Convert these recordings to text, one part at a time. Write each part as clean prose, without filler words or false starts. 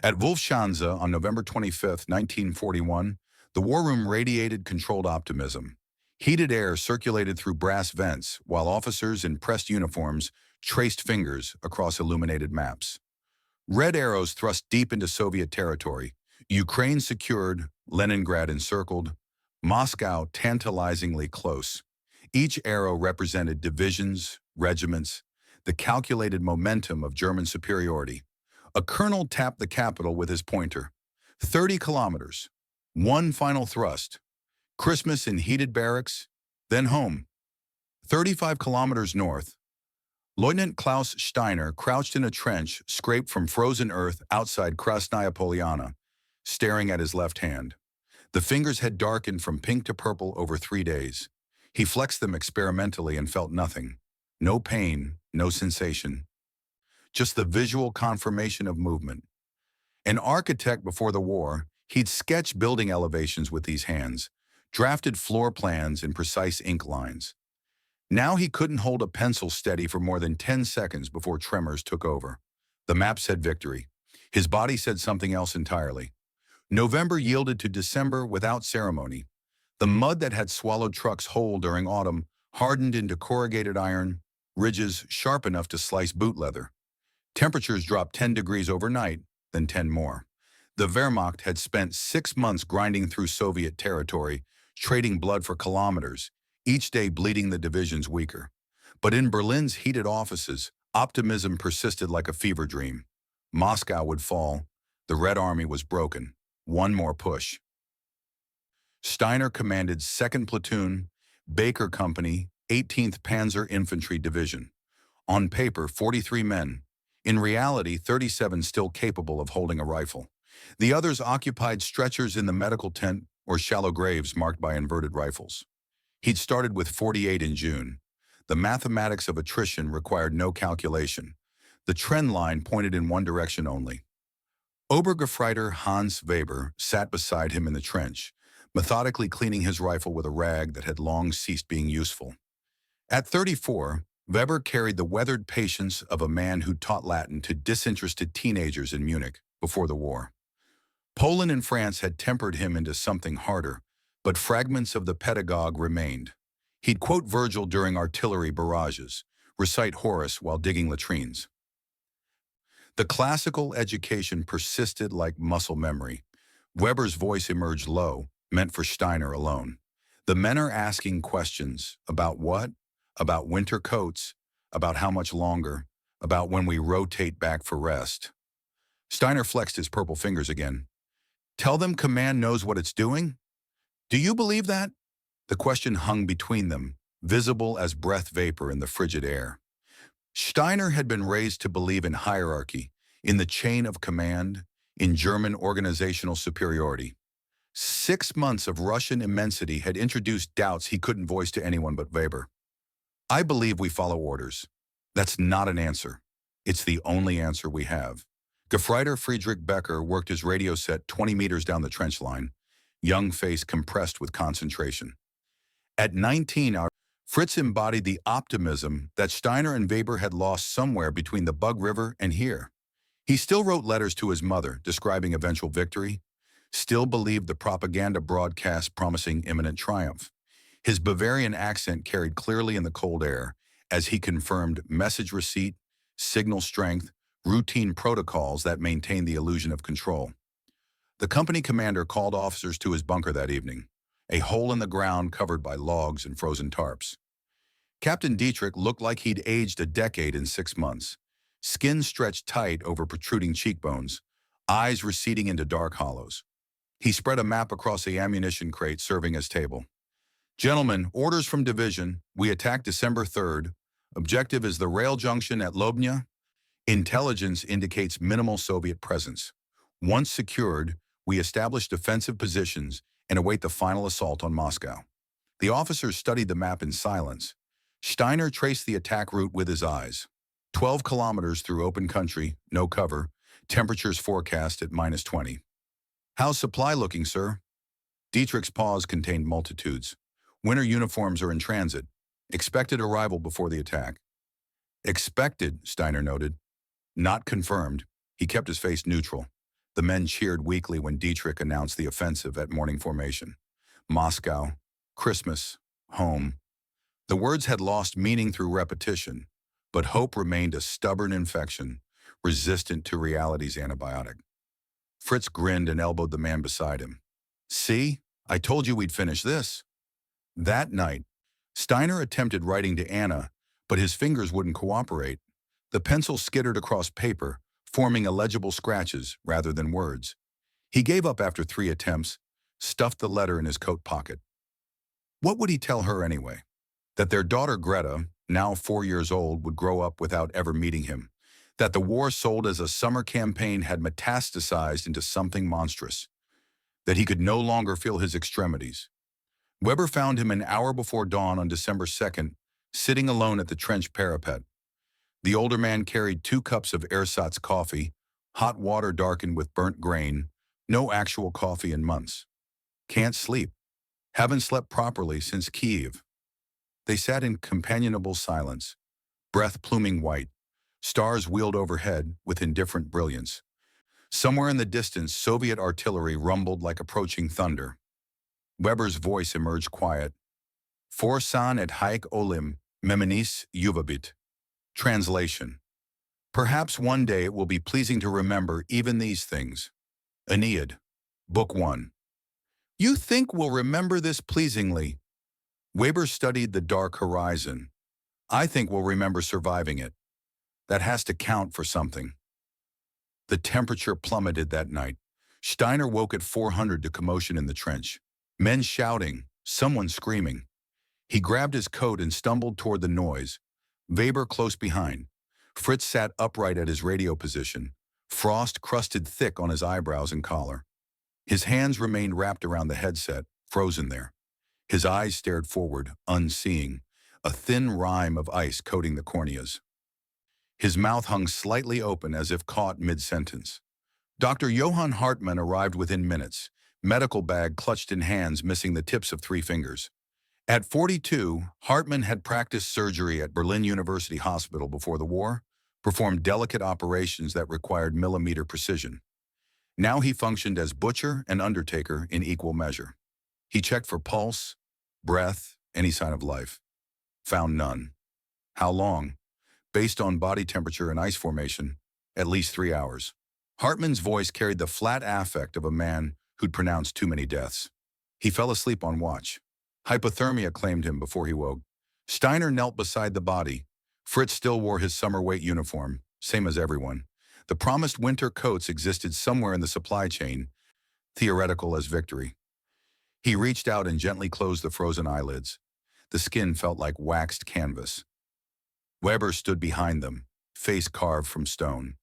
At Wolfschanze on November 25, 1941, the war room radiated controlled optimism. Heated air circulated through brass vents, while officers in pressed uniforms traced fingers across illuminated maps. Red arrows thrust deep into Soviet territory. Ukraine secured, Leningrad encircled, Moscow tantalizingly close. Each arrow represented divisions, regiments, the calculated momentum of German superiority. A colonel tapped the capital with his pointer. 30 kilometers. One final thrust. Christmas in heated barracks, then home. 35 kilometers north. Leutnant Klaus Steiner crouched in a trench scraped from frozen earth outside Krasnaya Poliana, staring at his left hand. The fingers had darkened from pink to purple over 3 days. He flexed them experimentally and felt nothing. No pain, no sensation. Just the visual confirmation of movement. An architect before the war, he'd sketched building elevations with these hands, drafted floor plans in precise ink lines. Now he couldn't hold a pencil steady for more than 10 seconds before tremors took over. The map said victory. His body said something else entirely. November yielded to December without ceremony. The mud that had swallowed trucks whole during autumn hardened into corrugated iron, ridges sharp enough to slice boot leather. Temperatures dropped 10 degrees overnight, then 10 more. The Wehrmacht had spent 6 months grinding through Soviet territory, trading blood for kilometers, each day bleeding the divisions weaker. But in Berlin's heated offices, optimism persisted like a fever dream. Moscow would fall. The Red Army was broken. One more push. Steiner commanded 2nd Platoon, Baker Company, 18th Panzer Infantry Division. On paper, 43 men. In reality, 37 still capable of holding a rifle. The others occupied stretchers in the medical tent or shallow graves marked by inverted rifles. He'd started with 48 in June. The mathematics of attrition required no calculation. The trend line pointed in one direction only. Obergefreiter Hans Weber sat beside him in the trench, methodically cleaning his rifle with a rag that had long ceased being useful. At 34, Weber carried the weathered patience of a man who taught Latin to disinterested teenagers in Munich before the war. Poland and France had tempered him into something harder, but fragments of the pedagogue remained. He'd quote Virgil during artillery barrages, recite Horace while digging latrines. The classical education persisted like muscle memory. Weber's voice emerged low, meant for Steiner alone. The men are asking questions. About what? About winter coats. About how much longer. About when we rotate back for rest. Steiner flexed his purple fingers again. Tell them command knows what it's doing? Do you believe that? The question hung between them, visible as breath vapor in the frigid air. Steiner had been raised to believe in hierarchy, in the chain of command, in German organizational superiority. 6 months of Russian immensity had introduced doubts he couldn't voice to anyone but Weber. I believe we follow orders. That's not an answer. It's the only answer we have. Gefreiter Friedrich Becker worked his radio set 20 meters down the trench line, young face compressed with concentration. At 19, Fritz embodied the optimism that Steiner and Weber had lost somewhere between the Bug River and here. He still wrote letters to his mother describing eventual victory, still believed the propaganda broadcast promising imminent triumph. His Bavarian accent carried clearly in the cold air as he confirmed message receipt, signal strength, routine protocols that maintained the illusion of control. The company commander called officers to his bunker that evening, a hole in the ground covered by logs and frozen tarps. Captain Dietrich looked like he'd aged a decade in 6 months, skin stretched tight over protruding cheekbones, eyes receding into dark hollows. He spread a map across the ammunition crate serving as table. Gentlemen, orders from division. We attack December 3rd. Objective is the rail junction at Lobnya. Intelligence indicates minimal Soviet presence. Once secured, we establish defensive positions and await the final assault on Moscow. The officers studied the map in silence. Steiner traced the attack route with his eyes. 12 kilometers through open country, no cover, temperatures forecast at -20. How's supply looking, sir? Dietrich's pause contained multitudes. Winter uniforms are in transit. Expected arrival before the attack. Expected, Steiner noted. Not confirmed. He kept his face neutral. The men cheered weakly when Dietrich announced the offensive at morning formation. Moscow, Christmas, home. The words had lost meaning through repetition, but hope remained a stubborn infection, resistant to reality's antibiotic. Fritz grinned and elbowed the man beside him. "See? I told you we'd finish this." That night, Steiner attempted writing to Anna, but his fingers wouldn't cooperate. The pencil skittered across paper, forming illegible scratches rather than words. He gave up after 3 attempts, stuffed the letter in his coat pocket. What would he tell her anyway? That their daughter Greta, now 4 years old, would grow up without ever meeting him. That the war sold as a summer campaign had metastasized into something monstrous. That he could no longer feel his extremities. Weber found him an hour before dawn on December 2nd, sitting alone at the trench parapet. The older man carried 2 cups of ersatz coffee, hot water darkened with burnt grain, no actual coffee in months. Can't sleep. Haven't slept properly since Kiev. They sat in companionable silence, breath pluming white. Stars wheeled overhead with indifferent brilliance. Somewhere in the distance, Soviet artillery rumbled like approaching thunder. Weber's voice emerged quiet. Forsan et haik olim, memenis uvabit. Translation. Perhaps one day it will be pleasing to remember even these things. Aeneid, Book 1. You think we'll remember this pleasingly? Weber studied the dark horizon. I think we'll remember surviving it. That has to count for something. The temperature plummeted that night. Steiner woke at 400 to commotion in the trench. Men shouting, someone screaming. He grabbed his coat and stumbled toward the noise. Weber close behind. Fritz sat upright at his radio position. Frost crusted thick on his eyebrows and collar. His hands remained wrapped around the headset, frozen there. His eyes stared forward, unseeing, a thin rime of ice coating the corneas. His mouth hung slightly open as if caught mid-sentence. Dr. Johann Hartmann arrived within minutes, medical bag clutched in hands missing the tips of 3 fingers. At 42, Hartmann had practiced surgery at Berlin University Hospital before the war, performed delicate operations that required millimeter precision. Now he functioned as butcher and undertaker in equal measure. He checked for pulse, breath, any sign of life. Found none. How long? Based on body temperature and ice formation, at least 3 hours. Hartmann's voice carried the flat affect of a man who'd pronounced too many deaths. He fell asleep on watch. Hypothermia claimed him before he woke. Steiner knelt beside the body. Fritz still wore his summer weight uniform, same as everyone. The promised winter coats existed somewhere in the supply chain, theoretical as victory. He reached out and gently closed the frozen eyelids. The skin felt like waxed canvas. Weber stood behind them, face carved from stone.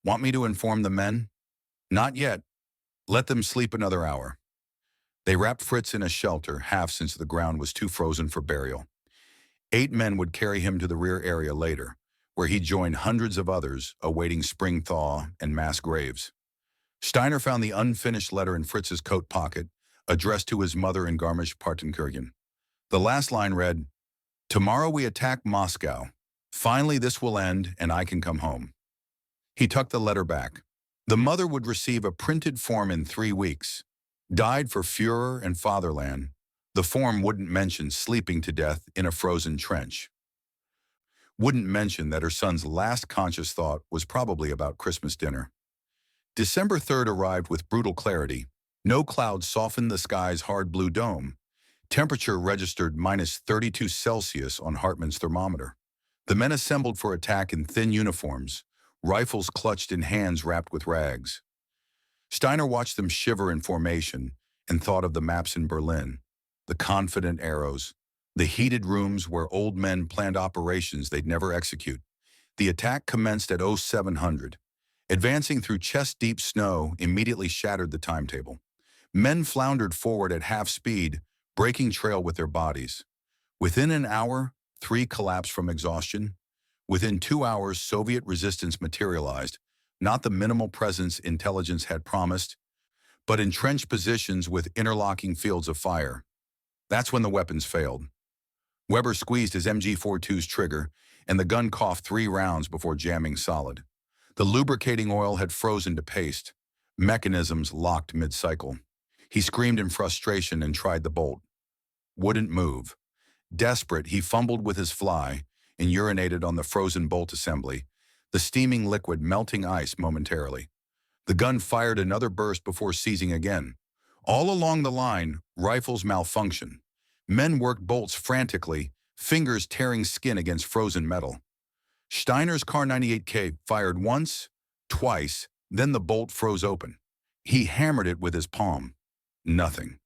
Want me to inform the men? Not yet. Let them sleep another hour. They wrapped Fritz in a shelter, half since the ground was too frozen for burial. 8 men would carry him to the rear area later, where he'd join hundreds of others awaiting spring thaw and mass graves. Steiner found the unfinished letter in Fritz's coat pocket, addressed to his mother in Garmisch-Partenkirchen. The last line read, "Tomorrow we attack Moscow. Finally this will end and I can come home." He tucked the letter back. The mother would receive a printed form in 3 weeks. Died for Führer and fatherland. The form wouldn't mention sleeping to death in a frozen trench. Wouldn't mention that her son's last conscious thought was probably about Christmas dinner. December 3rd arrived with brutal clarity. No clouds softened the sky's hard blue dome. Temperature registered -32 Celsius on Hartmann's thermometer. The men assembled for attack in thin uniforms, rifles clutched in hands wrapped with rags. Steiner watched them shiver in formation and thought of the maps in Berlin, the confident arrows, the heated rooms where old men planned operations they'd never execute. The attack commenced at 0700. Advancing through chest-deep snow immediately shattered the timetable. Men floundered forward at half speed, breaking trail with their bodies. Within an hour, 3 collapsed from exhaustion. Within 2 hours, Soviet resistance materialized, not the minimal presence intelligence had promised, but entrenched positions with interlocking fields of fire. That's when the weapons failed. Weber squeezed his MG-42's trigger, and the gun coughed 3 rounds before jamming solid. The lubricating oil had frozen to paste. Mechanisms locked mid-cycle. He screamed in frustration and tried the bolt. Wouldn't move. Desperate, he fumbled with his fly and urinated on the frozen bolt assembly, the steaming liquid melting ice momentarily. The gun fired another burst before seizing again. All along the line, rifles malfunction. Men worked bolts frantically, fingers tearing skin against frozen metal. Steiner's Kar 98K fired once, twice, then the bolt froze open. He hammered it with his palm. Nothing.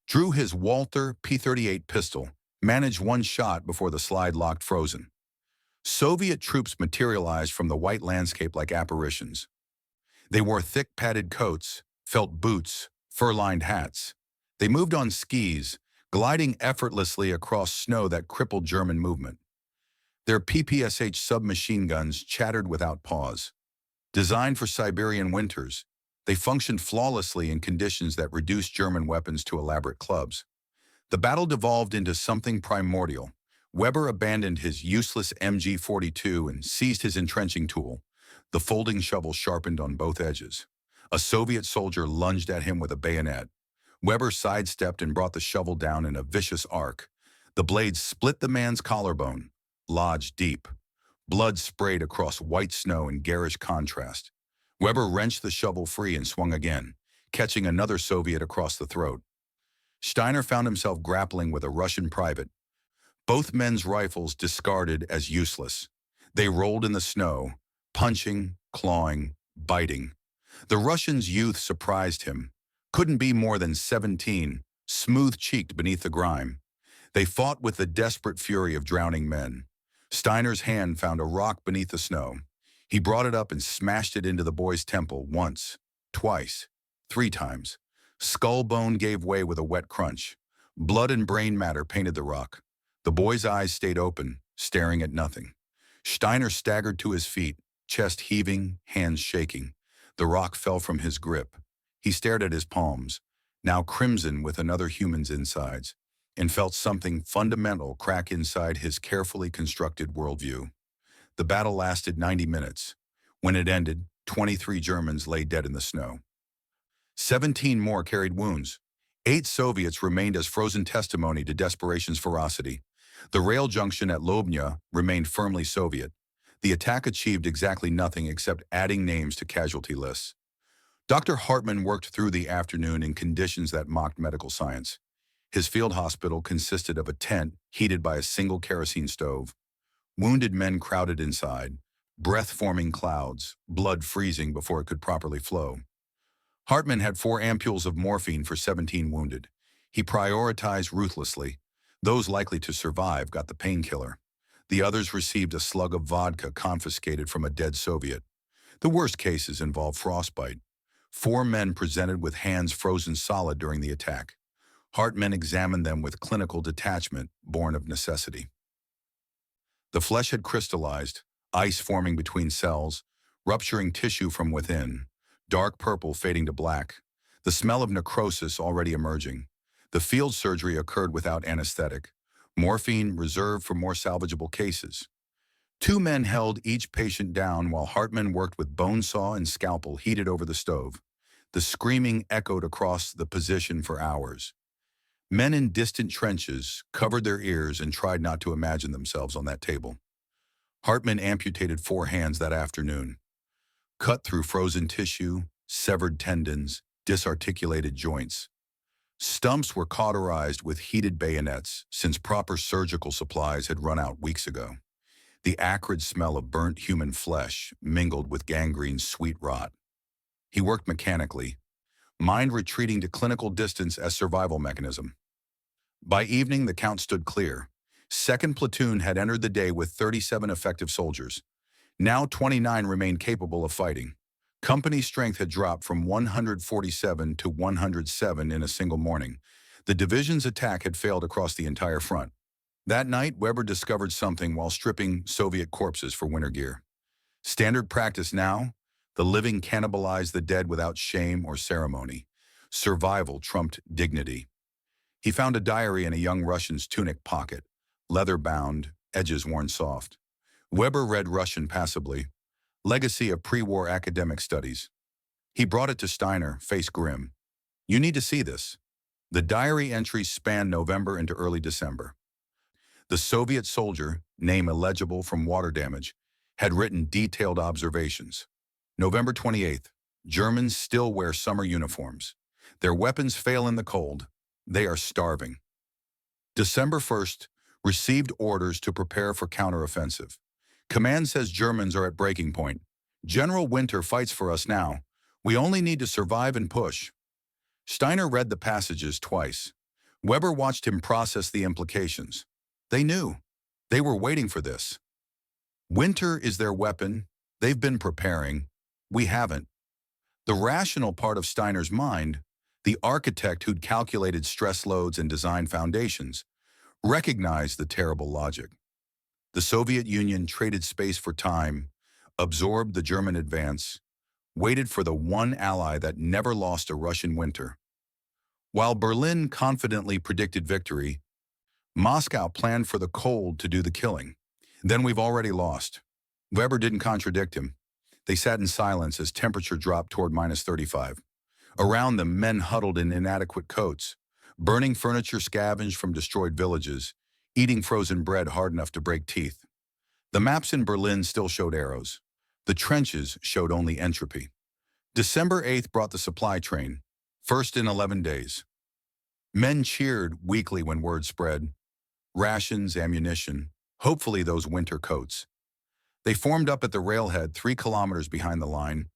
Drew his Walther P-38 pistol, managed one shot before the slide locked frozen. Soviet troops materialized from the white landscape like apparitions. They wore thick padded coats, felt boots, fur-lined hats. They moved on skis, gliding effortlessly across snow that crippled German movement. Their PPSH submachine guns chattered without pause. Designed for Siberian winters, they functioned flawlessly in conditions that reduced German weapons to elaborate clubs. The battle devolved into something primordial. Weber abandoned his useless MG-42 and seized his entrenching tool, the folding shovel sharpened on both edges. A Soviet soldier lunged at him with a bayonet. Weber sidestepped and brought the shovel down in a vicious arc. The blade split the man's collarbone, lodged deep. Blood sprayed across white snow in garish contrast. Weber wrenched the shovel free and swung again, catching another Soviet across the throat. Steiner found himself grappling with a Russian private, both men's rifles discarded as useless. They rolled in the snow, punching, clawing, biting. The Russian's youth surprised him. Couldn't be more than 17, smooth-cheeked beneath the grime. They fought with the desperate fury of drowning men. Steiner's hand found a rock beneath the snow. He brought it up and smashed it into the boy's temple once, twice, 3 times. Skull bone gave way with a wet crunch. Blood and brain matter painted the rock. The boy's eyes stayed open, staring at nothing. Steiner staggered to his feet, chest heaving, hands shaking. The rock fell from his grip. He stared at his palms, now crimson with another human's insides, and felt something fundamental crack inside his carefully constructed worldview. The battle lasted 90 minutes. When it ended, 23 Germans lay dead in the snow. 17 more carried wounds. 8 Soviets remained as frozen testimony to desperation's ferocity. The rail junction at Lobnya remained firmly Soviet. The attack achieved exactly nothing except adding names to casualty lists. Dr. Hartmann worked through the afternoon in conditions that mocked medical science. His field hospital consisted of a tent heated by a single kerosene stove. Wounded men crowded inside, breath-forming clouds, blood freezing before it could properly flow. Hartmann had 4 ampules of morphine for 17 wounded. He prioritized ruthlessly. Those likely to survive got the painkiller. The others received a slug of vodka confiscated from a dead Soviet. The worst cases involved frostbite. 4 men presented with hands frozen solid during the attack. Hartmann examined them with clinical detachment born of necessity. The flesh had crystallized, ice forming between cells, rupturing tissue from within, dark purple fading to black, the smell of necrosis already emerging. The field surgery occurred without anesthetic, morphine reserved for more salvageable cases. 2 men held each patient down while Hartmann worked with bone saw and scalpel heated over the stove. The screaming echoed across the position for hours. Men in distant trenches covered their ears and tried not to imagine themselves on that table. Hartmann amputated 4 hands that afternoon. Cut through frozen tissue, severed tendons, disarticulated joints. Stumps were cauterized with heated bayonets since proper surgical supplies had run out weeks ago. The acrid smell of burnt human flesh mingled with gangrene's sweet rot. He worked mechanically, mind retreating to clinical distance as survival mechanism. By evening, the count stood clear. 2nd Platoon had entered the day with 37 effective soldiers. Now 29 remained capable of fighting. Company strength had dropped from 147 to 107 in a single morning. The division's attack had failed across the entire front. That night, Weber discovered something while stripping Soviet corpses for winter gear. Standard practice now, the living cannibalized the dead without shame or ceremony. Survival trumped dignity. He found a diary in a young Russian's tunic pocket, leather-bound, edges worn soft. Weber read Russian passably, legacy of pre-war academic studies. He brought it to Steiner, face grim. "You need to see this." The diary entries spanned November into early December. The Soviet soldier, name illegible from water damage, had written detailed observations. November 28th, Germans still wear summer uniforms. Their weapons fail in the cold. They are starving. December 1st, received orders to prepare for counteroffensive. Command says Germans are at breaking point. General Winter fights for us now. We only need to survive and push. Steiner read the passages twice. Weber watched him process the implications. They knew. They were waiting for this. Winter is their weapon. They've been preparing. We haven't. The rational part of Steiner's mind, the architect who'd calculated stress loads and designed foundations, recognized the terrible logic. The Soviet Union traded space for time, absorbed the German advance, waited for the one ally that never lost a Russian winter. While Berlin confidently predicted victory, Moscow planned for the cold to do the killing. "Then we've already lost." Weber didn't contradict him. They sat in silence as temperature dropped toward -35. Around them, men huddled in inadequate coats, burning furniture scavenged from destroyed villages, eating frozen bread hard enough to break teeth. The maps in Berlin still showed arrows. The trenches showed only entropy. December 8th brought the supply train, first in 11 days. Men cheered weakly when word spread. Rations, ammunition, hopefully those winter coats. They formed up at the railhead 3 kilometers behind the line,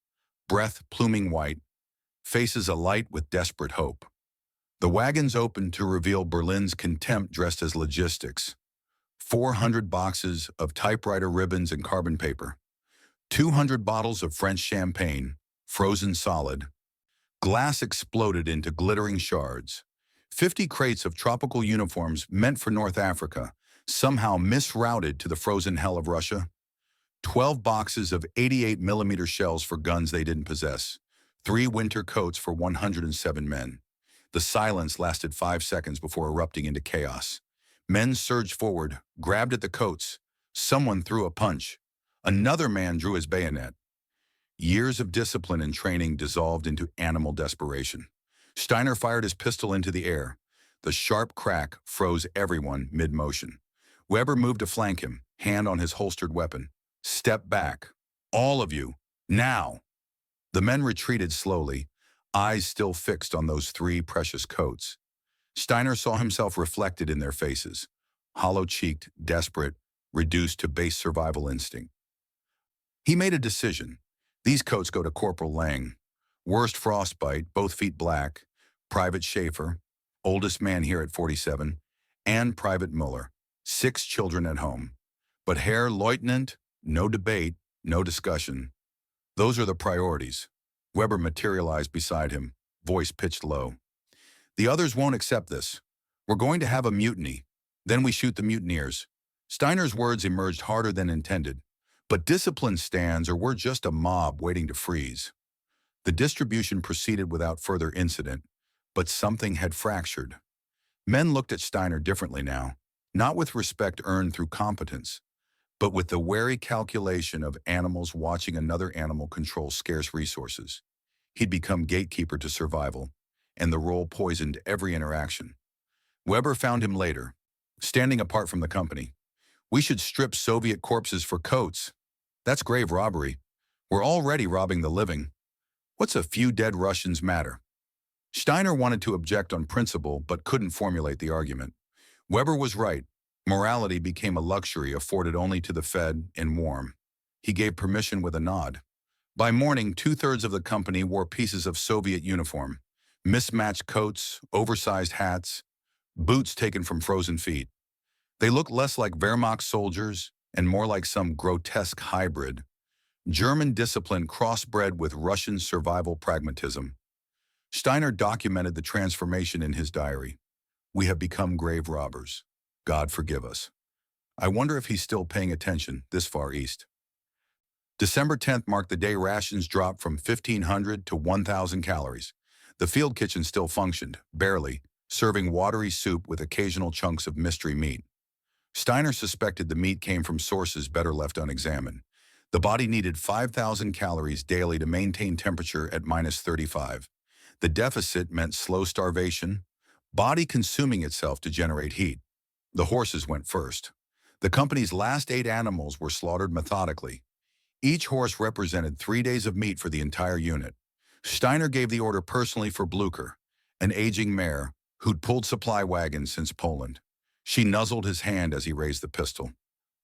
breath pluming white, faces alight with desperate hope. The wagons opened to reveal Berlin's contempt dressed as logistics. 400 boxes of typewriter ribbons and carbon paper. 200 bottles of French champagne, frozen solid. Glass exploded into glittering shards. 50 crates of tropical uniforms meant for North Africa, somehow misrouted to the frozen hell of Russia. 12 boxes of 88mm shells for guns they didn't possess. 3 winter coats for 107 men. The silence lasted 5 seconds before erupting into chaos. Men surged forward, grabbed at the coats. Someone threw a punch. Another man drew his bayonet. Years of discipline and training dissolved into animal desperation. Steiner fired his pistol into the air. The sharp crack froze everyone mid-motion. Weber moved to flank him, hand on his holstered weapon. "Step back. All of you. Now." The men retreated slowly, eyes still fixed on those 3 precious coats. Steiner saw himself reflected in their faces, hollow-cheeked, desperate, reduced to base survival instinct. He made a decision. These coats go to Corporal Lang. Worst frostbite, both feet black. Private Schaefer, oldest man here at 47, and Private Muller, 6 children at home. But Herr Leutnant, no debate, no discussion. Those are the priorities. Weber materialized beside him, voice pitched low. "The others won't accept this. We're going to have a mutiny. Then we shoot the mutineers." Steiner's words emerged harder than intended. "But discipline stands, or we're just a mob waiting to freeze." The distribution proceeded without further incident, but something had fractured. Men looked at Steiner differently now, not with respect earned through competence, but with the wary calculation of animals watching another animal control scarce resources. He'd become gatekeeper to survival, and the role poisoned every interaction. Weber found him later, standing apart from the company. "We should strip Soviet corpses for coats. That's grave robbery. We're already robbing the living. What's a few dead Russians matter?" Steiner wanted to object on principle but couldn't formulate the argument. Weber was right. Morality became a luxury afforded only to the fed and warm. He gave permission with a nod. By morning, 2/3 of the company wore pieces of Soviet uniform, mismatched coats, oversized hats, boots taken from frozen feet. They looked less like Wehrmacht soldiers and more like some grotesque hybrid. German discipline crossbred with Russian survival pragmatism. Steiner documented the transformation in his diary. "We have become grave robbers. God forgive us." I wonder if he's still paying attention this far east. December 10th marked the day rations dropped from 1,500 to 1,000 calories. The field kitchen still functioned, barely, serving watery soup with occasional chunks of mystery meat. Steiner suspected the meat came from sources better left unexamined. The body needed 5,000 calories daily to maintain temperature at -35. The deficit meant slow starvation, body consuming itself to generate heat. The horses went first. The company's last 8 animals were slaughtered methodically. Each horse represented 3 days of meat for the entire unit. Steiner gave the order personally for Blucher, an aging mare who'd pulled supply wagons since Poland. She nuzzled his hand as he raised the pistol.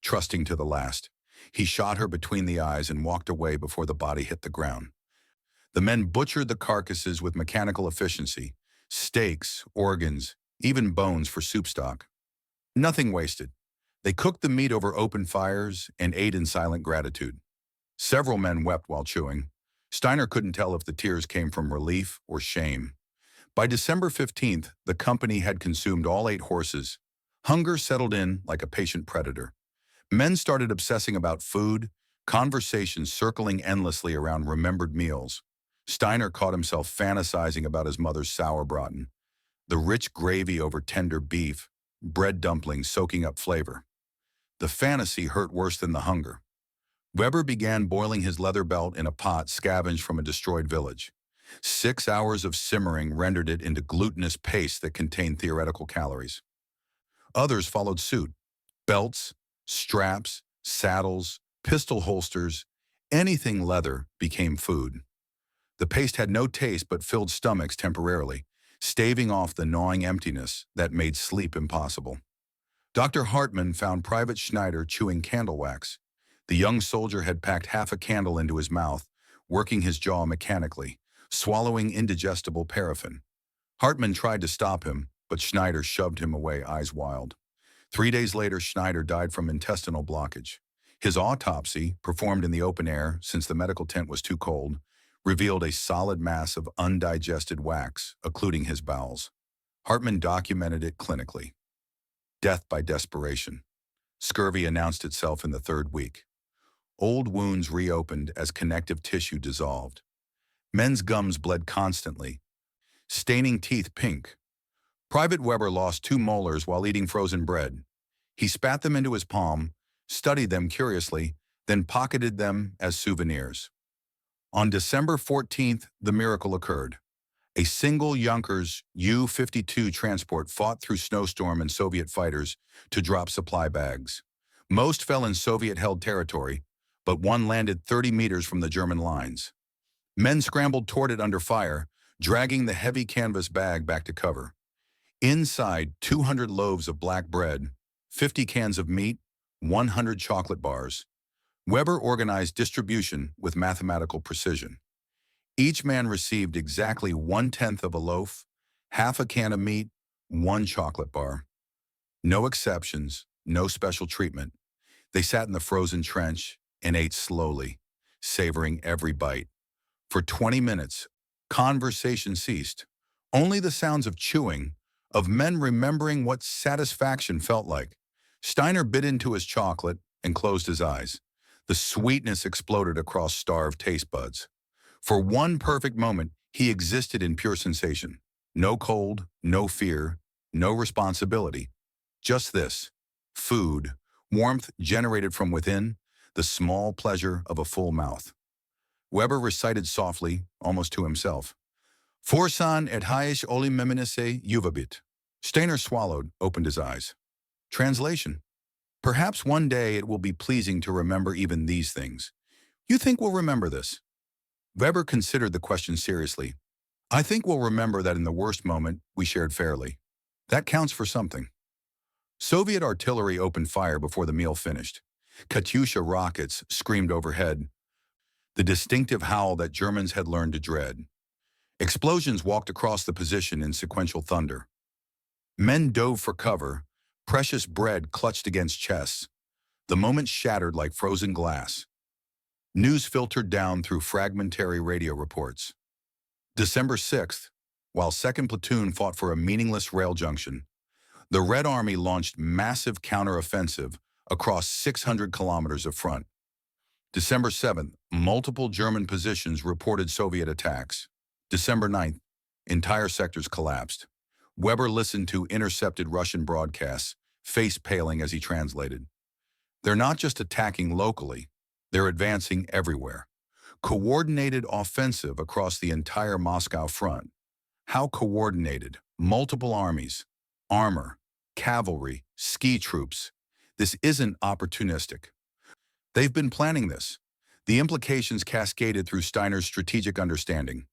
Trusting to the last, he shot her between the eyes and walked away before the body hit the ground. The men butchered the carcasses with mechanical efficiency, steaks, organs, even bones for soup stock. Nothing wasted. They cooked the meat over open fires and ate in silent gratitude. Several men wept while chewing. Steiner couldn't tell if the tears came from relief or shame. By December 15th, the company had consumed all 8 horses. Hunger settled in like a patient predator. Men started obsessing about food, conversations circling endlessly around remembered meals. Steiner caught himself fantasizing about his mother's sauerbraten, the rich gravy over tender beef, bread dumplings soaking up flavor. The fantasy hurt worse than the hunger. Weber began boiling his leather belt in a pot scavenged from a destroyed village. 6 hours of simmering rendered it into glutinous paste that contained theoretical calories. Others followed suit. Belts, straps, saddles, pistol holsters, anything leather became food. The paste had no taste but filled stomachs temporarily, staving off the gnawing emptiness that made sleep impossible. Dr. Hartmann found Private Schneider chewing candle wax. The young soldier had packed half a candle into his mouth, working his jaw mechanically, swallowing indigestible paraffin. Hartmann tried to stop him, but Schneider shoved him away, eyes wild. 3 days later, Schneider died from intestinal blockage. His autopsy, performed in the open air since the medical tent was too cold, revealed a solid mass of undigested wax, occluding his bowels. Hartmann documented it clinically. Death by desperation. Scurvy announced itself in the 3rd week. Old wounds reopened as connective tissue dissolved. Men's gums bled constantly, staining teeth pink. Private Weber lost 2 molars while eating frozen bread. He spat them into his palm, studied them curiously, then pocketed them as souvenirs. On December 14th, the miracle occurred. A single Junkers U-52 transport fought through snowstorm and Soviet fighters to drop supply bags. Most fell in Soviet-held territory, but one landed 30 meters from the German lines. Men scrambled toward it under fire, dragging the heavy canvas bag back to cover. Inside, 200 loaves of black bread, 50 cans of meat, 100 chocolate bars. Weber organized distribution with mathematical precision. Each man received exactly 1/10 of a loaf, half a can of meat, 1 chocolate bar. No exceptions, no special treatment. They sat in the frozen trench and ate slowly, savoring every bite. For 20 minutes, conversation ceased. Only the sounds of chewing, of men remembering what satisfaction felt like. Steiner bit into his chocolate and closed his eyes. The sweetness exploded across starved taste buds. For one perfect moment, he existed in pure sensation. No cold, no fear, no responsibility. Just this: food, warmth generated from within, the small pleasure of a full mouth. Weber recited softly, almost to himself. Forsan et haish oli meminise juvabit. Steiner swallowed, opened his eyes. Translation: perhaps one day it will be pleasing to remember even these things. You think we'll remember this? Weber considered the question seriously. I think we'll remember that in the worst moment, we shared fairly. That counts for something. Soviet artillery opened fire before the meal finished. Katyusha rockets screamed overhead, the distinctive howl that Germans had learned to dread. Explosions walked across the position in sequential thunder. Men dove for cover, precious bread clutched against chests. The moment shattered like frozen glass. News filtered down through fragmentary radio reports. December 6th, while 2nd Platoon fought for a meaningless rail junction, the Red Army launched massive counteroffensive across 600 kilometers of front. December 7th, multiple German positions reported Soviet attacks. December 9th, entire sectors collapsed. Weber listened to intercepted Russian broadcasts, face paling as he translated. They're not just attacking locally, They're advancing everywhere. Coordinated offensive across the entire Moscow front. How coordinated? Multiple armies, armor, cavalry, ski troops. This isn't opportunistic. They've been planning this. The implications cascaded through Steiner's strategic understanding.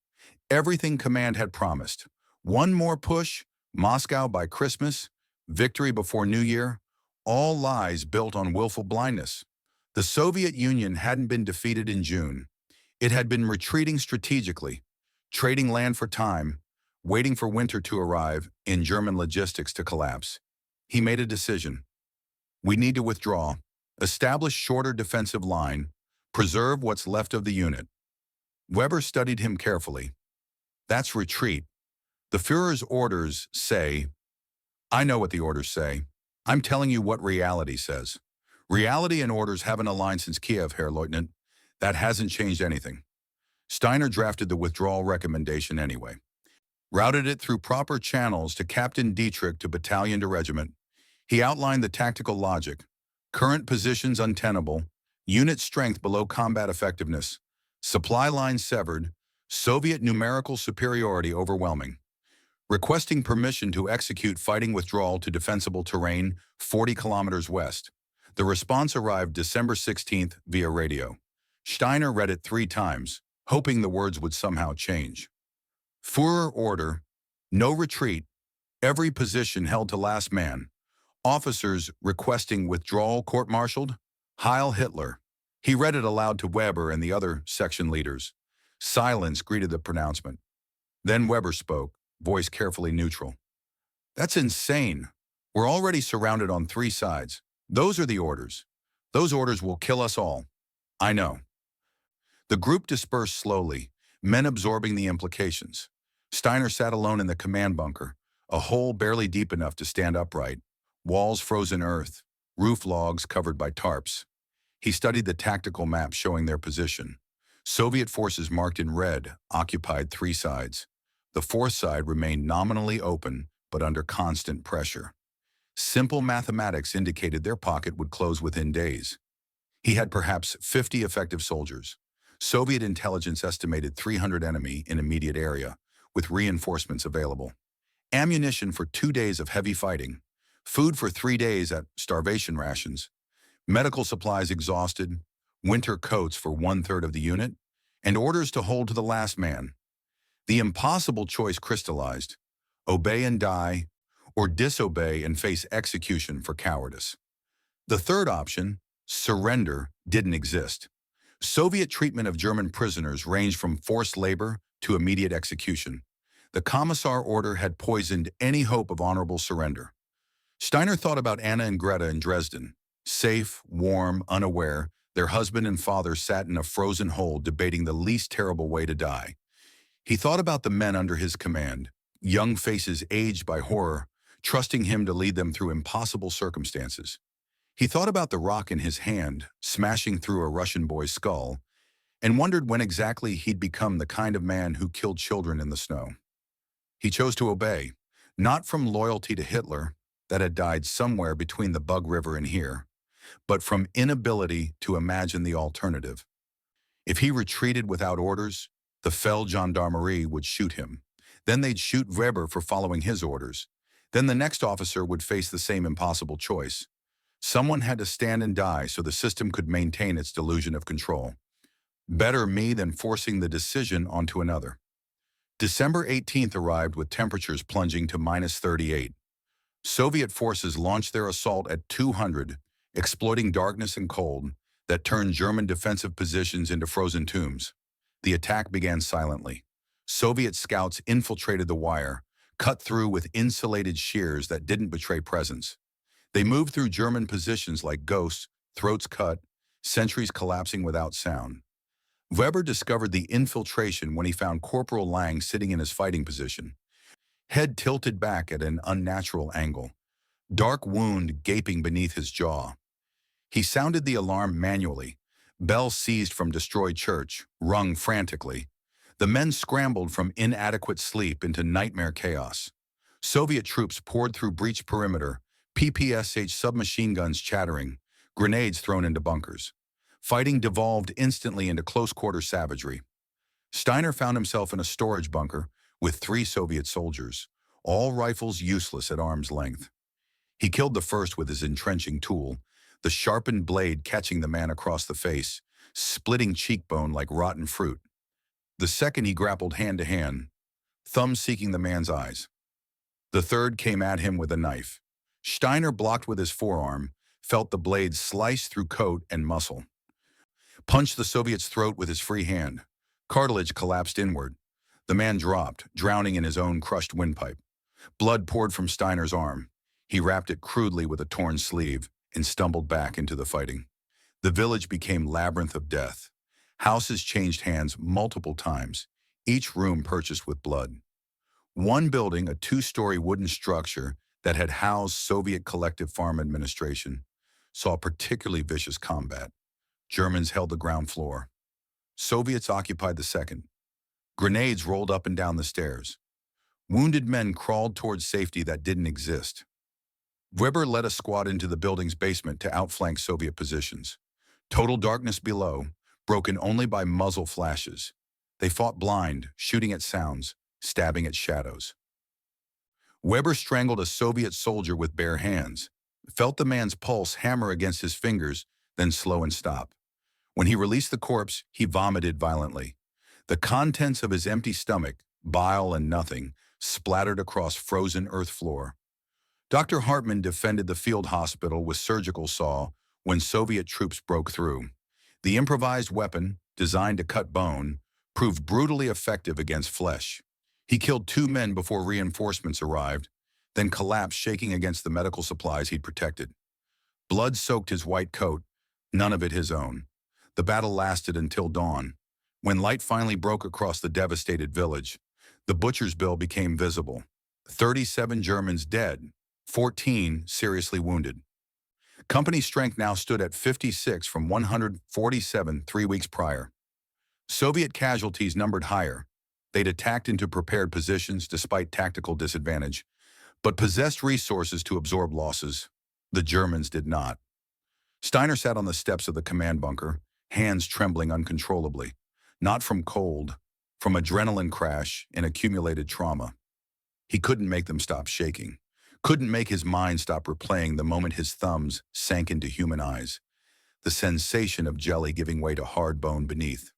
Everything command had promised. One more push, Moscow by Christmas, victory before New Year, all lies built on willful blindness. The Soviet Union hadn't been defeated in June. It had been retreating strategically, trading land for time, waiting for winter to arrive in German logistics to collapse. He made a decision. We need to withdraw, establish shorter defensive line, preserve what's left of the unit. Weber studied him carefully. That's retreat. The Führer's orders say, I know what the orders say. I'm telling you what reality says. Reality and orders haven't aligned since Kiev, Herr Leutnant. That hasn't changed anything. Steiner drafted the withdrawal recommendation anyway. Routed it through proper channels to Captain Dietrich to battalion to regiment. He outlined the tactical logic. Current positions untenable, unit strength below combat effectiveness, supply lines severed, Soviet numerical superiority overwhelming. Requesting permission to execute fighting withdrawal to defensible terrain 40 kilometers west. The response arrived December 16th via radio. Steiner read it 3 times, hoping the words would somehow change. Führer order, no retreat, every position held to last man. Officers requesting withdrawal court-martialed, Heil Hitler. He read it aloud to Weber and the other section leaders. Silence greeted the pronouncement. Then Weber spoke, voice carefully neutral. That's insane. We're already surrounded on 3 sides. Those are the orders. Those orders will kill us all. I know. The group dispersed slowly, men absorbing the implications. Steiner sat alone in the command bunker, a hole barely deep enough to stand upright, walls frozen earth, roof logs covered by tarps. He studied the tactical map showing their position. Soviet forces marked in red occupied 3 sides. The 4th side remained nominally open, but under constant pressure. Simple mathematics indicated their pocket would close within days. He had perhaps 50 effective soldiers. Soviet intelligence estimated 300 enemy in immediate area, with reinforcements available. Ammunition for 2 days of heavy fighting. Food for 3 days at starvation rations. Medical supplies exhausted. Winter coats for 1/3 of the unit. And orders to hold to the last man. The impossible choice crystallized. Obey and die, or disobey and face execution for cowardice. The third option, surrender, didn't exist. Soviet treatment of German prisoners ranged from forced labor to immediate execution. The Commissar order had poisoned any hope of honorable surrender. Steiner thought about Anna and Greta in Dresden. Safe, warm, unaware, their husband and father sat in a frozen hole debating the least terrible way to die. He thought about the men under his command, young faces aged by horror, trusting him to lead them through impossible circumstances. He thought about the rock in his hand, smashing through a Russian boy's skull, and wondered when exactly he'd become the kind of man who killed children in the snow. He chose to obey, not from loyalty to Hitler, that had died somewhere between the Bug River and here, but from inability to imagine the alternative. If he retreated without orders, the Feld Gendarmerie would shoot him. Then they'd shoot Weber for following his orders. Then the next officer would face the same impossible choice. Someone had to stand and die so the system could maintain its delusion of control. Better me than forcing the decision onto another. December 18th arrived with temperatures plunging to -38. Soviet forces launched their assault at 200, exploiting darkness and cold that turned German defensive positions into frozen tombs. The attack began silently. Soviet scouts infiltrated the wire, cut through with insulated shears that didn't betray presence. They moved through German positions like ghosts, throats cut, sentries collapsing without sound. Weber discovered the infiltration when he found Corporal Lang sitting in his fighting position, head tilted back at an unnatural angle, dark wound gaping beneath his jaw. He sounded the alarm manually. Bell seized from destroyed church, rung frantically. The men scrambled from inadequate sleep into nightmare chaos. Soviet troops poured through breached perimeter, PPSH submachine guns chattering, grenades thrown into bunkers. Fighting devolved instantly into close-quarter savagery. Steiner found himself in a storage bunker with 3 Soviet soldiers, all rifles useless at arm's length. He killed the first with his entrenching tool, the sharpened blade catching the man across the face, splitting cheekbone like rotten fruit. The second he grappled hand to hand, thumb seeking the man's eyes. The third came at him with a knife. Steiner blocked with his forearm, felt the blade slice through coat and muscle. Punched the Soviet's throat with his free hand. Cartilage collapsed inward. The man dropped, drowning in his own crushed windpipe. Blood poured from Steiner's arm. He wrapped it crudely with a torn sleeve and stumbled back into the fighting. The village became labyrinth of death. Houses changed hands multiple times, each room purchased with blood. One building, a 2-story wooden structure that had housed Soviet Collective Farm Administration, saw particularly vicious combat. Germans held the ground floor. Soviets occupied the second. Grenades rolled up and down the stairs. Wounded men crawled towards safety that didn't exist. Weber led a squad into the building's basement to outflank Soviet positions. Total darkness below, broken only by muzzle flashes. They fought blind, shooting at sounds, stabbing at shadows. Weber strangled a Soviet soldier with bare hands, felt the man's pulse hammer against his fingers, then slow and stop. When he released the corpse, he vomited violently. The contents of his empty stomach, bile and nothing, splattered across frozen earth floor. Dr. Hartmann defended the field hospital with surgical saw when Soviet troops broke through. The improvised weapon, designed to cut bone, proved brutally effective against flesh. He killed 2 men before reinforcements arrived, then collapsed shaking against the medical supplies he'd protected. Blood soaked his white coat, none of it his own. The battle lasted until dawn. When light finally broke across the devastated village, the butcher's bill became visible. 37 Germans dead, 14 seriously wounded. Company strength now stood at 56 from 147 3 weeks prior. Soviet casualties numbered higher. They'd attacked into prepared positions despite tactical disadvantage, but possessed resources to absorb losses. The Germans did not. Steiner sat on the steps of the command bunker, hands trembling uncontrollably, not from cold, from adrenaline crash and accumulated trauma. He couldn't make them stop shaking, couldn't make his mind stop replaying the moment his thumbs sank into human eyes, the sensation of jelly giving way to hard bone beneath.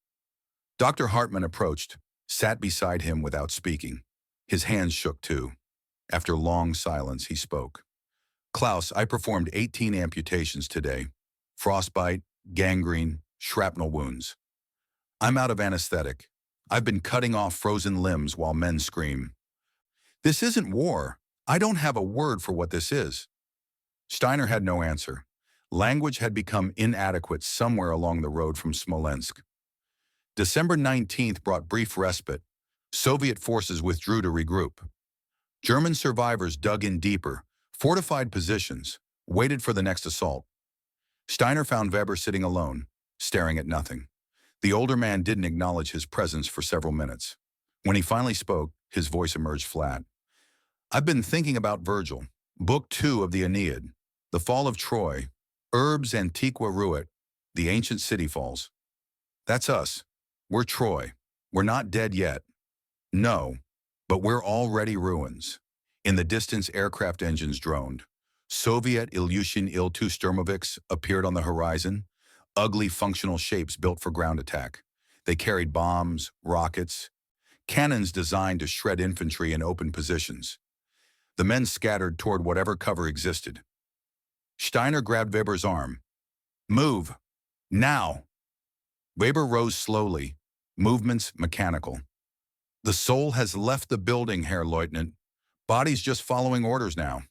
Dr. Hartmann approached, sat beside him without speaking. His hands shook too. After long silence, he spoke. "Klaus, I performed 18 amputations today. Frostbite, gangrene, shrapnel wounds. I'm out of anesthetic. I've been cutting off frozen limbs while men scream. This isn't war. I don't have a word for what this is." Steiner had no answer. Language had become inadequate somewhere along the road from Smolensk. December 19th brought brief respite. Soviet forces withdrew to regroup. German survivors dug in deeper, fortified positions, waited for the next assault. Steiner found Weber sitting alone, staring at nothing. The older man didn't acknowledge his presence for several minutes. When he finally spoke, his voice emerged flat. "I've been thinking about Virgil, Book 2 of the Aeneid, the fall of Troy, Urbs Antiqua Ruit, the ancient city falls. That's us. We're Troy. We're not dead yet. No, but we're already ruins." In the distance, aircraft engines droned. Soviet Ilyushin Il-2 Sturmoviks appeared on the horizon, ugly functional shapes built for ground attack. They carried bombs, rockets, cannons designed to shred infantry in open positions. The men scattered toward whatever cover existed. Steiner grabbed Weber's arm. "Move! Now!" Weber rose slowly, movements mechanical. "The soul has left the building, Herr Leutnant. Body's just following orders now."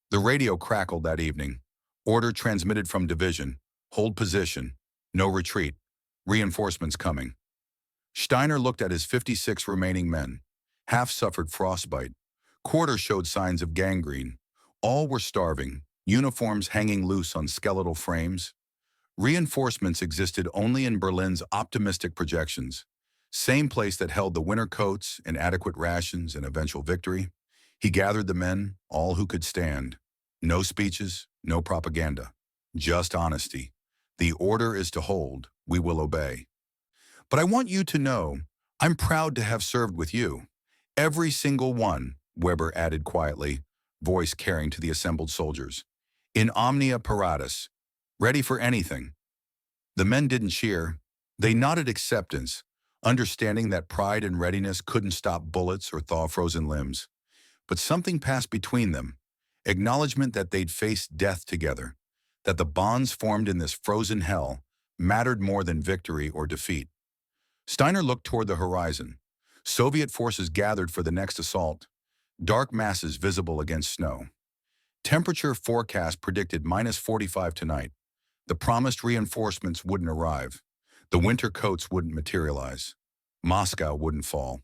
The radio crackled that evening. Order transmitted from division. Hold position. No retreat. Reinforcements coming. Steiner looked at his 56 remaining men. Half suffered frostbite. Quarter showed signs of gangrene. All were starving, uniforms hanging loose on skeletal frames. Reinforcements existed only in Berlin's optimistic projections. Same place that held the winter coats and adequate rations and eventual victory. He gathered the men, all who could stand. No speeches, no propaganda. Just honesty. The order is to hold. We will obey. But I want you to know, I'm proud to have served with you. Every single one, Weber added quietly, voice carrying to the assembled soldiers. In omnia paratus, ready for anything. The men didn't cheer. They nodded acceptance, understanding that pride and readiness couldn't stop bullets or thaw frozen limbs. But something passed between them, acknowledgement that they'd faced death together, that the bonds formed in this frozen hell mattered more than victory or defeat. Steiner looked toward the horizon. Soviet forces gathered for the next assault, dark masses visible against snow. Temperature forecast predicted -45 tonight. The promised reinforcements wouldn't arrive. The winter coats wouldn't materialize. Moscow wouldn't fall.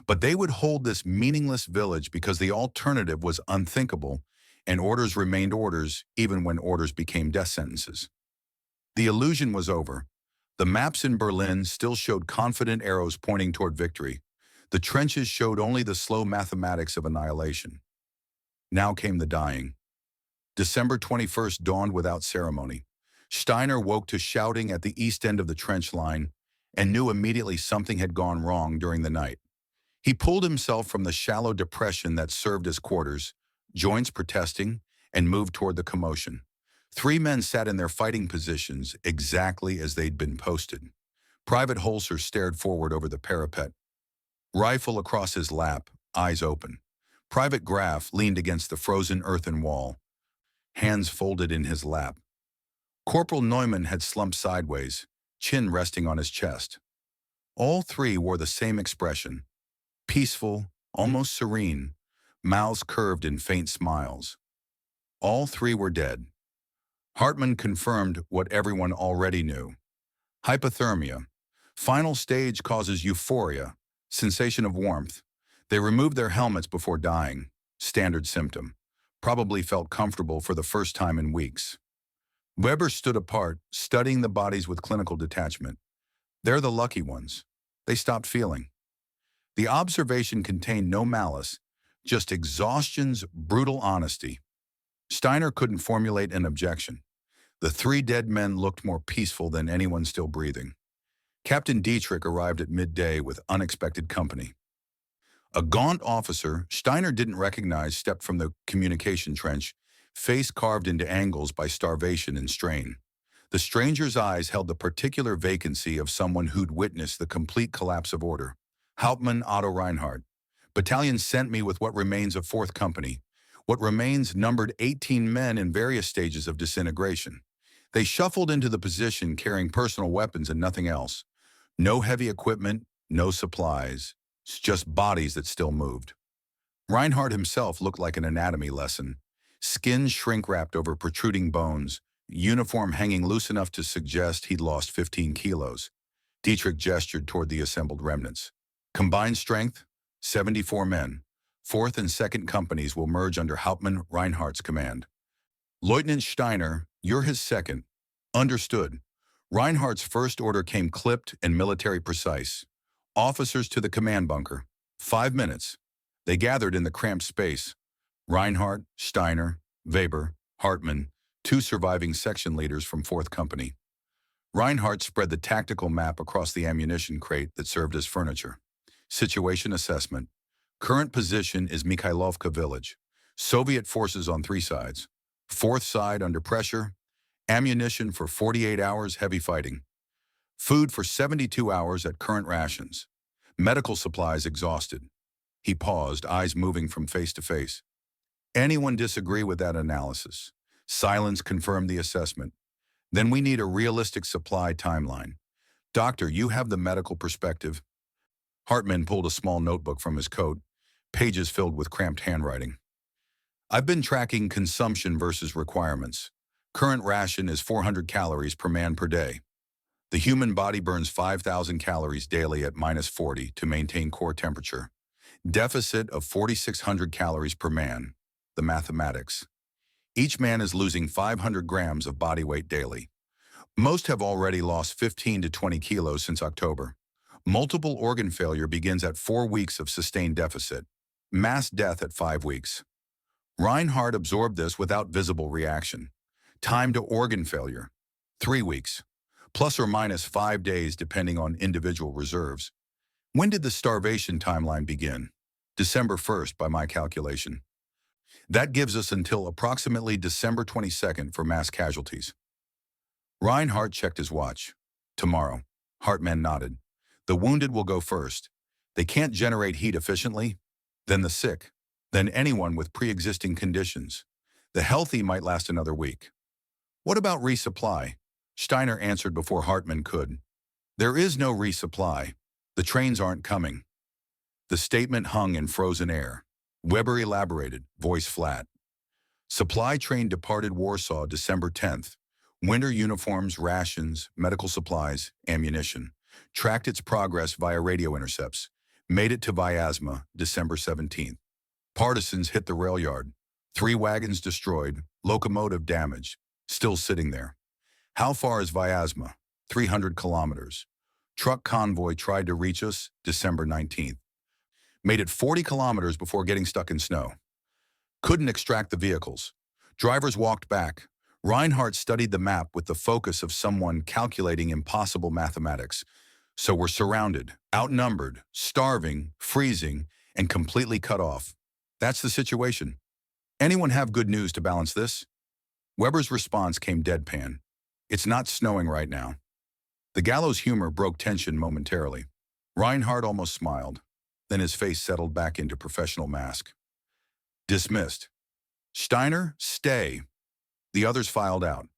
But they would hold this meaningless village because the alternative was unthinkable, and orders remained orders even when orders became death sentences. The illusion was over. The maps in Berlin still showed confident arrows pointing toward victory. The trenches showed only the slow mathematics of annihilation. Now came the dying. December 21st dawned without ceremony. Steiner woke to shouting at the east end of the trench line and knew immediately something had gone wrong during the night. He pulled himself from the shallow depression that served as quarters, joints protesting, and moved toward the commotion. 3 men sat in their fighting positions exactly as they'd been posted. Private Holzer stared forward over the parapet, rifle across his lap, eyes open. Private Graf leaned against the frozen earthen wall, hands folded in his lap. Corporal Neumann had slumped sideways, chin resting on his chest. All 3 wore the same expression, peaceful, almost serene, mouths curved in faint smiles. All 3 were dead. Hartmann confirmed what everyone already knew. Hypothermia. Final stage causes euphoria, sensation of warmth. They removed their helmets before dying. Standard symptom. Probably felt comfortable for the first time in weeks. Weber stood apart, studying the bodies with clinical detachment. They're the lucky ones. They stopped feeling. The observation contained no malice, just exhaustion's brutal honesty. Steiner couldn't formulate an objection. The 3 dead men looked more peaceful than anyone still breathing. Captain Dietrich arrived at midday with unexpected company. A gaunt officer Steiner didn't recognize stepped from the communication trench, face carved into angles by starvation and strain. The stranger's eyes held the particular vacancy of someone who'd witnessed the complete collapse of order. Hauptmann Otto Reinhardt. Battalion sent me with what remains of 4th Company. What remains numbered 18 men in various stages of disintegration. They shuffled into the position carrying personal weapons and nothing else. No heavy equipment, no supplies, just bodies that still moved. Reinhardt himself looked like an anatomy lesson. Skin shrink-wrapped over protruding bones, uniform hanging loose enough to suggest he'd lost 15 kilos. Dietrich gestured toward the assembled remnants. Combined strength, 74 men. 4th and 2nd Companies will merge under Hauptmann Reinhardt's command. Leutnant Steiner, you're his second. Understood. Reinhardt's first order came clipped and military precise. Officers to the command bunker. 5 minutes. They gathered in the cramped space. Reinhardt, Steiner, Weber, Hartmann, 2 surviving section leaders from 4th Company. Reinhardt spread the tactical map across the ammunition crate that served as furniture. Situation assessment. Current position is Mikhailovka village. Soviet forces on 3 sides. 4th side under pressure. Ammunition for 48 hours, heavy fighting. Food for 72 hours at current rations. Medical supplies exhausted. He paused, eyes moving from face to face. Anyone disagree with that analysis? Silence confirmed the assessment. Then we need a realistic supply timeline. Doctor, you have the medical perspective. Hartmann pulled a small notebook from his coat, pages filled with cramped handwriting. I've been tracking consumption versus requirements. Current ration is 400 calories per man per day. The human body burns 5,000 calories daily at -40 to maintain core temperature. Deficit of 4,600 calories per man. The mathematics. Each man is losing 500 grams of body weight daily. Most have already lost 15 to 20 kilos since October. Multiple organ failure begins at 4 weeks of sustained deficit. Mass death at 5 weeks. Reinhardt absorbed this without visible reaction. Time to organ failure. 3 weeks, plus or minus 5 days depending on individual reserves. When did the starvation timeline begin? December 1st by my calculation. That gives us until approximately December 22nd for mass casualties. Reinhardt checked his watch. Tomorrow. Hartman nodded. The wounded will go first. They can't generate heat efficiently. Then the sick. Then anyone with pre-existing conditions. The healthy might last another week. What about resupply? Steiner answered before Hartman could. There is no resupply. The trains aren't coming. The statement hung in frozen air. Weber elaborated, voice flat. Supply train departed Warsaw December 10th. Winter uniforms, rations, medical supplies, ammunition. Tracked its progress via radio intercepts. Made it to Vyazma December 17th. Partisans hit the rail yard. 3 wagons destroyed, locomotive damaged. Still sitting there. How far is Vyazma? 300 kilometers. Truck convoy tried to reach us December 19th. Made it 40 kilometers before getting stuck in snow. Couldn't extract the vehicles. Drivers walked back. Reinhardt studied the map with the focus of someone calculating impossible mathematics. So we're surrounded, outnumbered, starving, freezing, and completely cut off. That's the situation. Anyone have good news to balance this? Weber's response came deadpan. It's not snowing right now. The gallows humor broke tension momentarily. Reinhardt almost smiled. Then his face settled back into professional mask. Dismissed. Steiner, stay. The others filed out.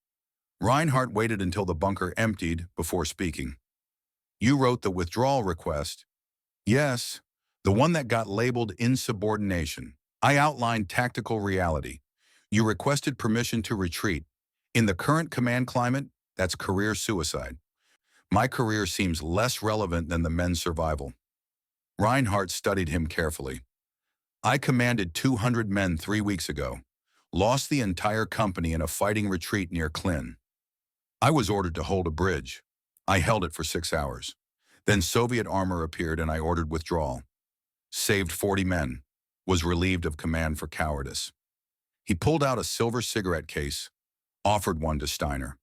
Reinhardt waited until the bunker emptied before speaking. You wrote the withdrawal request. Yes, the one that got labeled insubordination. I outlined tactical reality. You requested permission to retreat. In the current command climate, that's career suicide. My career seems less relevant than the men's survival. Reinhardt studied him carefully. I commanded 200 men 3 weeks ago. Lost the entire company in a fighting retreat near Klin. I was ordered to hold a bridge. I held it for 6 hours. Then Soviet armor appeared and I ordered withdrawal. Saved 40 men. Was relieved of command for cowardice. He pulled out a silver cigarette case, offered one to Steiner.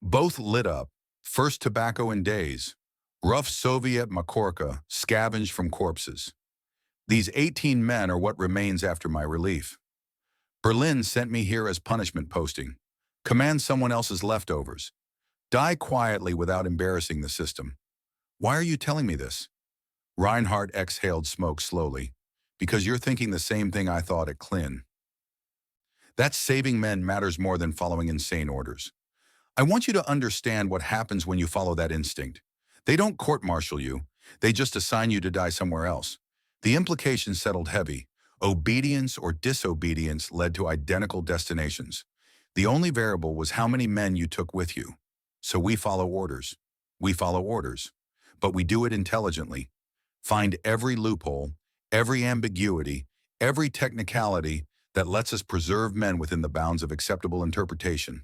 Both lit up. First tobacco in days. Rough Soviet makorka scavenged from corpses. These 18 men are what remains after my relief. Berlin sent me here as punishment posting. Command someone else's leftovers. Die quietly without embarrassing the system. Why are you telling me this? Reinhardt exhaled smoke slowly. Because you're thinking the same thing I thought at Klin. That saving men matters more than following insane orders. I want you to understand what happens when you follow that instinct. They don't court-martial you. They just assign you to die somewhere else. The implications settled heavy. Obedience or disobedience led to identical destinations. The only variable was how many men you took with you. So we follow orders. We follow orders. But we do it intelligently. Find every loophole, every ambiguity, every technicality that lets us preserve men within the bounds of acceptable interpretation.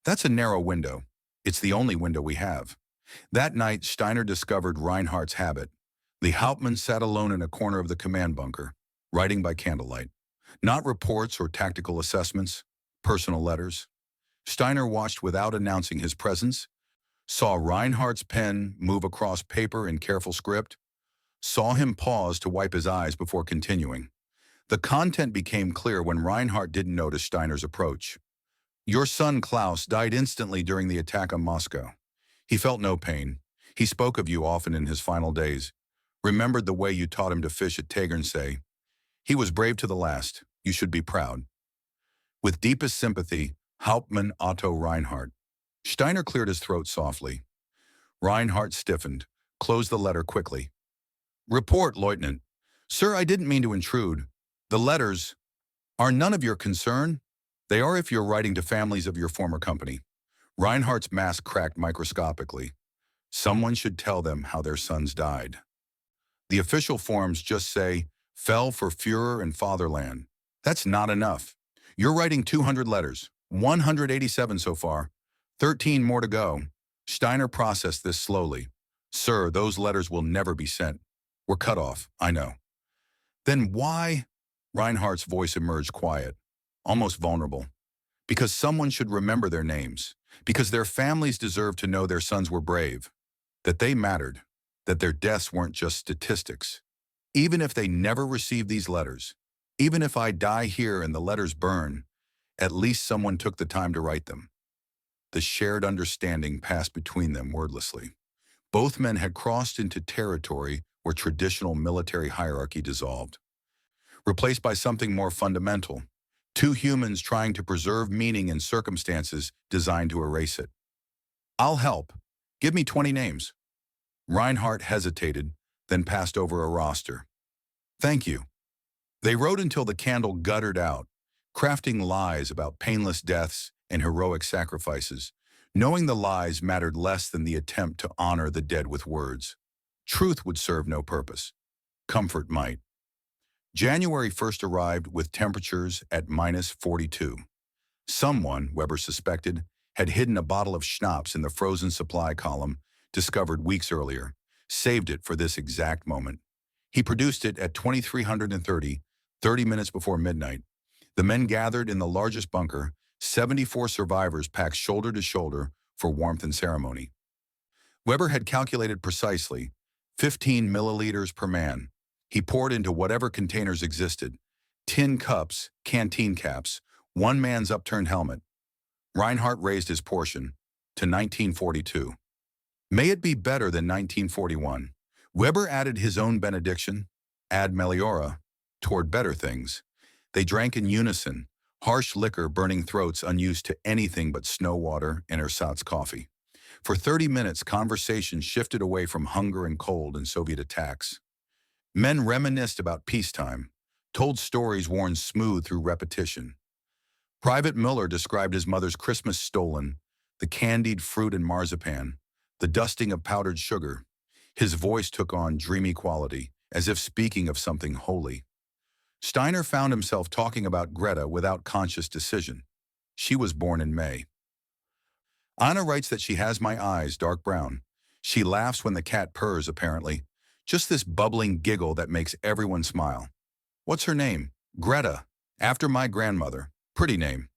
That's a narrow window. It's the only window we have. That night, Steiner discovered Reinhardt's habit. The Hauptmann sat alone in a corner of the command bunker, writing by candlelight. Not reports or tactical assessments, personal letters. Steiner watched without announcing his presence, saw Reinhardt's pen move across paper in careful script, saw him pause to wipe his eyes before continuing. The content became clear when Reinhardt didn't notice Steiner's approach. Your son Klaus died instantly during the attack on Moscow. He felt no pain. He spoke of you often in his final days. Remembered the way you taught him to fish at Tegernsee. He was brave to the last. You should be proud. With deepest sympathy, Hauptmann Otto Reinhardt. Steiner cleared his throat softly. Reinhardt stiffened, closed the letter quickly. Report, Leutnant. Sir, I didn't mean to intrude. The letters are none of your concern. They are if you're writing to families of your former company. Reinhardt's mask cracked microscopically. Someone should tell them how their sons died. The official forms just say, fell for Führer and fatherland. That's not enough. You're writing 200 letters, 187 so far, 13 more to go. Steiner processed this slowly. Sir, those letters will never be sent. We're cut off, I know. Then why? Reinhardt's voice emerged quiet, almost vulnerable. because someone should remember their names, because their families deserve to know their sons were brave, that they mattered, that their deaths weren't just statistics. Even if they never received these letters, even if I die here and the letters burn, at least someone took the time to write them. The shared understanding passed between them wordlessly. Both men had crossed into territory where traditional military hierarchy dissolved, replaced by something more fundamental, two humans trying to preserve meaning in circumstances designed to erase it. I'll help. Give me 20 names. Reinhardt hesitated, then passed over a roster. Thank you. They wrote until the candle guttered out, crafting lies about painless deaths and heroic sacrifices, knowing the lies mattered less than the attempt to honor the dead with words. Truth would serve no purpose. Comfort might. January 1st arrived with temperatures at -42. Someone, Weber suspected, had hidden a bottle of schnapps in the frozen supply column, discovered weeks earlier, saved it for this exact moment. He produced it at 2330, 30 minutes before midnight. The men gathered in the largest bunker, 74 survivors packed shoulder to shoulder for warmth and ceremony. Weber had calculated precisely 15 milliliters per man. He poured into whatever containers existed, tin cups, canteen caps, one man's upturned helmet. Reinhardt raised his portion to 1942. May it be better than 1941. Weber added his own benediction, ad meliora, toward better things. They drank in unison, harsh liquor burning throats unused to anything but snow water and ersatz coffee. For 30 minutes, conversation shifted away from hunger and cold and Soviet attacks. Men reminisced about peacetime, told stories worn smooth through repetition. Private Miller described his mother's Christmas stolen, the candied fruit and marzipan, the dusting of powdered sugar. His voice took on dreamy quality, as if speaking of something holy. Steiner found himself talking about Greta without conscious decision. She was born in May. Anna writes that she has my eyes, dark brown. She laughs when the cat purrs, apparently. Just this bubbling giggle that makes everyone smile. What's her name? Greta, after my grandmother. Pretty name.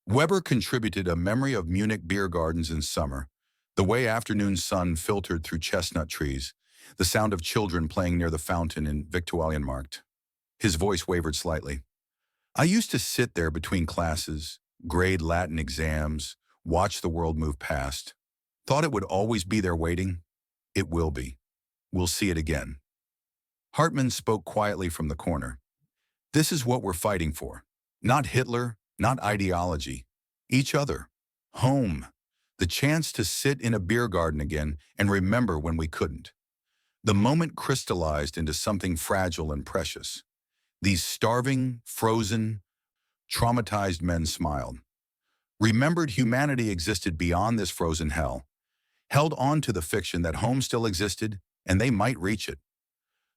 Weber contributed a memory of Munich beer gardens in summer, the way afternoon sun filtered through chestnut trees, the sound of children playing near the fountain in Viktualienmarkt. His voice wavered slightly. I used to sit there between classes, grade Latin exams, watch the world move past. Thought it would always be there waiting. It will be. We'll see it again. Hartmann spoke quietly from the corner. This is what we're fighting for. Not Hitler, not ideology. Each other. Home. The chance to sit in a beer garden again and remember when we couldn't. The moment crystallized into something fragile and precious. These starving, frozen, traumatized men smiled. Remembered humanity existed beyond this frozen hell. Held on to the fiction that home still existed and they might reach it.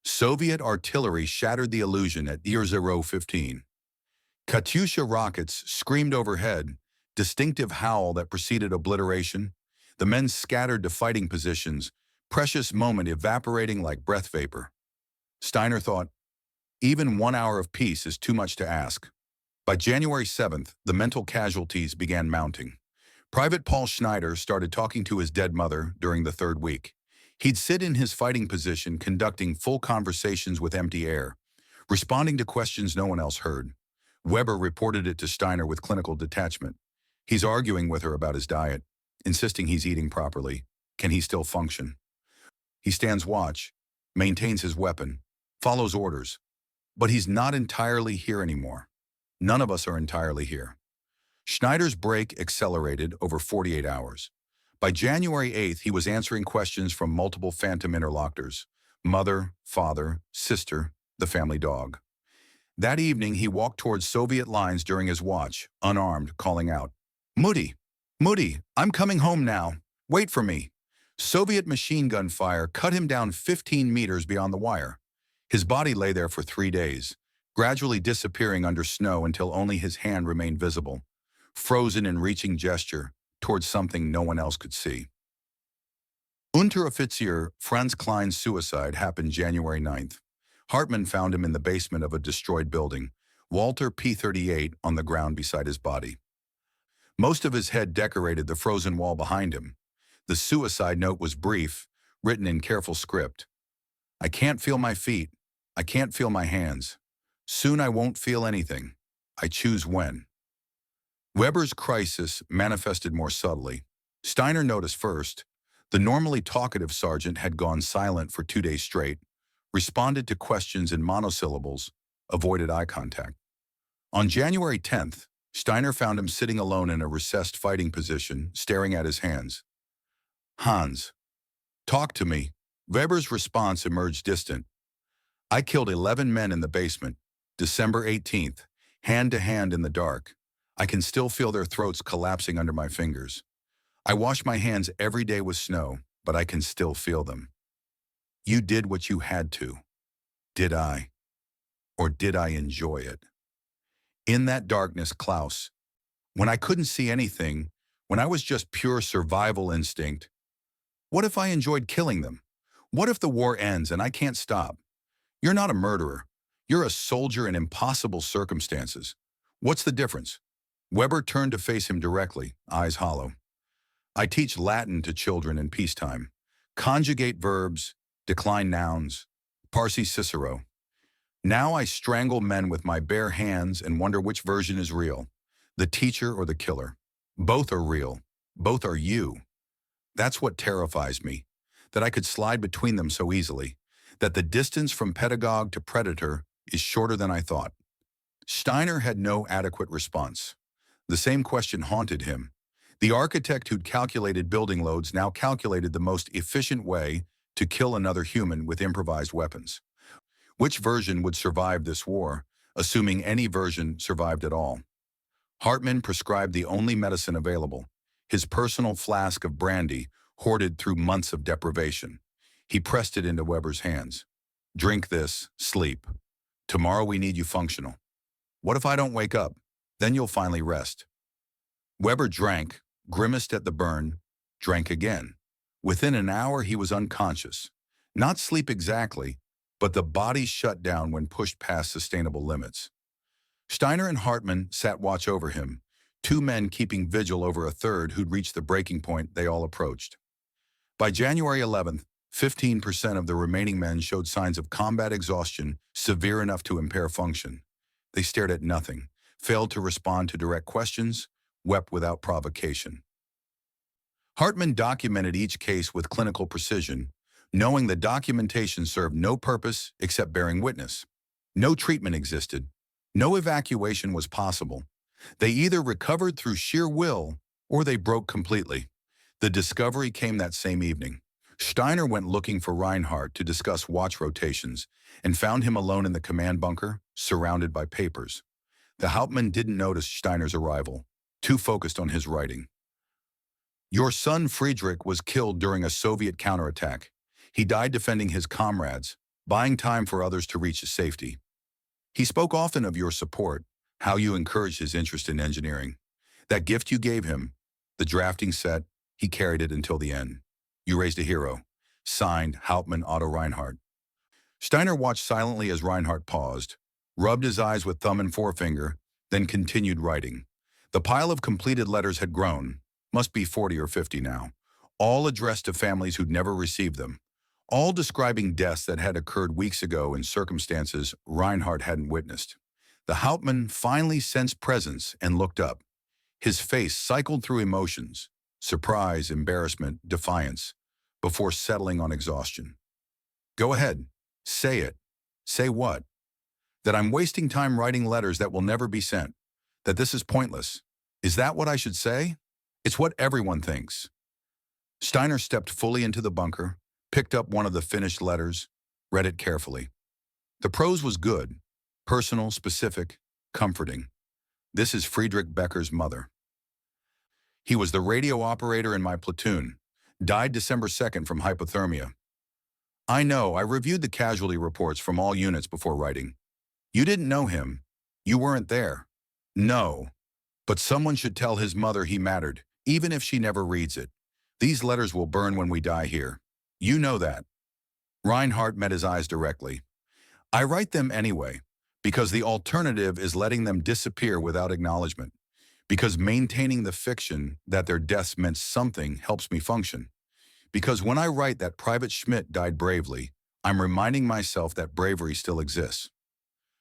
Soviet artillery shattered the illusion at year 015. Katyusha rockets screamed overhead, distinctive howl that preceded obliteration. The men scattered to fighting positions, precious moment evaporating like breath vapor. Steiner thought, even 1 hour of peace is too much to ask. By January 7th, the mental casualties began mounting. Private Paul Schneider started talking to his dead mother during the third week. He'd sit in his fighting position, conducting full conversations with empty air, responding to questions no one else heard. Weber reported it to Steiner with clinical detachment. He's arguing with her about his diet, insisting he's eating properly. Can he still function? He stands watch, maintains his weapon, follows orders. But he's not entirely here anymore. None of us are entirely here. Schneider's break accelerated over 48 hours. By January 8th, he was answering questions from multiple phantom interlocutors: mother, father, sister, the family dog. That evening, he walked towards Soviet lines during his watch, unarmed, calling out, Mutti, Mutti, I'm coming home now. Wait for me. Soviet machine gun fire cut him down 15 meters beyond the wire. His body lay there for 3 days, gradually disappearing under snow until only his hand remained visible, frozen in reaching gesture towards something no one else could see. Unteroffizier Franz Klein's suicide happened January 9th. Hartmann found him in the basement of a destroyed building, Walter P-38 on the ground beside his body. Most of his head decorated the frozen wall behind him. The suicide note was brief, written in careful script. I can't feel my feet. I can't feel my hands. Soon I won't feel anything. I choose when. Weber's crisis manifested more subtly. Steiner noticed first. The normally talkative sergeant had gone silent for 2 days straight, responded to questions in monosyllables, avoided eye contact. On January 10th, Steiner found him sitting alone in a recessed fighting position, staring at his hands. Hans, talk to me. Weber's response emerged distant. I killed 11 men in the basement, December 18th, hand to hand in the dark. I can still feel their throats collapsing under my fingers. I wash my hands every day with snow, but I can still feel them. You did what you had to. Did I? Or did I enjoy it? In that darkness, Klaus, when I couldn't see anything, when I was just pure survival instinct, what if I enjoyed killing them? What if the war ends and I can't stop? You're not a murderer. You're a soldier in impossible circumstances. What's the difference? Weber turned to face him directly, eyes hollow. I teach Latin to children in peacetime. Conjugate verbs, decline nouns, Parsi Cicero. Now I strangle men with my bare hands and wonder which version is real, the teacher or the killer. Both are real. Both are you. That's what terrifies me, that I could slide between them so easily, that the distance from pedagogue to predator is shorter than I thought. Steiner had no adequate response. The same question haunted him. The architect who'd calculated building loads now calculated the most efficient way to kill another human with improvised weapons. Which version would survive this war, assuming any version survived at all? Hartmann prescribed the only medicine available, his personal flask of brandy hoarded through months of deprivation. He pressed it into Weber's hands. Drink this, sleep. Tomorrow we need you functional. What if I don't wake up? Then you'll finally rest. Weber drank, grimaced at the burn, drank again. Within an hour he was unconscious. Not sleep exactly, but the body shut down when pushed past sustainable limits. Steiner and Hartmann sat watch over him, two men keeping vigil over a third who'd reached the breaking point they all approached. By January 11th, 15% of the remaining men showed signs of combat exhaustion severe enough to impair function. They stared at nothing, failed to respond to direct questions, wept without provocation. Hartmann documented each case with clinical precision, knowing the documentation served no purpose except bearing witness. No treatment existed. No evacuation was possible. They either recovered through sheer will or they broke completely. The discovery came that same evening. Steiner went looking for Reinhardt to discuss watch rotations and found him alone in the command bunker, surrounded by papers. The Hauptmann didn't notice Steiner's arrival, too focused on his writing. Your son Friedrich was killed during a Soviet counterattack. He died defending his comrades, buying time for others to reach his safety. He spoke often of your support, how you encouraged his interest in engineering. That gift you gave him, the drafting set, he carried it until the end. You raised a hero. Signed, Hauptmann Otto Reinhardt. Steiner watched silently as Reinhardt paused, rubbed his eyes with thumb and forefinger, then continued writing. The pile of completed letters had grown, must be 40 or 50 now, all addressed to families who'd never received them, all describing deaths that had occurred weeks ago in circumstances Reinhardt hadn't witnessed. The Hauptmann finally sensed presence and looked up. His face cycled through emotions, surprise, embarrassment, defiance, before settling on exhaustion. Go ahead. Say it. Say what? That I'm wasting time writing letters that will never be sent. That this is pointless. Is that what I should say? It's what everyone thinks. Steiner stepped fully into the bunker, picked up one of the finished letters, read it carefully. The prose was good, personal, specific, comforting. This is Friedrich Becker's mother. He was the radio operator in my platoon, died December 2nd from hypothermia. I know, I reviewed the casualty reports from all units before writing. You didn't know him. You weren't there. No. But someone should tell his mother he mattered, even if she never reads it. These letters will burn when we die here. You know that. Reinhardt met his eyes directly. I write them anyway, because the alternative is letting them disappear without acknowledgement. Because maintaining the fiction that their deaths meant something helps me function. Because when I write that Private Schmidt died bravely, I'm reminding myself that bravery still exists.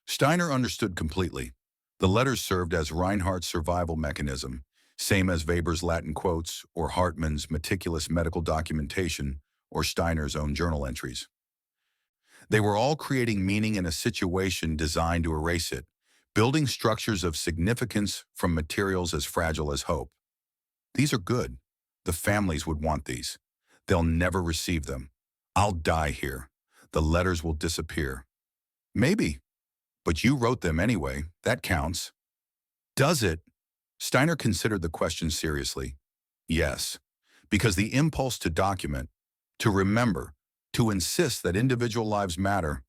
Steiner understood completely. The letters served as Reinhardt's survival mechanism, same as Weber's Latin quotes or Hartmann's meticulous medical documentation or Steiner's own journal entries. They were all creating meaning in a situation designed to erase it, building structures of significance from materials as fragile as hope. These are good. The families would want these. They'll never receive them. I'll die here. The letters will disappear. Maybe, but you wrote them anyway. That counts. Does it? Steiner considered the question seriously. Yes, because the impulse to document, to remember, to insist that individual lives matter,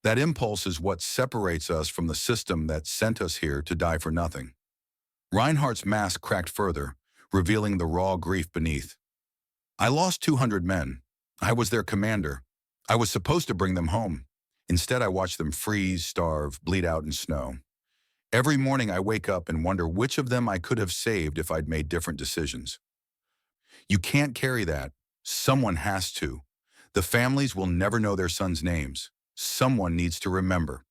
that impulse is what separates us from the system that sent us here to die for nothing. Reinhardt's mask cracked further, revealing the raw grief beneath. I lost 200 men. I was their commander. I was supposed to bring them home. Instead, I watched them freeze, starve, bleed out in snow. Every morning I wake up and wonder which of them I could have saved if I'd made different decisions. You can't carry that. Someone has to. The families will never know their sons' names. Someone needs to remember.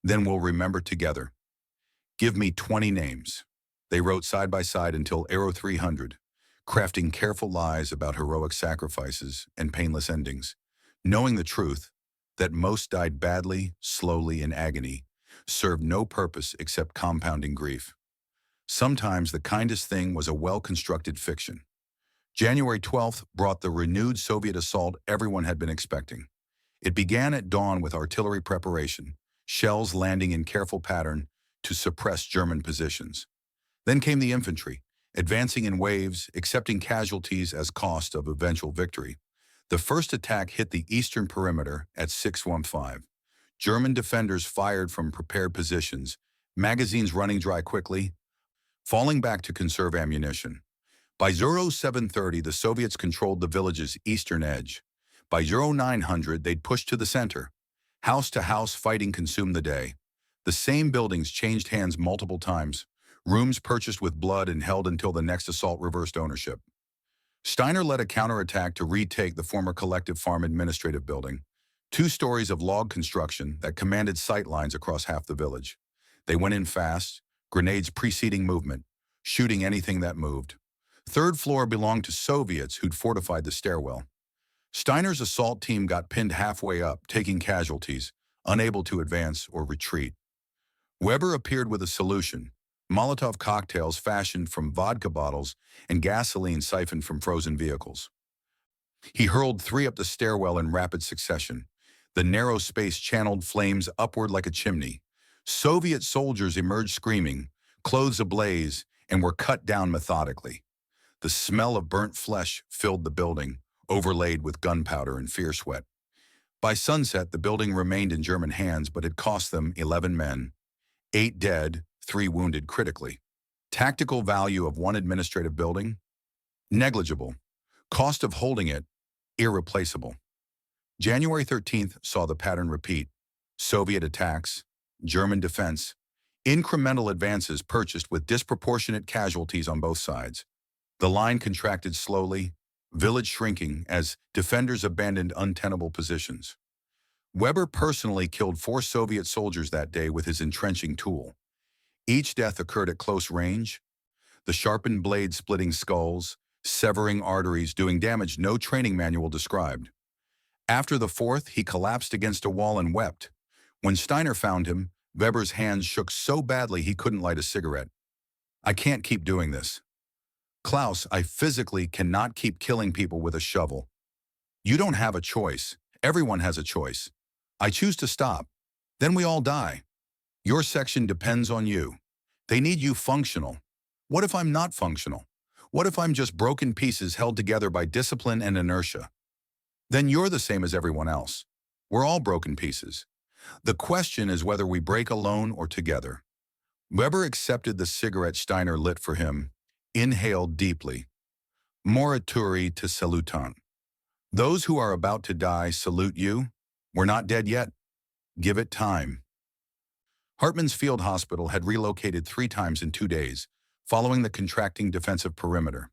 Then we'll remember together. Give me 20 names. They wrote side by side until Arrow 300, crafting careful lies about heroic sacrifices and painless endings, knowing the truth that most died badly, slowly, in agony, served no purpose except compounding grief. Sometimes the kindest thing was a well-constructed fiction. January 12th brought the renewed Soviet assault everyone had been expecting. It began at dawn with artillery preparation, shells landing in careful pattern to suppress German positions. Then came the infantry, advancing in waves, accepting casualties as cost of eventual victory. The first attack hit the eastern perimeter at 6:15. German defenders fired from prepared positions, magazines running dry quickly, falling back to conserve ammunition. By 0730, the Soviets controlled the village's eastern edge. By 0900, they'd pushed to the center. House to house fighting consumed the day. The same buildings changed hands multiple times, rooms purchased with blood and held until the next assault reversed ownership. Steiner led a counterattack to retake the former Collective Farm Administrative Building, 2 stories of log construction that commanded sight lines across half the village. They went in fast, grenades preceding movement, shooting anything that moved. Third floor belonged to Soviets who'd fortified the stairwell. Steiner's assault team got pinned halfway up, taking casualties, unable to advance or retreat. Weber appeared with a solution: Molotov cocktails fashioned from vodka bottles and gasoline siphoned from frozen vehicles. He hurled 3 up the stairwell in rapid succession. The narrow space channeled flames upward like a chimney. Soviet soldiers emerged screaming, clothes ablaze, and were cut down methodically. The smell of burnt flesh filled the building, overlaid with gunpowder and fear sweat. By sunset, the building remained in German hands, but it cost them 11 men, 8 dead, 3 wounded critically. Tactical value of one administrative building? Negligible. Cost of holding it? Irreplaceable. January 13th saw the pattern repeat. Soviet attacks, German defense, incremental advances purchased with disproportionate casualties on both sides. The line contracted slowly, village shrinking as defenders abandoned untenable positions. Weber personally killed 4 Soviet soldiers that day with his entrenching tool. Each death occurred at close range, the sharpened blade splitting skulls, severing arteries, doing damage no training manual described. After the 4th, he collapsed against a wall and wept. When Steiner found him, Weber's hands shook so badly he couldn't light a cigarette. I can't keep doing this. Klaus, I physically cannot keep killing people with a shovel. You don't have a choice. Everyone has a choice. I choose to stop. Then we all die. Your section depends on you. They need you functional. What if I'm not functional? What if I'm just broken pieces held together by discipline and inertia? Then you're the same as everyone else. We're all broken pieces. The question is whether we break alone or together. Weber accepted the cigarette Steiner lit for him, inhaled deeply. Morituri te salutant. Those who are about to die salute you. We're not dead yet. Give it time. Hartmann's field hospital had relocated 3 times in 2 days, following the contracting defensive perimeter.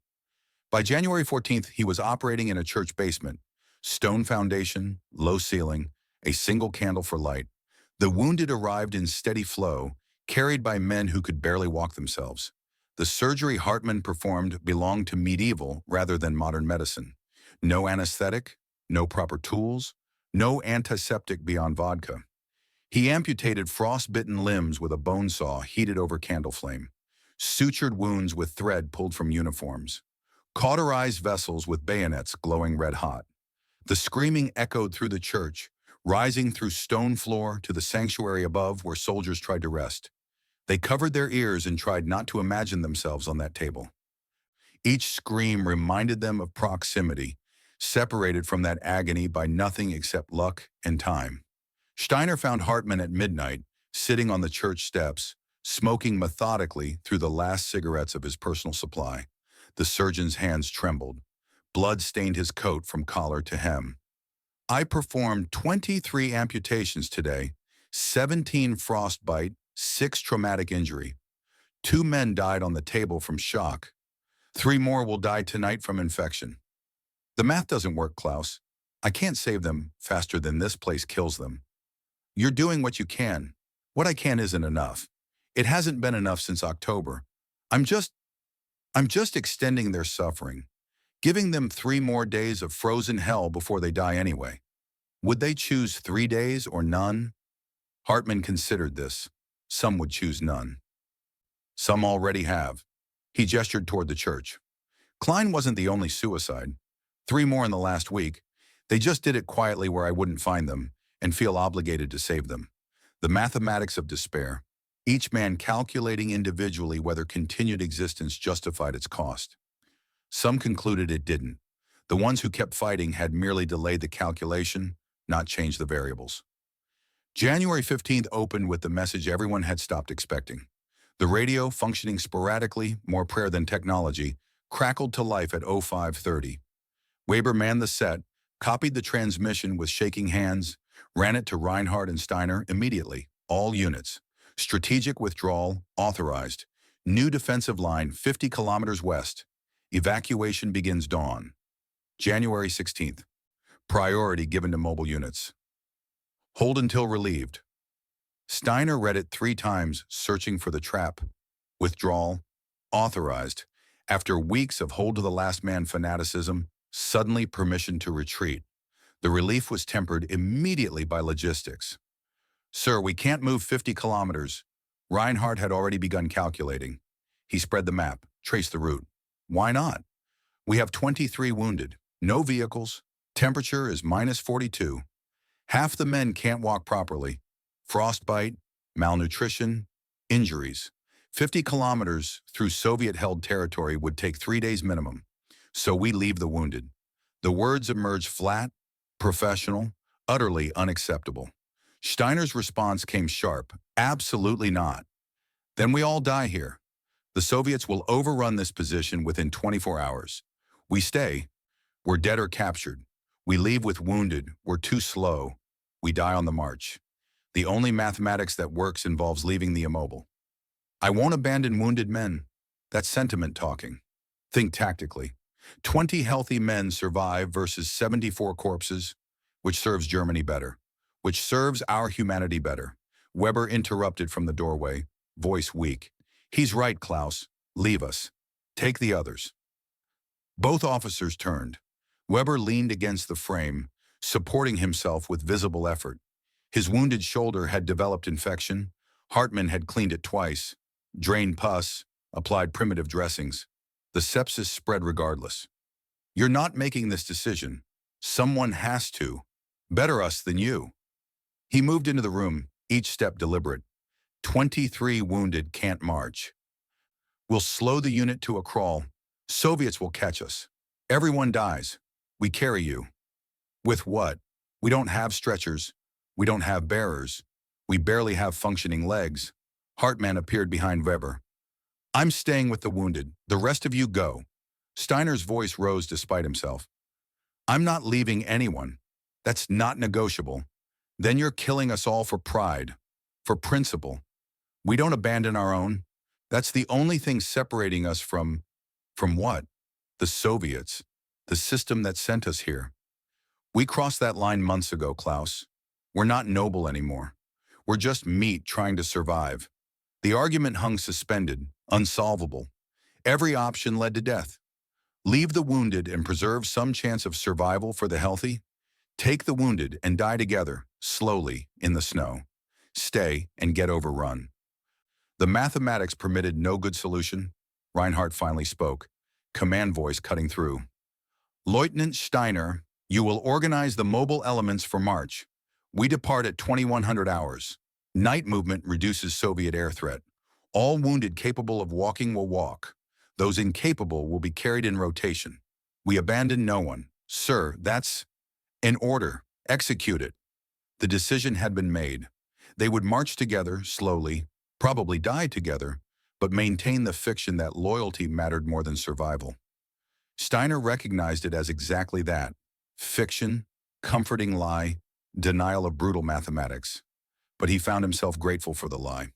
By January 14th, he was operating in a church basement. Stone foundation, low ceiling, a single candle for light. The wounded arrived in steady flow, carried by men who could barely walk themselves. The surgery Hartman performed belonged to medieval rather than modern medicine. No anesthetic, no proper tools, no antiseptic beyond vodka. He amputated frost-bitten limbs with a bone saw heated over candle flame, sutured wounds with thread pulled from uniforms, cauterized vessels with bayonets glowing red hot. The screaming echoed through the church, rising through stone floor to the sanctuary above where soldiers tried to rest. They covered their ears and tried not to imagine themselves on that table. Each scream reminded them of proximity, separated from that agony by nothing except luck and time. Steiner found Hartman at midnight, sitting on the church steps, smoking methodically through the last cigarettes of his personal supply. The surgeon's hands trembled. Blood stained his coat from collar to hem. "I performed 23 amputations today, 17 frostbite, 6 traumatic injury. 2 men died on the table from shock. 3 more will die tonight from infection. The math doesn't work, Klaus. I can't save them faster than this place kills them. You're doing what you can. What I can isn't enough. It hasn't been enough since October. I'm just extending their suffering, giving them 3 more days of frozen hell before they die anyway. Would they choose 3 days or none?" Hartman considered this. Some would choose none. Some already have. He gestured toward the church. Klein wasn't the only suicide. 3 more in the last week. They just did it quietly where I wouldn't find them and feel obligated to save them. The mathematics of despair. Each man calculating individually whether continued existence justified its cost. Some concluded it didn't. The ones who kept fighting had merely delayed the calculation, not changed the variables. January 15th opened with the message everyone had stopped expecting. The radio, functioning sporadically, more prayer than technology, crackled to life at 05:30. Weber manned the set, copied the transmission with shaking hands, ran it to Reinhardt and Steiner immediately. All units. Strategic withdrawal authorized. New defensive line 50 kilometers west. Evacuation begins dawn. January 16th. Priority given to mobile units. Hold until relieved. Steiner read it 3 times, searching for the trap. Withdrawal authorized. After weeks of hold to the last man fanaticism, suddenly permission to retreat. The relief was tempered immediately by logistics. "Sir, we can't move 50 kilometers. Reinhardt had already begun calculating. He spread the map, traced the route. "Why not? We have 23 wounded, no vehicles, temperature is -42. Half the men can't walk properly. Frostbite, malnutrition, injuries. 50 kilometers through Soviet-held territory would take 3 days minimum. So we leave the wounded." The words emerged flat, professional, utterly unacceptable. Steiner's response came sharp. "Absolutely not. Then we all die here. The Soviets will overrun this position within 24 hours. We stay. We're dead or captured. We leave with wounded. We're too slow. We die on the march. The only mathematics that works involves leaving the immobile. I won't abandon wounded men. That's sentiment talking. Think tactically. 20 healthy men survive versus 74 corpses. Which serves Germany better? Which serves our humanity better?" Weber interrupted from the doorway, voice weak. "He's right, Klaus. Leave us. Take the others." Both officers turned. Weber leaned against the frame, supporting himself with visible effort. His wounded shoulder had developed infection. Hartman had cleaned it twice, drained pus, applied primitive dressings. The sepsis spread regardless. "You're not making this decision. Someone has to. Better us than you." He moved into the room, each step deliberate. 23 wounded can't march. "We'll slow the unit to a crawl. Soviets will catch us. Everyone dies. We carry you." "With what? We don't have stretchers. We don't have bearers. We barely have functioning legs." Hartman appeared behind Weber. "I'm staying with the wounded. The rest of you go." Steiner's voice rose despite himself. "I'm not leaving anyone. That's not negotiable. Then you're killing us all for pride, for principle. We don't abandon our own. That's the only thing separating us from what? The Soviets, the system that sent us here. We crossed that line months ago, Klaus. We're not noble anymore. We're just meat trying to survive. The argument hung suspended, unsolvable. Every option led to death. Leave the wounded and preserve some chance of survival for the healthy. Take the wounded and die together, slowly, in the snow. Stay and get overrun. The mathematics permitted no good solution. Reinhardt finally spoke, command voice cutting through. Leutnant Steiner, you will organize the mobile elements for March. We depart at 2100 hours. Night movement reduces Soviet air threat. All wounded capable of walking will walk. Those incapable will be carried in rotation. We abandon no one. Sir, that's an order. Execute it. The decision had been made. They would march together, slowly, probably die together, but maintain the fiction that loyalty mattered more than survival. Steiner recognized it as exactly that: fiction, comforting lie, denial of brutal mathematics. But he found himself grateful for the lie.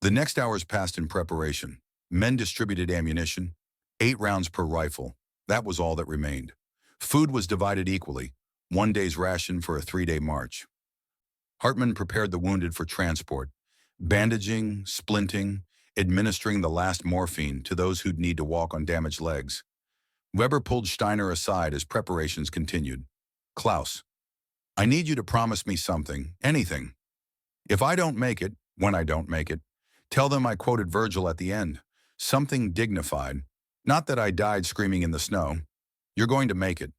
The next hours passed in preparation. Men distributed ammunition, 8 rounds per rifle. That was all that remained. Food was divided equally, 1 day's ration for a 3-day march. Hartmann prepared the wounded for transport, bandaging, splinting, administering the last morphine to those who'd need to walk on damaged legs. Weber pulled Steiner aside as preparations continued. Klaus, I need you to promise me something, anything. If I don't make it, when I don't make it, tell them I quoted Virgil at the end. Something dignified. Not that I died screaming in the snow. You're going to make it.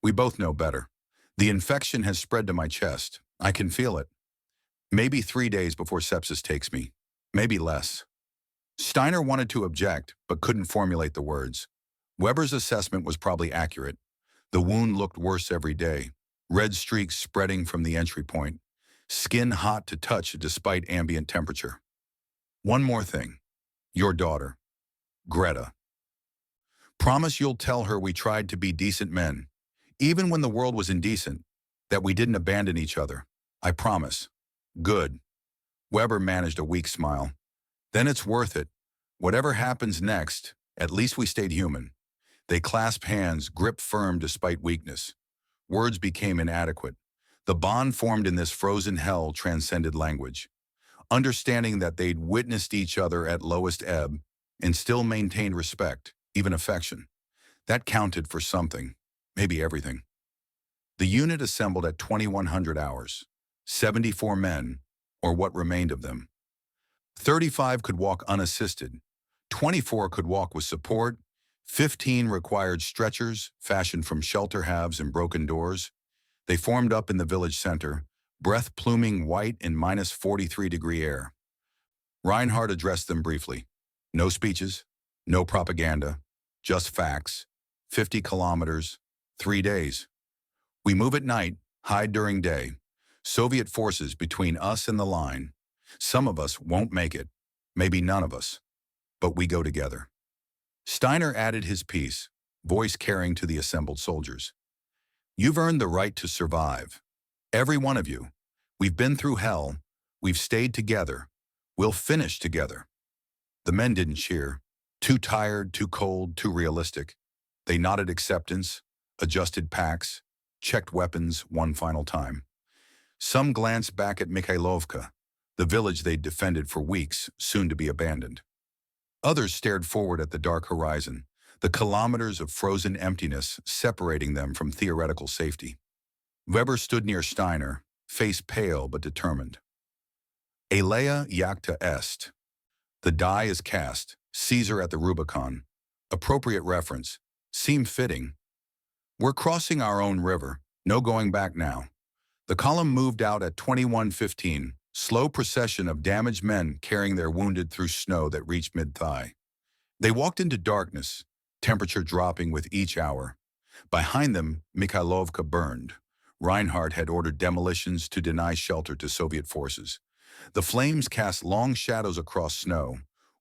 We both know better. The infection has spread to my chest. I can feel it. Maybe 3 days before sepsis takes me. Maybe less. Steiner wanted to object, but couldn't formulate the words. Weber's assessment was probably accurate. The wound looked worse every day. Red streaks spreading from the entry point. Skin hot to touch despite ambient temperature. One more thing. Your daughter, Greta. Promise you'll tell her we tried to be decent men, even when the world was indecent, that we didn't abandon each other. I promise. Good. Weber managed a weak smile. Then it's worth it. Whatever happens next, at least we stayed human. They clasped hands, gripped firm despite weakness. Words became inadequate. The bond formed in this frozen hell transcended language. Understanding that they'd witnessed each other at lowest ebb and still maintained respect, even affection. That counted for something, maybe everything. The unit assembled at 2100 hours. 74 men, or what remained of them. 35 could walk unassisted. 24 could walk with support. 15 required stretchers fashioned from shelter halves and broken doors. They formed up in the village center, breath pluming white in minus 43-degree air. Reinhardt addressed them briefly. No speeches, no propaganda, just facts. 50 kilometers, 3 days. We move at night, hide during day. Soviet forces between us and the line. Some of us won't make it, maybe none of us, but we go together. Steiner added his piece, voice carrying to the assembled soldiers. You've earned the right to survive. Every one of you. We've been through hell. We've stayed together. We'll finish together. The men didn't cheer. Too tired, too cold, too realistic. They nodded acceptance, adjusted packs, checked weapons one final time. Some glanced back at Mikhailovka, the village they'd defended for weeks, soon to be abandoned. Others stared forward at the dark horizon, the kilometers of frozen emptiness separating them from theoretical safety. Weber stood near Steiner, face pale but determined. Alea jacta est. The die is cast, Caesar at the Rubicon. Appropriate reference. Seemed fitting. We're crossing our own river, no going back now. The column moved out at 21:15, slow procession of damaged men carrying their wounded through snow that reached mid-thigh. They walked into darkness, temperature dropping with each hour. Behind them, Mikhailovka burned. Reinhardt had ordered demolitions to deny shelter to Soviet forces. The flames cast long shadows across snow,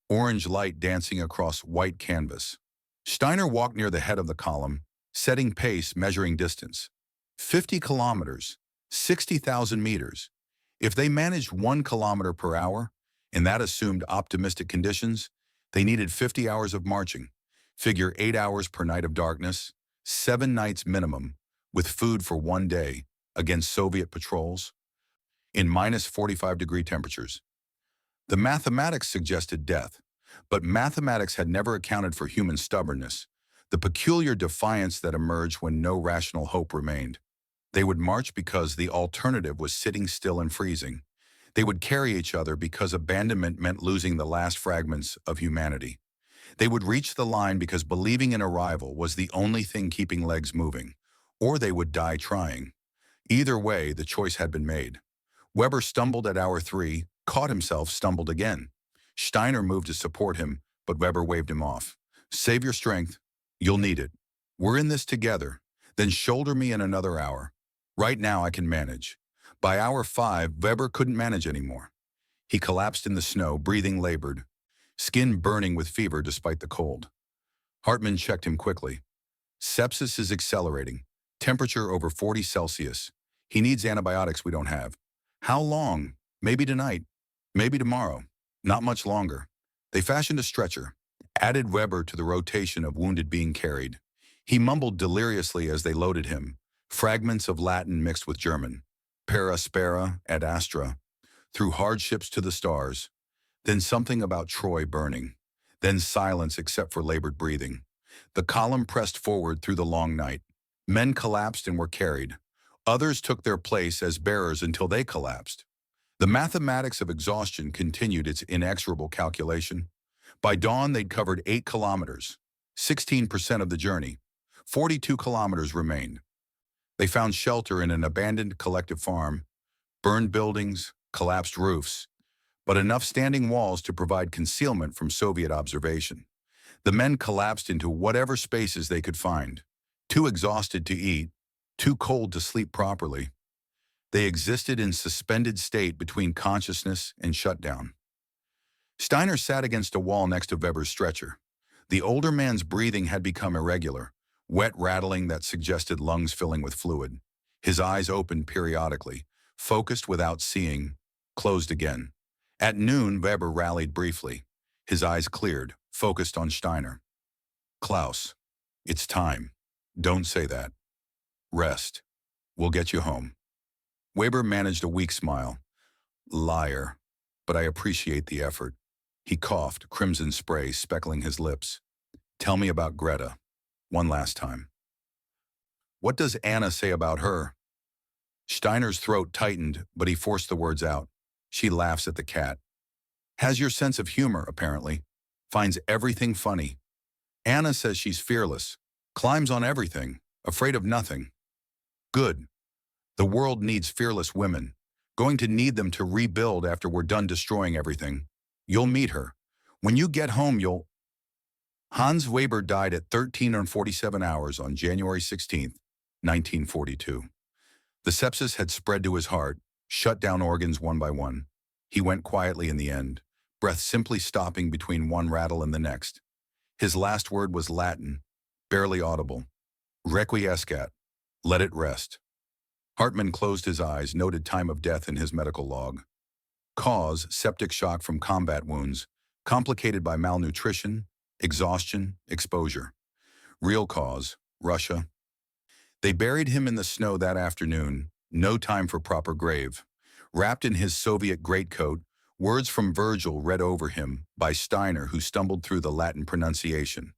orange light dancing across white canvas. Steiner walked near the head of the column, setting pace, measuring distance. 50 kilometers, 60,000 meters. If they managed 1 kilometer per hour, In that assumed optimistic conditions, they needed 50 hours of marching. Figure 8 hours per night of darkness, 7 nights minimum, with food for 1 day, against Soviet patrols, in minus 45-degree temperatures. The mathematics suggested death, but mathematics had never accounted for human stubbornness, the peculiar defiance that emerged when no rational hope remained. They would march because the alternative was sitting still and freezing. They would carry each other because abandonment meant losing the last fragments of humanity. They would reach the line because believing in arrival was the only thing keeping legs moving, or they would die trying. Either way, the choice had been made. Weber stumbled at hour 3, caught himself, stumbled again. Steiner moved to support him, but Weber waved him off. Save your strength. You'll need it. We're in this together. Then shoulder me in another hour. Right now I can manage. By hour 5, Weber couldn't manage anymore. He collapsed in the snow, breathing labored, skin burning with fever despite the cold. Hartmann checked him quickly. Sepsis is accelerating. Temperature over 40 Celsius. He needs antibiotics we don't have. How long? Maybe tonight. Maybe tomorrow. Not much longer. They fashioned a stretcher, added Weber to the rotation of wounded being carried. He mumbled deliriously as they loaded him, fragments of Latin mixed with German. Para spera ad astra. Through hardships to the stars. Then something about Troy burning. Then silence except for labored breathing. The column pressed forward through the long night. Men collapsed and were carried. Others took their place as bearers until they collapsed. The mathematics of exhaustion continued its inexorable calculation. By dawn, they'd covered 8 kilometers, 16% of the journey. 42 kilometers remained. They found shelter in an abandoned collective farm, burned buildings, collapsed roofs, but enough standing walls to provide concealment from Soviet observation. The men collapsed into whatever spaces they could find, too exhausted to eat, too cold to sleep properly. They existed in suspended state between consciousness and shutdown. Steiner sat against a wall next to Weber's stretcher. The older man's breathing had become irregular, wet rattling that suggested lungs filling with fluid. His eyes opened periodically, focused without seeing, closed again. At noon, Weber rallied briefly. His eyes cleared, focused on Steiner. Klaus, it's time. Don't say that. Rest. We'll get you home. Weber managed a weak smile. Liar, but I appreciate the effort. He coughed, crimson spray speckling his lips. Tell me about Greta. One last time. What does Anna say about her? Steiner's throat tightened, but he forced the words out. She laughs at the cat. Has your sense of humor, apparently. Finds everything funny. Anna says she's fearless. Climbs on everything. Afraid of nothing. Good. The world needs fearless women. Going to need them to rebuild after we're done destroying everything. You'll meet her. When you get home, you'll... Hans Weber died at 13:47 hours on January 16, 1942. The sepsis had spread to his heart, shut down organs one by one. He went quietly in the end, breath simply stopping between one rattle and the next. His last word was Latin, barely audible. Requiescat. Let it rest. Hartmann closed his eyes, noted time of death in his medical log. Cause, septic shock from combat wounds, complicated by malnutrition, exhaustion, exposure. Real cause, Russia. They buried him in the snow that afternoon, no time for proper grave. Wrapped in his Soviet greatcoat, words from Virgil read over him by Steiner, who stumbled through the Latin pronunciation.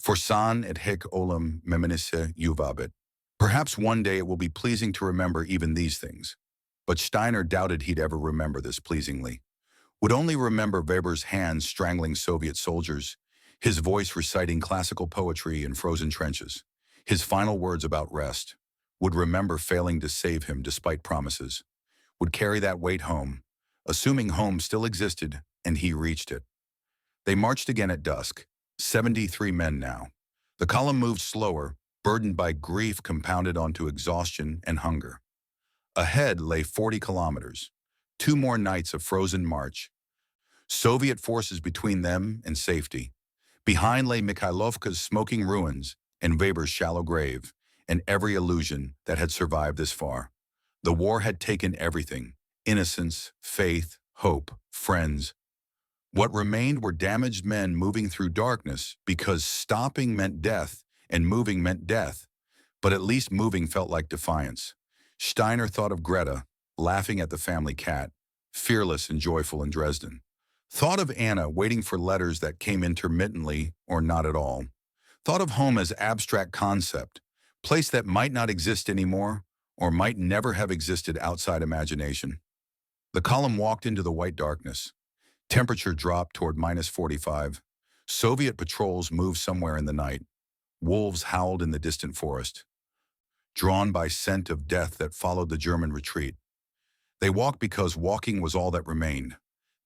Forsan et hic olim meminisse juvabit. Perhaps one day it will be pleasing to remember even these things. But Steiner doubted he'd ever remember this pleasingly. Would only remember Weber's hands strangling Soviet soldiers, his voice reciting classical poetry in frozen trenches, his final words about rest. Would remember failing to save him despite promises. Would carry that weight home, assuming home still existed and he reached it. They marched again at dusk, 73 men now. The column moved slower, burdened by grief compounded onto exhaustion and hunger. Ahead lay 40 kilometers, 2 more nights of frozen march. Soviet forces between them and safety. Behind lay Mikhailovka's smoking ruins and Weber's shallow grave, and every illusion that had survived this far. The war had taken everything: innocence, faith, hope, friends, What remained were damaged men moving through darkness because stopping meant death and moving meant death, but at least moving felt like defiance. Steiner thought of Greta, laughing at the family cat, fearless and joyful in Dresden. Thought of Anna waiting for letters that came intermittently or not at all. Thought of home as abstract concept, place that might not exist anymore or might never have existed outside imagination. The column walked into the white darkness. Temperature dropped toward -45. Soviet patrols moved somewhere in the night. Wolves howled in the distant forest, drawn by scent of death that followed the German retreat. They walked because walking was all that remained.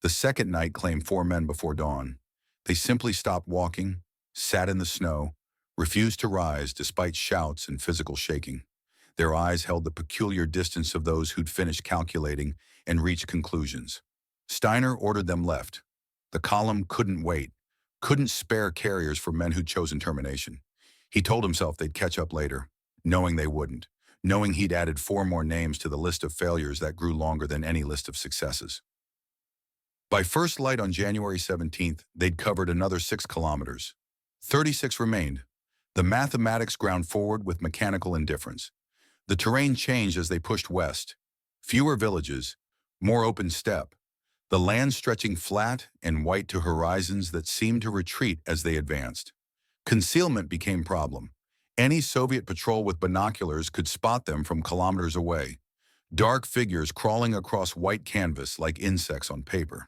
The second night claimed 4 men before dawn. They simply stopped walking, sat in the snow, refused to rise despite shouts and physical shaking. Their eyes held the peculiar distance of those who'd finished calculating and reached conclusions. Steiner ordered them left. The column couldn't wait, couldn't spare carriers for men who'd chosen termination. He told himself they'd catch up later, knowing they wouldn't, knowing he'd added 4 more names to the list of failures that grew longer than any list of successes. By first light on January 17th, they'd covered another 6 kilometers. 36 remained. The mathematics ground forward with mechanical indifference. The terrain changed as they pushed west. Fewer villages, more open steppe. The land stretching flat and white to horizons that seemed to retreat as they advanced. Concealment became problem. Any Soviet patrol with binoculars could spot them from kilometers away. Dark figures crawling across white canvas like insects on paper.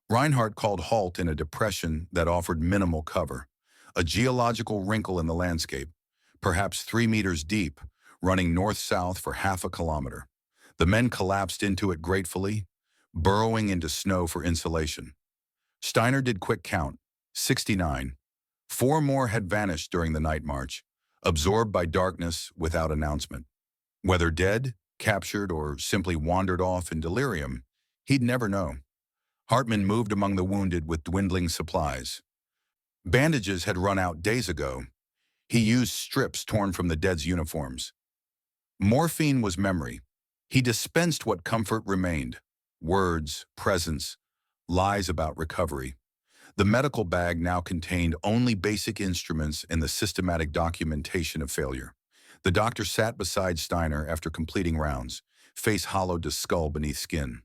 Reinhardt called halt in a depression that offered minimal cover, a geological wrinkle in the landscape, perhaps 3 meters deep, running north-south for half a kilometer. The men collapsed into it gratefully, burrowing into snow for insulation. Steiner did quick count, 69. 4 more had vanished during the night march, absorbed by darkness without announcement. Whether dead, captured, or simply wandered off in delirium, he'd never know. Hartmann moved among the wounded with dwindling supplies. Bandages had run out days ago. He used strips torn from the dead's uniforms. Morphine was memory. He dispensed what comfort remained: words, presence, lies about recovery. The medical bag now contained only basic instruments and the systematic documentation of failure. The doctor sat beside Steiner after completing rounds, face hollowed to skull beneath skin.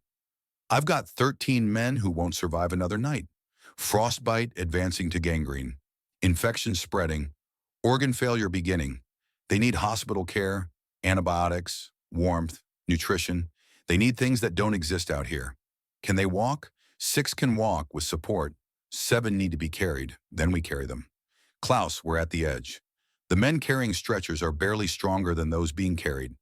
"I've got 13 men who won't survive another night. Frostbite advancing to gangrene. Infection spreading. Organ failure beginning. They need hospital care, antibiotics, warmth, nutrition. They need things that don't exist out here. Can they walk? 6 can walk with support. 7 need to be carried. Then we carry them. Klaus, we're at the edge. The men carrying stretchers are barely stronger than those being carried.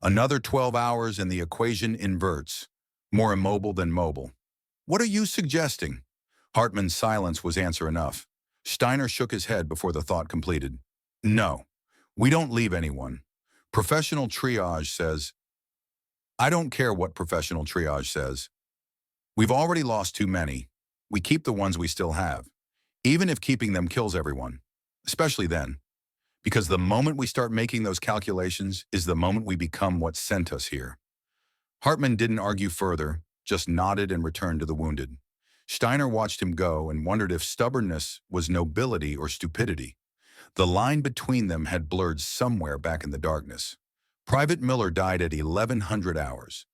Another 12 hours and the equation inverts. More immobile than mobile. What are you suggesting?" Hartmann's silence was answer enough. Steiner shook his head before the thought completed. "No, we don't leave anyone. Professional triage says..." "I don't care what professional triage says. We've already lost too many. We keep the ones we still have, even if keeping them kills everyone, especially then. Because the moment we start making those calculations is the moment we become what sent us here." Hartmann didn't argue further, just nodded and returned to the wounded. Steiner watched him go and wondered if stubbornness was nobility or stupidity. The line between them had blurred somewhere back in the darkness. Private Miller died at 1100 hours.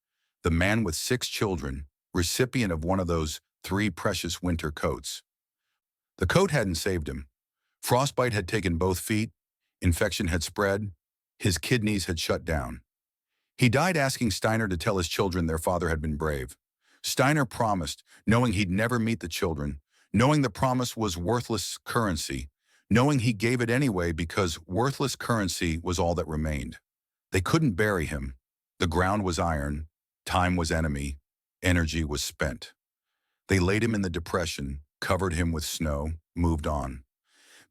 The man with 6 children, recipient of one of those 3 precious winter coats. The coat hadn't saved him. Frostbite had taken both feet, infection had spread, his kidneys had shut down. He died asking Steiner to tell his children their father had been brave. Steiner promised, knowing he'd never meet the children, knowing the promise was worthless currency, knowing he gave it anyway because worthless currency was all that remained. They couldn't bury him. The ground was iron, time was enemy, energy was spent. They laid him in the depression, covered him with snow, moved on.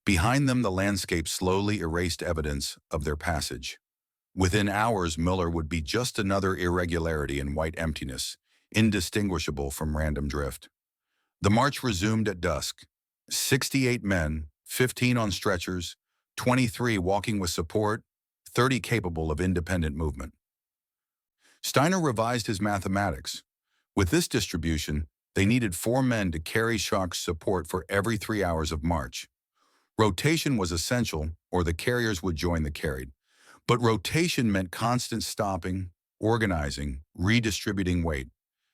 Behind them, the landscape slowly erased evidence of their passage. Within hours, Miller would be just another irregularity in white emptiness, indistinguishable from random drift. The march resumed at dusk. 68 men, 15 on stretchers, 23 walking with support, 30 capable of independent movement. Steiner revised his mathematics. With this distribution, They needed 4 men to carry shock support for every 3 hours of march. Rotation was essential, or the carriers would join the carried. But rotation meant constant stopping, organizing, redistributing weight.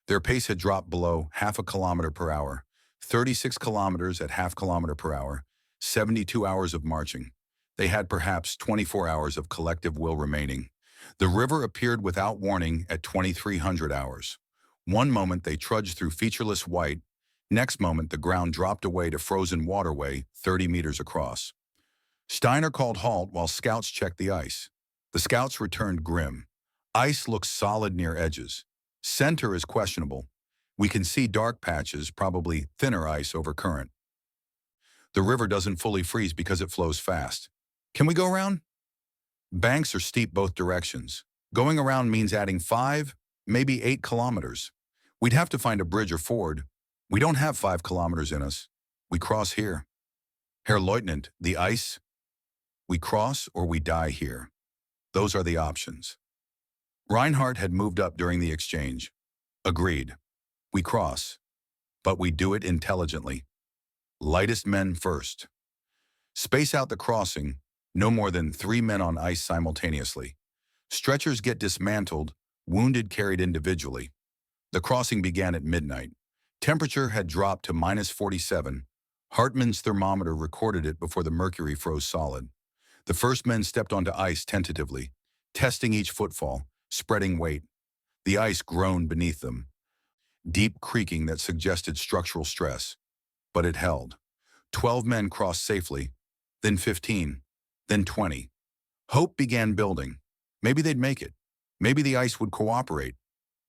Their pace had dropped below half a kilometer per hour, 36 kilometers at half kilometer per hour, 72 hours of marching. They had perhaps 24 hours of collective will remaining. The river appeared without warning at 2300 hours. One moment they trudged through featureless white, next moment the ground dropped away to frozen waterway 30 meters across. Steiner called halt while scouts checked the ice. The scouts returned grim. Ice looks solid near edges. Center is questionable. We can see dark patches, probably thinner ice over current. The river doesn't fully freeze because it flows fast. Can we go around? Banks are steep both directions. Going around means adding 5, maybe 8 kilometers. We'd have to find a bridge or ford. We don't have 5 kilometers in us. We cross here. Herr Leutnant, the ice? We cross or we die here. Those are the options. Reinhardt had moved up during the exchange. Agreed. We cross. But we do it intelligently. Lightest men first. Space out the crossing, no more than 3 men on ice simultaneously. Stretchers get dismantled, wounded carried individually. The crossing began at midnight. Temperature had dropped to -47. Hartmann's thermometer recorded it before the mercury froze solid. The first men stepped onto ice tentatively, testing each footfall, spreading weight. The ice groaned beneath them, deep creaking that suggested structural stress. But it held. 12 men crossed safely, then 15, then 20. Hope began building. Maybe they'd make it. Maybe the ice would cooperate.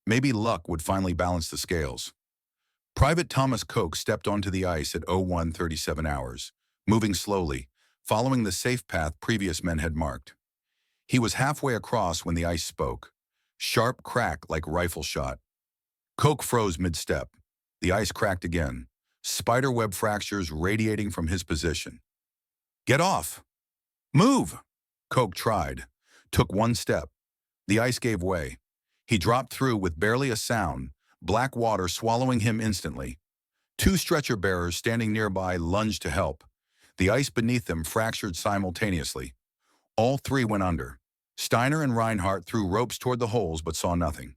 Maybe luck would finally balance the scales. Private Thomas Koch stepped onto the ice at 01:37 hours, moving slowly, following the safe path previous men had marked. He was halfway across when the ice spoke. Sharp crack like rifle shot. Koch froze mid-step. The ice cracked again, spiderweb fractures radiating from his position. Get off! Move! Koch tried, took one step. The ice gave way. He dropped through with barely a sound, black water swallowing him instantly. 2 stretcher bearers standing nearby lunged to help. The ice beneath them fractured simultaneously. All 3 went under. Steiner and Reinhardt threw ropes toward the holes but saw nothing.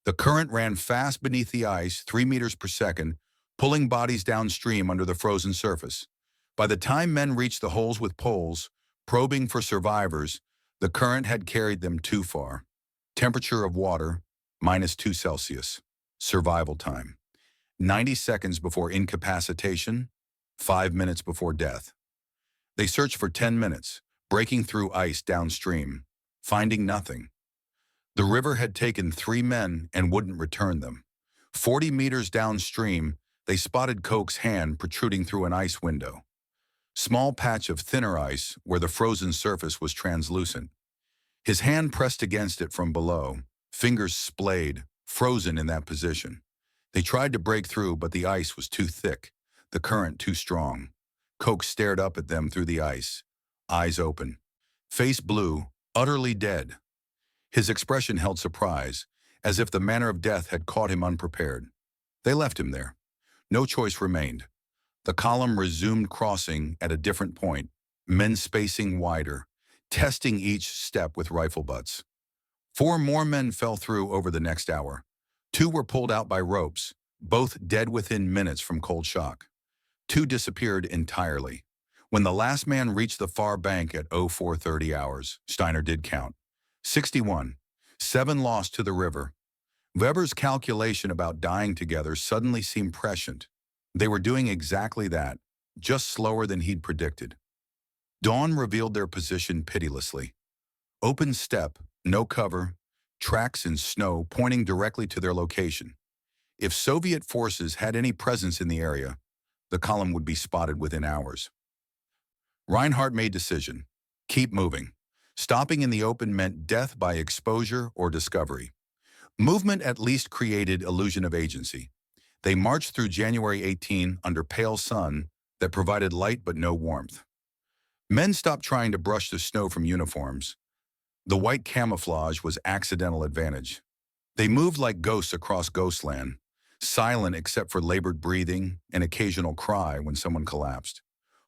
The current ran fast beneath the ice, 3 meters per second, pulling bodies downstream under the frozen surface. By the time men reached the holes with poles, probing for survivors, the current had carried them too far. Temperature of water, -2 Celsius. Survival time, 90 seconds before incapacitation, 5 minutes before death. They searched for 10 minutes, breaking through ice downstream, finding nothing. The river had taken 3 men and wouldn't return them. 40 meters downstream, they spotted Koch's hand protruding through an ice window. Small patch of thinner ice where the frozen surface was translucent. His hand pressed against it from below, fingers splayed, frozen in that position. They tried to break through, but the ice was too thick, the current too strong. Koch stared up at them through the ice, eyes open, face blue, utterly dead. His expression held surprise, as if the manner of death had caught him unprepared. They left him there. No choice remained. The column resumed crossing at a different point, men spacing wider, testing each step with rifle butts. 4 more men fell through over the next hour. 2 were pulled out by ropes, both dead within minutes from cold shock. 2 disappeared entirely. When the last man reached the far bank at 04:30 hours, Steiner did count. 61. 7 lost to the river. Weber's calculation about dying together suddenly seemed prescient. They were doing exactly that, just slower than he'd predicted. Dawn revealed their position pitilessly. Open steppe, no cover, tracks in snow pointing directly to their location. If Soviet forces had any presence in the area, the column would be spotted within hours. Reinhardt made decision. Keep moving. Stopping in the open meant death by exposure or discovery. Movement at least created illusion of agency. They marched through January 18 under pale sun that provided light but no warmth. Men stopped trying to brush the snow from uniforms. The white camouflage was accidental advantage. They moved like ghosts across ghostland, silent except for labored breathing and occasional cry when someone collapsed.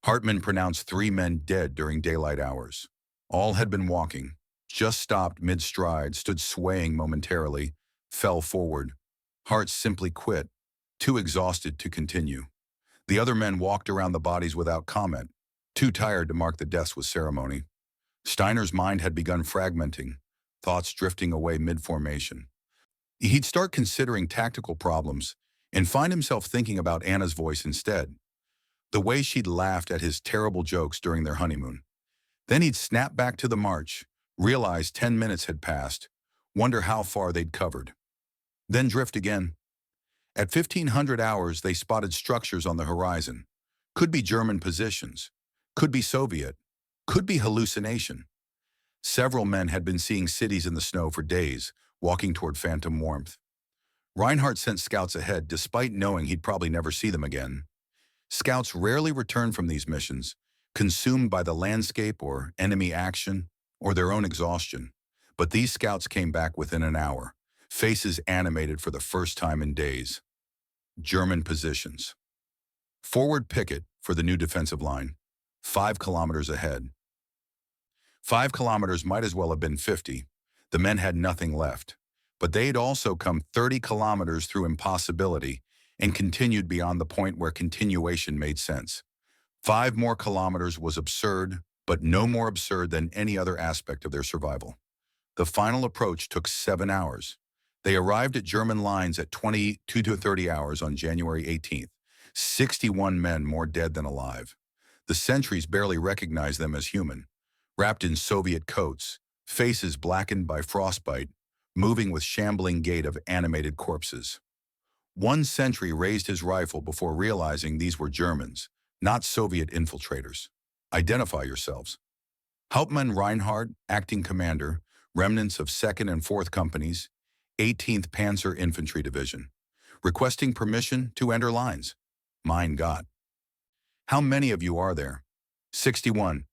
Hartman pronounced 3 men dead during daylight hours. All had been walking, just stopped mid-stride, stood swaying momentarily, fell forward. Hearts simply quit, too exhausted to continue. The other men walked around the bodies without comment, too tired to mark the deaths with ceremony. Steiner's mind had begun fragmenting, thoughts drifting away mid-formation. He'd start considering tactical problems and find himself thinking about Anna's voice instead, the way she'd laughed at his terrible jokes during their honeymoon. Then he'd snap back to the march, realize 10 minutes had passed, wonder how far they'd covered. Then drift again. At 1500 hours, they spotted structures on the horizon. Could be German positions, could be Soviet, could be hallucination. Several men had been seeing cities in the snow for days, walking toward phantom warmth. Reinhardt sent scouts ahead despite knowing he'd probably never see them again. Scouts rarely returned from these missions, consumed by the landscape or enemy action or their own exhaustion. But these scouts came back within an hour, faces animated for the first time in days. German positions. Forward picket for the new defensive line, 5 kilometers ahead. 5 kilometers might as well have been 50. The men had nothing left. But they'd also come 30 kilometers through impossibility and continued beyond the point where continuation made sense. 5 more kilometers was absurd, but no more absurd than any other aspect of their survival. The final approach took 7 hours. They arrived at German lines at 22 to 30 hours on January 18th. 61 men more dead than alive. The sentries barely recognized them as human, wrapped in Soviet coats, faces blackened by frostbite, moving with shambling gait of animated corpses. One sentry raised his rifle before realizing these were Germans, not Soviet infiltrators. Identify yourselves. Hauptmann Reinhardt, acting commander, remnants of 2nd and 4th Companies, 18th Panzer Infantry Division. Requesting permission to enter lines. Mein Gott. How many of you are there? 61.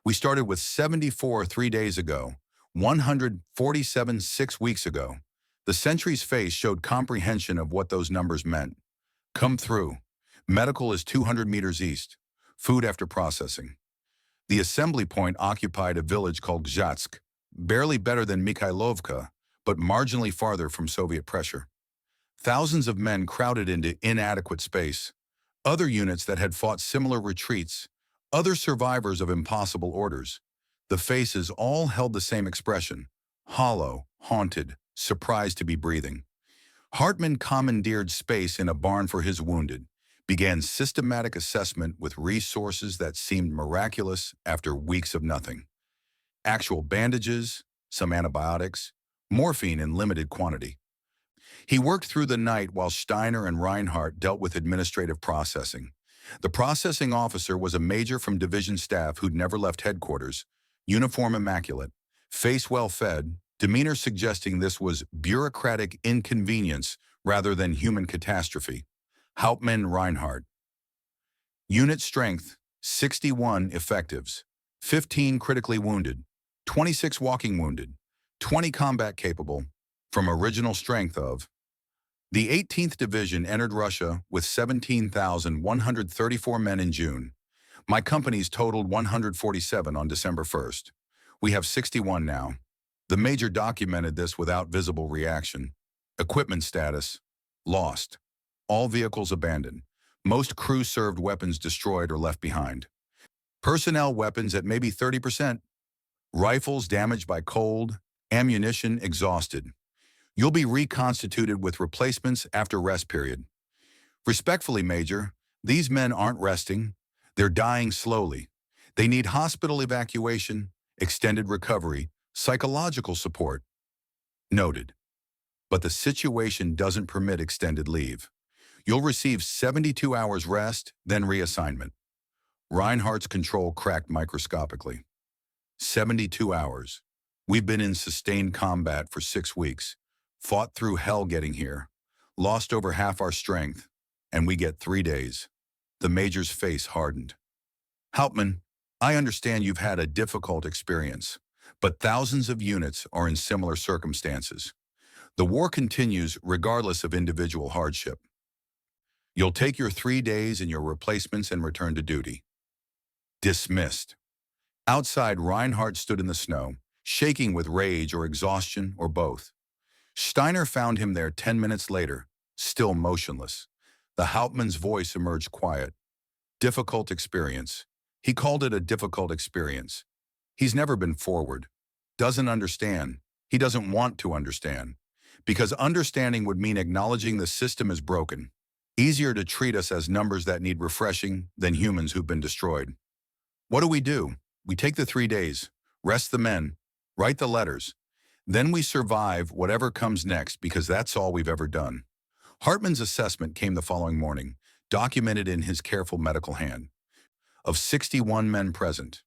We started with 74 3 days ago, 147 6 weeks ago. The sentry's face showed comprehension of what those numbers meant. Come through. Medical is 200 meters east. Food after processing. The assembly point occupied a village called Gzhatsk, barely better than Mikhailovka, but marginally farther from Soviet pressure. Thousands of men crowded into inadequate space. Other units that had fought similar retreats, other survivors of impossible orders. The faces all held the same expression, hollow, haunted, surprised to be breathing. Hartman commandeered space in a barn for his wounded, began systematic assessment with resources that seemed miraculous after weeks of nothing. Actual bandages, some antibiotics, morphine in limited quantity. He worked through the night while Steiner and Reinhardt dealt with administrative processing. The processing officer was a major from division staff who'd never left headquarters, uniform immaculate, face well-fed, demeanor suggesting this was bureaucratic inconvenience rather than human catastrophe. Hauptmann Reinhardt. Unit strength, 61 effectives, 15 critically wounded, 26 walking wounded, 20 combat capable, from original strength of. The 18th Division entered Russia with 17,134 men in June. My companies totaled 147 on December 1st. We have 61 now. The major documented this without visible reaction. Equipment status, lost. All vehicles abandoned. Most crew-served weapons destroyed or left behind. Personnel weapons at maybe 30%. Rifles damaged by cold, ammunition exhausted. You'll be reconstituted with replacements after rest period. Respectfully, Major, these men aren't resting. They're dying slowly. They need hospital evacuation, extended recovery, psychological support. Noted. But the situation doesn't permit extended leave. You'll receive 72 hours rest, then reassignment. Reinhardt's control cracked microscopically. 72 hours. We've been in sustained combat for 6 weeks. Fought through hell getting here. Lost over half our strength. And we get 3 days. The Major's face hardened. Hauptmann, I understand you've had a difficult experience, but thousands of units are in similar circumstances. The war continues regardless of individual hardship. You'll take your 3 days and your replacements and return to duty. Dismissed. Outside, Reinhardt stood in the snow, shaking with rage or exhaustion or both. Steiner found him there 10 minutes later, still motionless. The Hauptmann's voice emerged quiet. Difficult experience. He called it a difficult experience. He's never been forward. Doesn't understand. He doesn't want to understand. Because understanding would mean acknowledging the system is broken. Easier to treat us as numbers that need refreshing than humans who've been destroyed. What do? We take the 3 days, rest the men, write the letters. Then we survive whatever comes next because that's all we've ever done. Hartmann's assessment came the following morning, documented in his careful medical hand. Of 61 men present,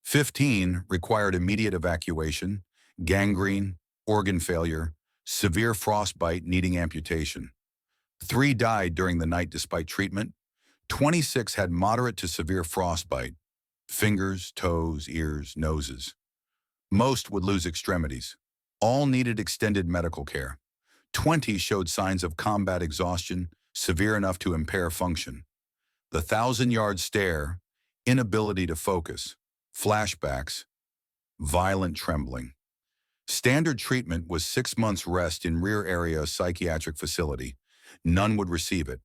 15 required immediate evacuation, gangrene, organ failure, severe frostbite needing amputation. 3 died during the night despite treatment. 26 had moderate to severe frostbite, fingers, toes, ears, noses. Most would lose extremities. All needed extended medical care. 20 showed signs of combat exhaustion, severe enough to impair function. The 1,000-yard stare, inability to focus, flashbacks, violent trembling. Standard treatment was 6 months rest in rear area psychiatric facility. None would receive it.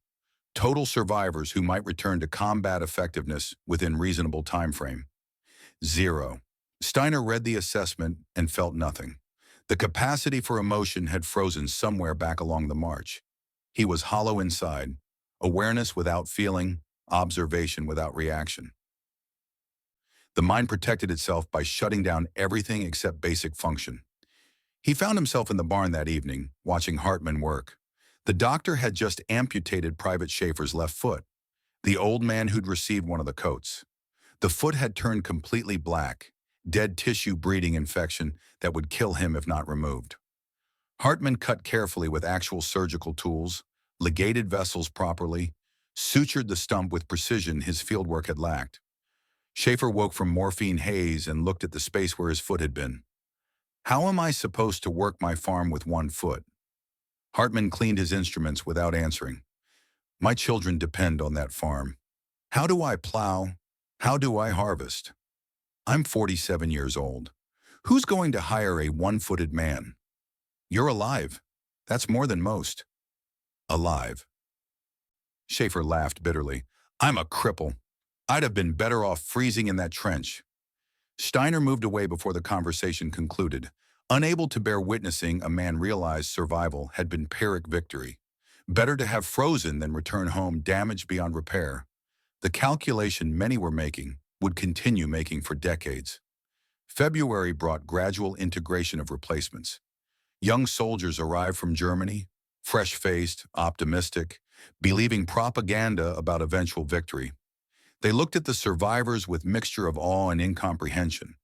Total survivors who might return to combat effectiveness within reasonable time frame. 0. Steiner read the assessment and felt nothing. The capacity for emotion had frozen somewhere back along the march. He was hollow inside, awareness without feeling, observation without reaction. The mind protected itself by shutting down everything except basic function. He found himself in the barn that evening, watching Hartmann work. The doctor had just amputated Private Schaefer's left foot, the old man who'd received one of the coats. The foot had turned completely black, dead tissue breeding infection that would kill him if not removed. Hartmann cut carefully with actual surgical tools, ligated vessels properly, sutured the stump with precision his fieldwork had lacked. Schaefer woke from morphine haze and looked at the space where his foot had been. How am I supposed to work my farm with one foot? Hartmann cleaned his instruments without answering. My children depend on that farm. How do I plow? How do I harvest? I'm 47 years old. Who's going to hire a one-footed man? You're alive. That's more than most. Alive. Schaefer laughed bitterly. I'm a cripple. I'd have been better off freezing in that trench. Steiner moved away before the conversation concluded. Unable to bear witnessing, a man realized survival had been Pyrrhic victory. Better to have frozen than return home damaged beyond repair. The calculation many were making would continue making for decades. February brought gradual integration of replacements. Young soldiers arrived from Germany, fresh-faced, optimistic, believing propaganda about eventual victory. They looked at the survivors with mixture of awe and incomprehension.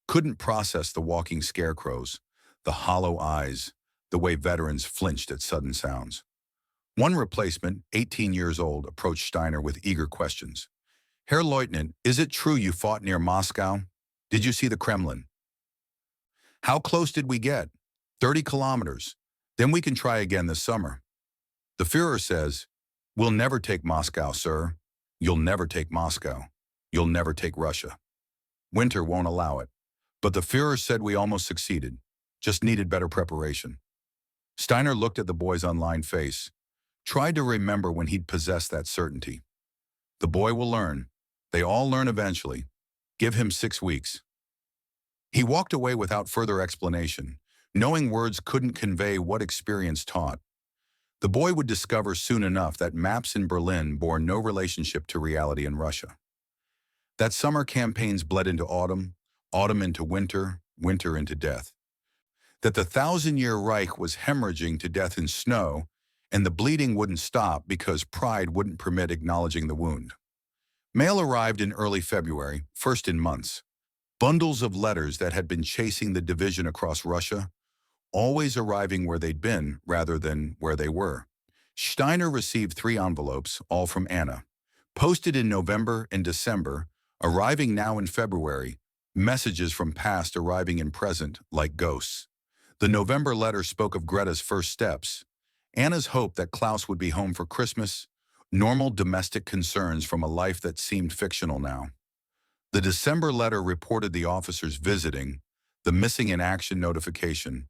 Couldn't process the walking scarecrows, the hollow eyes, the way veterans flinched at sudden sounds. One replacement, 18 years old, approached Steiner with eager questions. Herr Leutnant, is it true you fought near Moscow? Did you see the Kremlin? How close did we get? 30 kilometers. Then we can try again this summer. The Führer says, we'll never take Moscow, sir. You'll never take Moscow. You'll never take Russia. Winter won't allow it. But the Führer said we almost succeeded, just needed better preparation. Steiner looked at the boy's unlined face, tried to remember when he'd possessed that certainty. The boy will learn. They all learn eventually. Give him 6 weeks. He walked away without further explanation, knowing words couldn't convey what experience taught. The boy would discover soon enough that maps in Berlin bore no relationship to reality in Russia. That summer campaigns bled into autumn, autumn into winter, winter into death. That the 1,000-year Reich was hemorrhaging to death in snow, and the bleeding wouldn't stop because pride wouldn't permit acknowledging the wound. Mail arrived in early February, first in months. Bundles of letters that had been chasing the division across Russia, always arriving where they'd been rather than where they were. Steiner received 3 envelopes, all from Anna. Posted in November and December, arriving now in February, messages from past arriving in present like ghosts. The November letter spoke of Greta's first steps, Anna's hope that Klaus would be home for Christmas, Normal domestic concerns from a life that seemed fictional now. The December letter reported the officers visiting, the missing in action notification,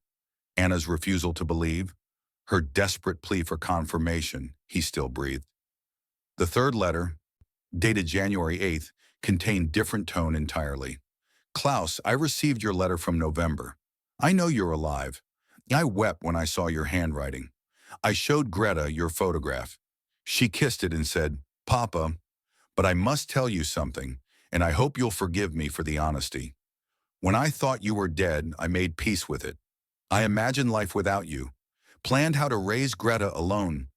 Anna's refusal to believe, her desperate plea for confirmation he still breathed. The third letter, dated January 8th, contained different tone entirely. Klaus, I received your letter from November. I know you're alive. I wept when I saw your handwriting. I showed Greta your photograph. She kissed it and said, Papa, but I must tell you something, and I hope you'll forgive me for the honesty. When I thought you were dead, I made peace with it. I imagined life without you, planned how to raise Greta alone,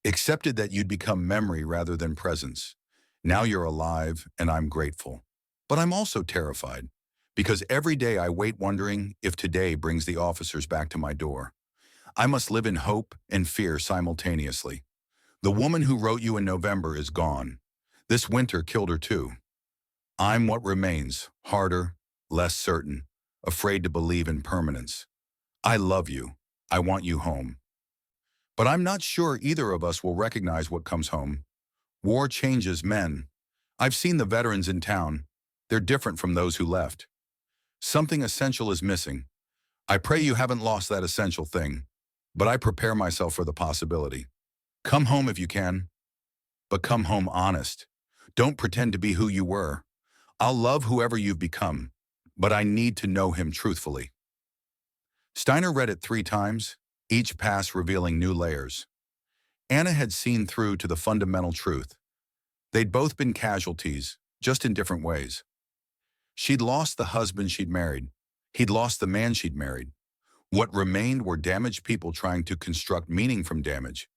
accepted that you'd become memory rather than presence. Now you're alive, and I'm grateful. But I'm also terrified, because every day I wait wondering if today brings the officers back to my door. I must live in hope and fear simultaneously. The woman who wrote you in November is gone. This winter killed her too. I'm what remains, harder, less certain, afraid to believe in permanence. I love you. I want you home. But I'm not sure either of us will recognize what comes home. War changes men. I've seen the veterans in town. They're different from those who left. Something essential is missing. I pray you haven't lost that essential thing, but I prepare myself for the possibility. Come home if you can, but come home honest. Don't pretend to be who you were. I'll love whoever you've become, but I need to know him truthfully. Steiner read it 3 times, each pass revealing new layers. Anna had seen through to the fundamental truth. They'd both been casualties, just in different ways. She'd lost the husband she'd married. He'd lost the man she'd married. What remained were damaged people trying to construct meaning from damage.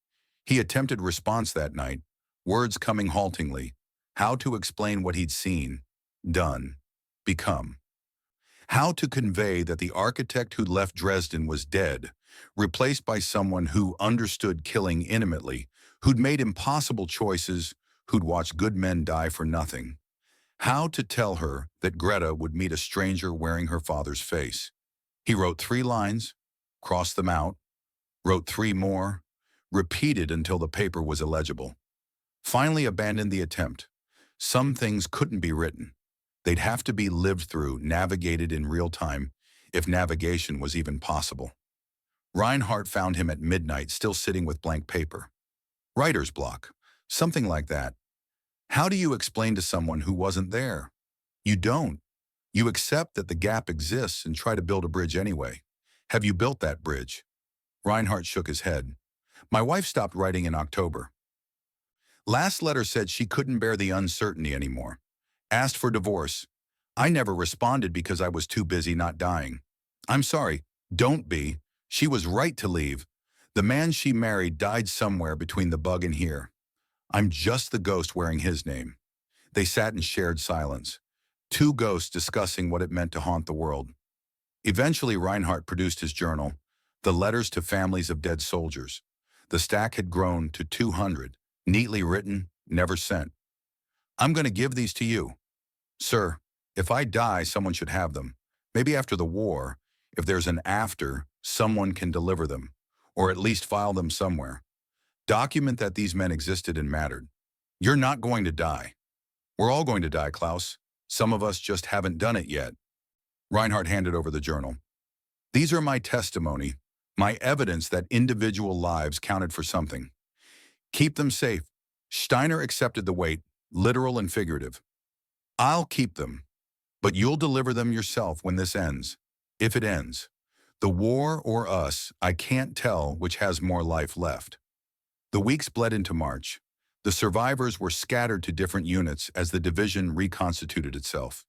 He attempted response that night, words coming haltingly, how to explain what he'd seen, done, become. How to convey that the architect who'd left Dresden was dead, replaced by someone who understood killing intimately, who'd made impossible choices, who'd watched good men die for nothing. How to tell her that Greta would meet a stranger wearing her father's face. He wrote 3 lines, crossed them out, wrote 3 more, repeated until the paper was illegible. Finally abandoned the attempt. Some things couldn't be written. They'd have to be lived through, navigated in real time, if navigation was even possible. Reinhardt found him at midnight, still sitting with blank paper. Writer's block, something like that. How do you explain to someone who wasn't there? You don't. You accept that the gap exists and try to build a bridge anyway. Have you built that bridge? Reinhardt shook his head. My wife stopped writing in October. Last letter said she couldn't bear the uncertainty anymore. Asked for divorce. I never responded because I was too busy not dying. I'm sorry, don't be. She was right to leave. The man she married died somewhere between the bug and here. I'm just the ghost wearing his name. They sat in shared silence. 2 ghosts discussing what it meant to haunt the world. Eventually, Reinhardt produced his journal, the letters to families of dead soldiers. The stack had grown to 200, neatly written, never sent. I'm going to give these to you. Sir, if I die, someone should have them. Maybe after the war, if there's an after, someone can deliver them, or at least file them somewhere. Document that these men existed and mattered. You're not going to die. We're all going to die, Klaus. Some of us just haven't done it yet. Reinhardt handed over the journal. These are my testimony, my evidence that individual lives counted for something. Keep them safe. Steiner accepted the weight, literal and figurative. I'll keep them, but you'll deliver them yourself when this ends, if it ends. The war or us, I can't tell which has more life left. The weeks bled into March. The survivors were scattered to different units as the division reconstituted itself.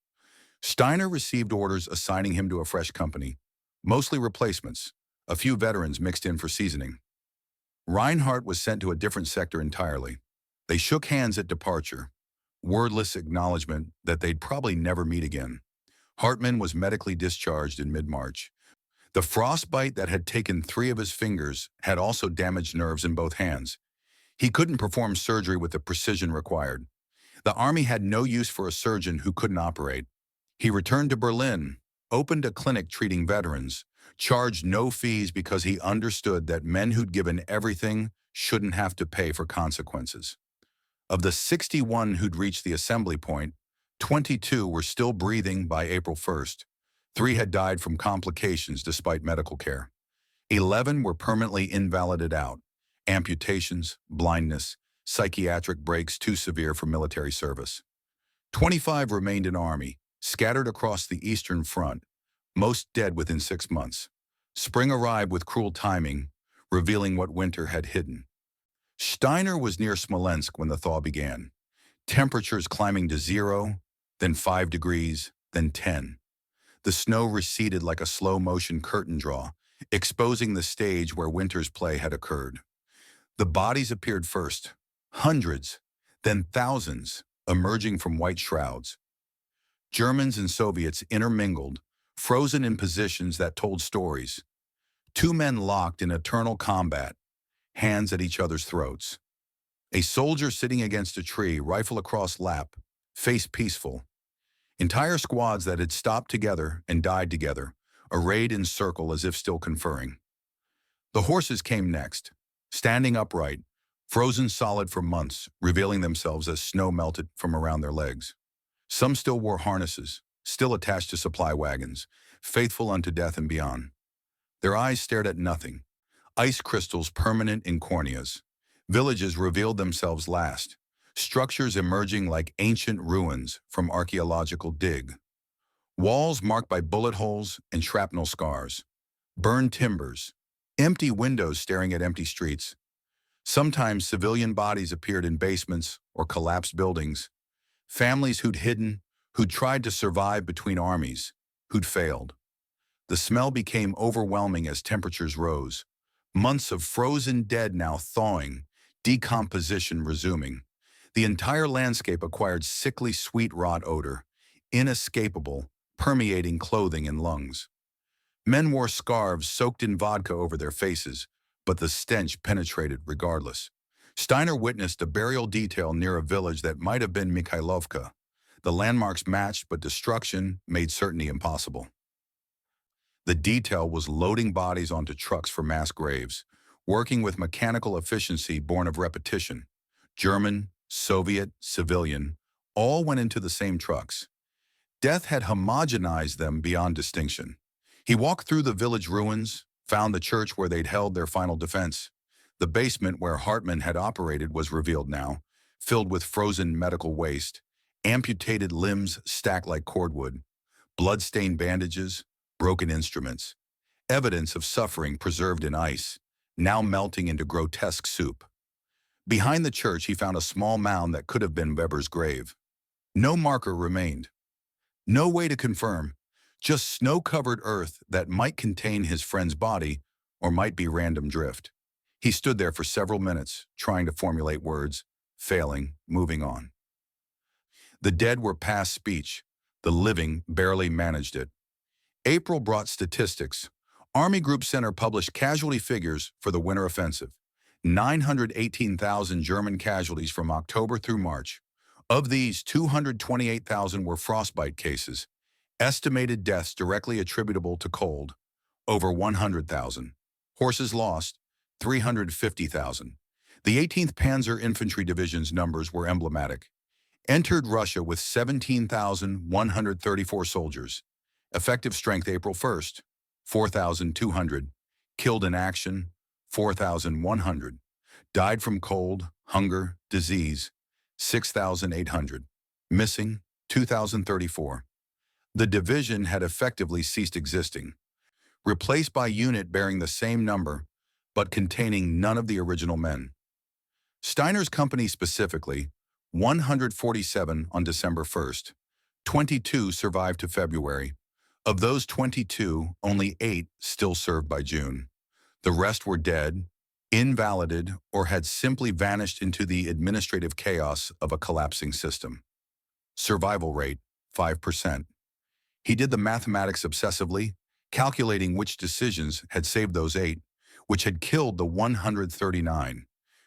Steiner received orders assigning him to a fresh company, mostly replacements, a few veterans mixed in for seasoning. Reinhardt was sent to a different sector entirely. They shook hands at departure, wordless acknowledgement that they'd probably never meet again. Hartmann was medically discharged in mid-March. The frostbite that had taken 3 of his fingers had also damaged nerves in both hands. He couldn't perform surgery with the precision required. The Army had no use for a surgeon who couldn't operate. He returned to Berlin, opened a clinic treating veterans, charged no fees because he understood that men who'd given everything shouldn't have to pay for consequences. Of the 61 who'd reached the assembly point, 22 were still breathing by April 1st. 3 had died from complications despite medical care. 11 were permanently invalided out, amputations, blindness, psychiatric breaks too severe for military service. 25 remained in Army, scattered across the Eastern Front, most dead within 6 months. Spring arrived with cruel timing, revealing what winter had hidden. Steiner was near Smolensk when the thaw began. Temperatures climbing to 0, then 5 degrees, then 10. The snow receded like a slow-motion curtain draw, exposing the stage where winter's play had occurred. The bodies appeared first, hundreds, then thousands, emerging from white shrouds. Germans and Soviets intermingled, frozen in positions that told stories. 2 men locked in eternal combat, hands at each other's throats. A soldier sitting against a tree, rifle across lap, face peaceful. Entire squads that had stopped together and died together, arrayed in circle as if still conferring. The horses came next, standing upright, frozen solid for months, revealing themselves as snow melted from around their legs. Some still wore harnesses, still attached to supply wagons, faithful unto death and beyond. Their eyes stared at nothing, ice crystals permanent in corneas. Villages revealed themselves last, structures emerging like ancient ruins from archaeological dig. Walls marked by bullet holes and shrapnel scars. Burned timbers, empty windows staring at empty streets. Sometimes civilian bodies appeared in basements or collapsed buildings. Families who'd hidden, who'd tried to survive between armies, who'd failed. The smell became overwhelming as temperatures rose. Months of frozen dead now thawing, decomposition resuming. The entire landscape acquired sickly sweet rot odor, inescapable, permeating clothing and lungs. Men wore scarves soaked in vodka over their faces, but the stench penetrated regardless. Steiner witnessed a burial detail near a village that might have been Mikhailovka. The landmarks matched, but destruction made certainty impossible. The detail was loading bodies onto trucks for mass graves, working with mechanical efficiency born of repetition. German, Soviet, civilian, all went into the same trucks. Death had homogenized them beyond distinction. He walked through the village ruins, found the church where they'd held their final defense. The basement where Hartmann had operated was revealed now, filled with frozen medical waste, amputated limbs stacked like cordwood, blood-stained bandages, broken instruments, evidence of suffering preserved in ice, now melting into grotesque soup. Behind the church, he found a small mound that could have been Weber's grave. No marker remained. No way to confirm, just snow-covered earth that might contain his friend's body or might be random drift. He stood there for several minutes, trying to formulate words, failing, moving on. The dead were past speech. The living barely managed it. April brought statistics. Army Group Center published casualty figures for the winter offensive. 918,000 German casualties from October through March. Of these, 228,000 were frostbite cases. Estimated deaths directly attributable to cold, over 100,000. Horses lost, 350,000. The 18th Panzer Infantry Division's numbers were emblematic. Entered Russia with 17,134 soldiers. Effective strength April 1st, 4,200. Killed in action, 4,100. Died from cold, hunger, disease, 6,800. Missing, 2,034. The division had effectively ceased existing, replaced by a unit bearing the same number, but containing none of the original men. Steiner's company specifically, 147 on December 1st, 22 survived to February. Of those 22, only 8 still served by June. The rest were dead, invalided, or had simply vanished into the administrative chaos of a collapsing system. Survival rate, 5%. He did the mathematics obsessively, calculating which decisions had saved those 8, which had killed the 139,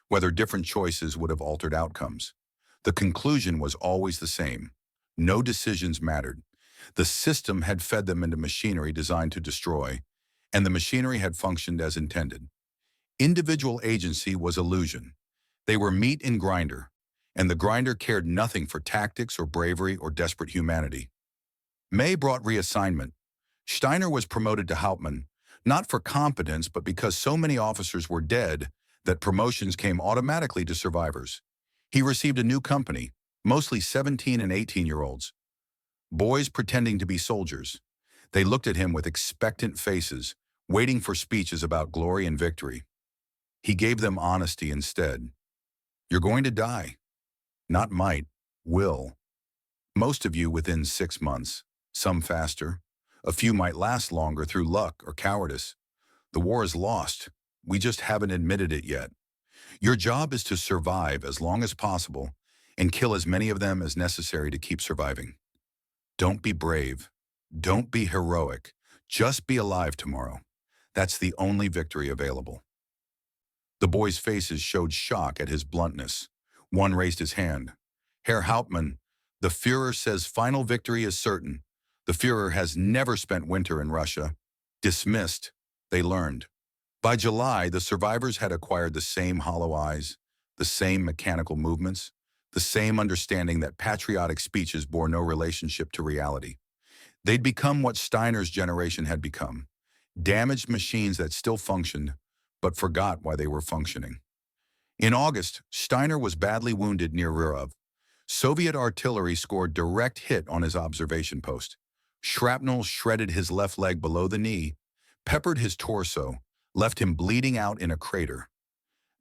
whether different choices would have altered outcomes. The conclusion was always the same. No decisions mattered. The system had fed them into machinery designed to destroy, and the machinery had functioned as intended. Individual agency was illusion. They were meat in grinder, and the grinder cared nothing for tactics or bravery or desperate humanity. May brought reassignment. Steiner was promoted to Hauptmann, not for competence but because so many officers were dead that promotions came automatically to survivors. He received a new company, mostly 17 and 18-year-olds, boys pretending to be soldiers. They looked at him with expectant faces, waiting for speeches about glory and victory. He gave them honesty instead. You're going to die. Not might, will. Most of you within 6 months, some faster. A few might last longer through luck or cowardice. The war is lost. We just haven't admitted it yet. Your job is to survive as long as possible and kill as many of them as necessary to keep surviving. Don't be brave. Don't be heroic. Just be alive tomorrow. That's the only victory available. The boys' faces showed shock at his bluntness. One raised his hand. Herr Hauptmann, the Führer says final victory is certain. The Führer has never spent winter in Russia. Dismissed, they learned. By July, the survivors had acquired the same hollow eyes, the same mechanical movements, the same understanding that patriotic speeches bore no relationship to reality. They'd become what Steiner's generation had become, damaged machines that still functioned, but forgot why they were functioning. In August, Steiner was badly wounded near Rurov. Soviet artillery scored direct hit on his observation post. Shrapnel shredded his left leg below the knee, peppered his torso, left him bleeding out in a crater.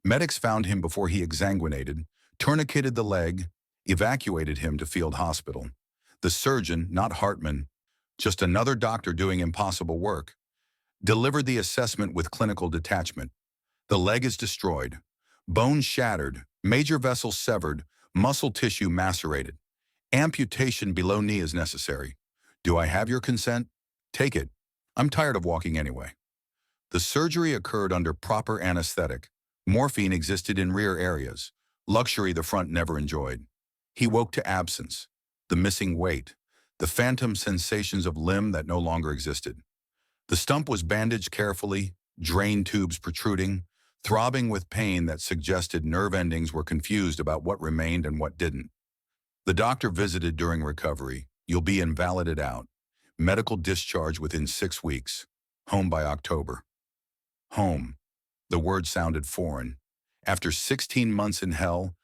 Medics found him before he exsanguinated, tourniqueted the leg, evacuated him to field hospital. The surgeon, not Hartmann, just another doctor doing impossible work, delivered the assessment with clinical detachment. The leg is destroyed, bones shattered, major vessels severed, muscle tissue macerated. Amputation below knee is necessary. Do I have your consent? Take it. I'm tired of walking anyway. The surgery occurred under proper anesthetic. Morphine existed in rear areas, luxury the front never enjoyed. He woke to absence, the missing weight, the phantom sensations of limb that no longer existed. The stump was bandaged carefully, drain tubes protruding, throbbing with pain that suggested nerve endings were confused about what remained and what didn't. The doctor visited during recovery. You'll be invalided out. Medical discharge within 6 weeks. Home by October. Home. The word sounded foreign. After 16 months in hell,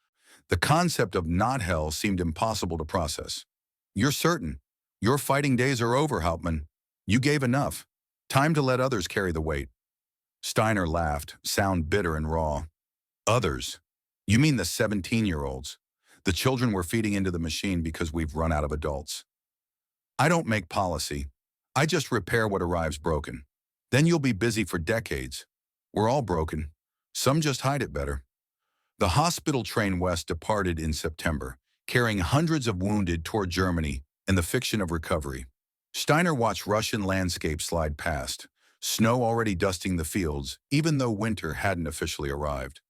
the concept of not hell seemed impossible to process. You're certain. Your fighting days are over, Hauptmann. You gave enough. Time to let others carry the weight. Steiner laughed, sound bitter and raw. Others? You mean the 17-year-olds? The children we're feeding into the machine because we've run out of adults. I don't make policy. I just repair what arrives broken. Then you'll be busy for decades. We're all broken. Some just hide it better. The hospital train west departed in September, carrying hundreds of wounded toward Germany and the fiction of recovery. Steiner watched Russian landscapes slide past, snow already dusting the fields, even though winter hadn't officially arrived.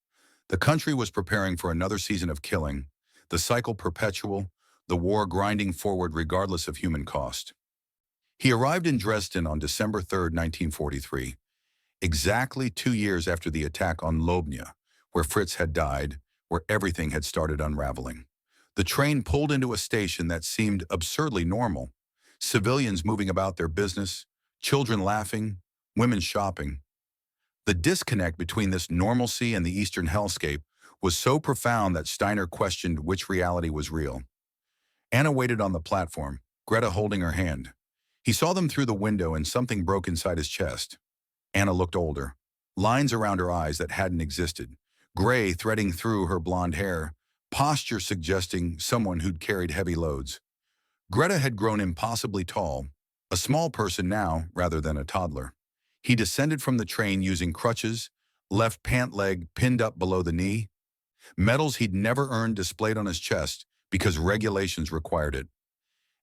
The country was preparing for another season of killing, the cycle perpetual, the war grinding forward regardless of human cost. He arrived in Dresden on December 3, 1943, exactly 2 years after the attack on Lobnya, where Fritz had died, where everything had started unraveling. The train pulled into a station that seemed absurdly normal. Civilians moving about their business, children laughing, women shopping. The disconnect between this normalcy and the Eastern hellscape was so profound that Steiner questioned which reality was real. Anna waited on the platform, Greta holding her hand. He saw them through the window and something broke inside his chest. Anna looked older, lines around her eyes that hadn't existed, gray threading through her blonde hair, posture suggesting someone who'd carried heavy loads. Greta had grown impossibly tall, a small person now rather than a toddler. He descended from the train using crutches, left pant leg pinned up below the knee, medals he'd never earned displayed on his chest because regulations required it.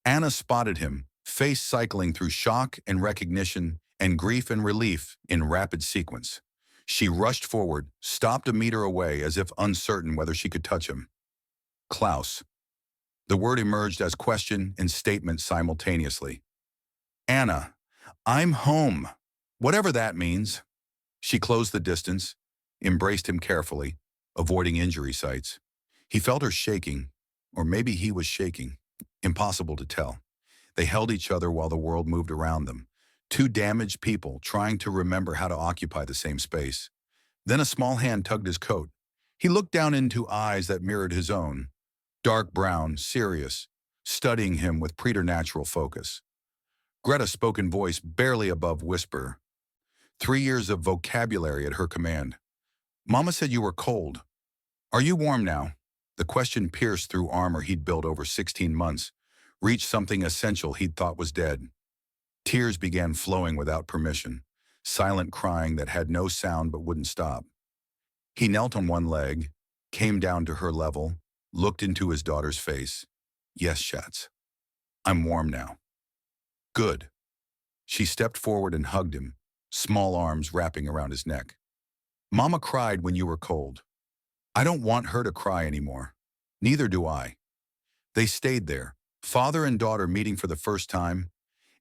Anna spotted him, face cycling through shock and recognition and grief and relief in rapid sequence. She rushed forward, stopped a meter away as if uncertain whether she could touch him. Klaus. The word emerged as question and statement simultaneously. Anna, I'm home. Whatever that means. She closed the distance, embraced him carefully, avoiding injury sites. He felt her shaking, or maybe he was shaking. Impossible to tell. They held each other while the world moved around them. Two damaged people trying to remember how to occupy the same space. Then a small hand tugged his coat. He looked down into eyes that mirrored his own, dark brown, serious, studying him with preternatural focus. Greta spoke in voice barely above whisper, 3 years of vocabulary at her command. Mama said you were cold. Are you warm now? The question pierced through armor he'd built over 16 months, reached something essential he'd thought was dead. Tears began flowing without permission, silent crying that had no sound but wouldn't stop. He knelt on one leg, came down to her level, looked into his daughter's face. Yes, Schatz. I'm warm now. Good. She stepped forward and hugged him, small arms wrapping around his neck. Mama cried when you were cold. I don't want her to cry anymore. Neither do I. They stayed there, father and daughter meeting for the first time,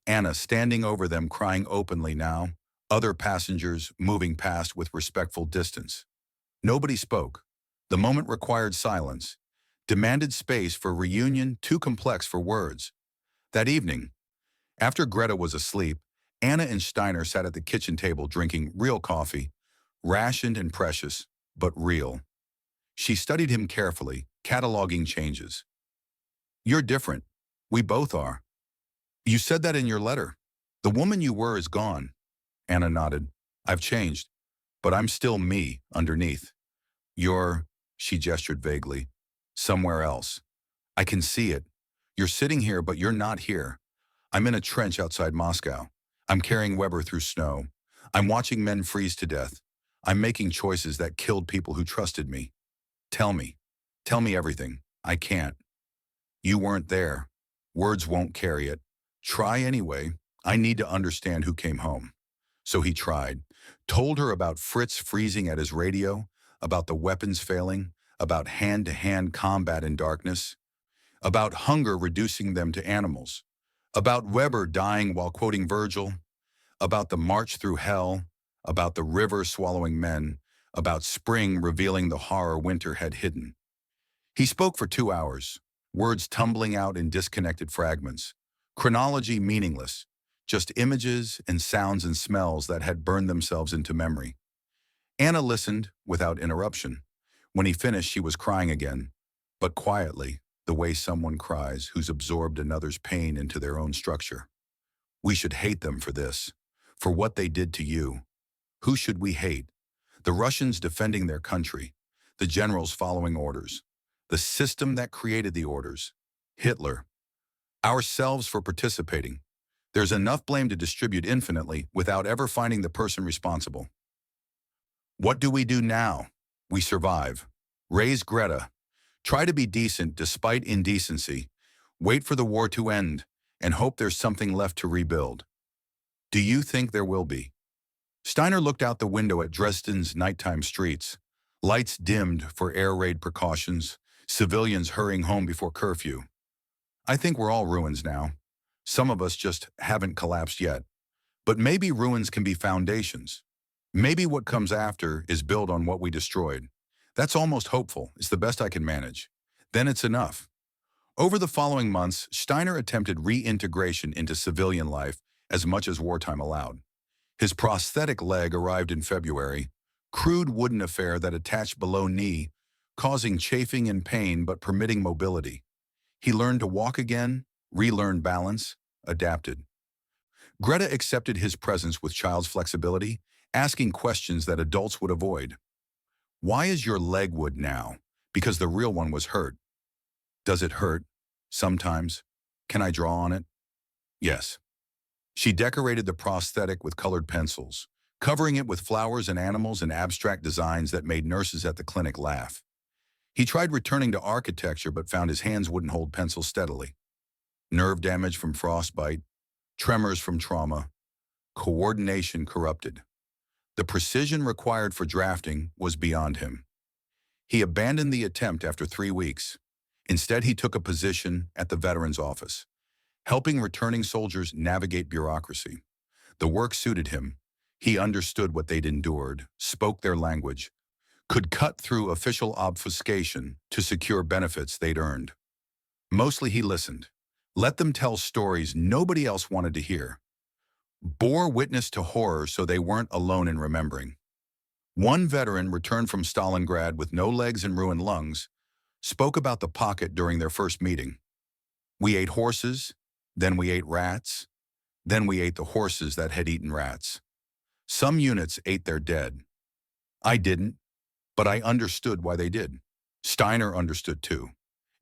Anna standing over them crying openly now, other passengers moving past with respectful distance. Nobody spoke. The moment required silence, demanded space for reunion too complex for words. That evening, after Greta was asleep, Anna and Steiner sat at the kitchen table drinking real coffee, rationed and precious, but real. She studied him carefully, cataloging changes. You're different. We both are. You said that in your letter. The woman you were is gone. Anna nodded. I've changed, but I'm still me underneath. You're, she gestured vaguely, somewhere else. I can see it. You're sitting here, but you're not here. I'm in a trench outside Moscow. I'm carrying Weber through snow. I'm watching men freeze to death. I'm making choices that killed people who trusted me. Tell me. Tell me everything. I can't. You weren't there. Words won't carry it. Try anyway. I need to understand who came home. So he tried. Told her about Fritz freezing at his radio, about the weapons failing, about hand-to-hand combat in darkness, about hunger reducing them to animals, about Weber dying while quoting Virgil, about the march through hell, about the river swallowing men, about spring revealing the horror winter had hidden. He spoke for 2 hours, words tumbling out in disconnected fragments, chronology meaningless, just images and sounds and smells that had burned themselves into memory. Anna listened without interruption. When he finished, she was crying again, but quietly, the way someone cries who's absorbed another's pain into their own structure. We should hate them for this, for what they did to you. Who should we hate? The Russians defending their country, the generals following orders, the system that created the orders, Hitler, ourselves for participating. There's enough blame to distribute infinitely without ever finding the person responsible. What do we do now? We survive. Raise Greta. Try to be decent despite indecency. Wait for the war to end and hope there's something left to rebuild. Do you think there will be? Steiner looked out the window at Dresden's nighttime streets. Lights dimmed for air raid precautions, civilians hurrying home before curfew. I think we're all ruins now. Some of us just haven't collapsed yet. But maybe ruins can be foundations. Maybe what comes after is built on what we destroyed. That's almost hopeful. It's the best I can manage. Then it's enough. Over the following months, Steiner attempted reintegration into civilian life as much as wartime allowed. His prosthetic leg arrived in February, crude wooden affair that attached below knee, causing chafing and pain but permitting mobility. He learned to walk again, relearned balance, adapted. Greta accepted his presence with child's flexibility, asking questions that adults would avoid. Why is your leg wood now? Because the real one was hurt. Does it hurt? Sometimes. Can I draw on it? Yes. She decorated the prosthetic with colored pencils, covering it with flowers and animals and abstract designs that made nurses at the clinic laugh. He tried returning to architecture but found his hands wouldn't hold pencils steadily. Nerve damage from frostbite, tremors from trauma, coordination corrupted. The precision required for drafting was beyond him. He abandoned the attempt after 3 weeks. Instead, he took a position at the Veterans Office, helping returning soldiers navigate bureaucracy. The work suited him. He understood what they'd endured, spoke their language, could cut through official obfuscation to secure benefits they'd earned. Mostly he listened, let them tell stories nobody else wanted to hear, bore witness to horror so they weren't alone in remembering. One veteran returned from Stalingrad with no legs and ruined lungs, spoke about the pocket during their first meeting. We ate horses, then we ate rats, then we ate the horses that had eaten rats. Some units ate their dead. I didn't, but I understood why they did. Steiner understood too.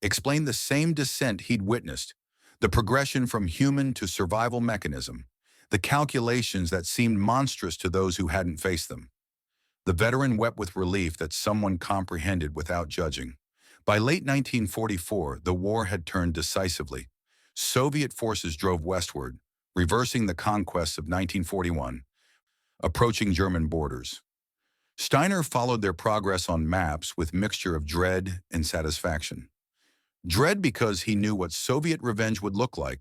Explained the same descent he'd witnessed, the progression from human to survival mechanism, the calculations that seemed monstrous to those who hadn't faced them. The veteran wept with relief that someone comprehended without judging. By late 1944, the war had turned decisively. Soviet forces drove westward, reversing the conquests of 1941, approaching German borders. Steiner followed their progress on maps with mixture of dread and satisfaction. Dread because he knew what Soviet revenge would look like.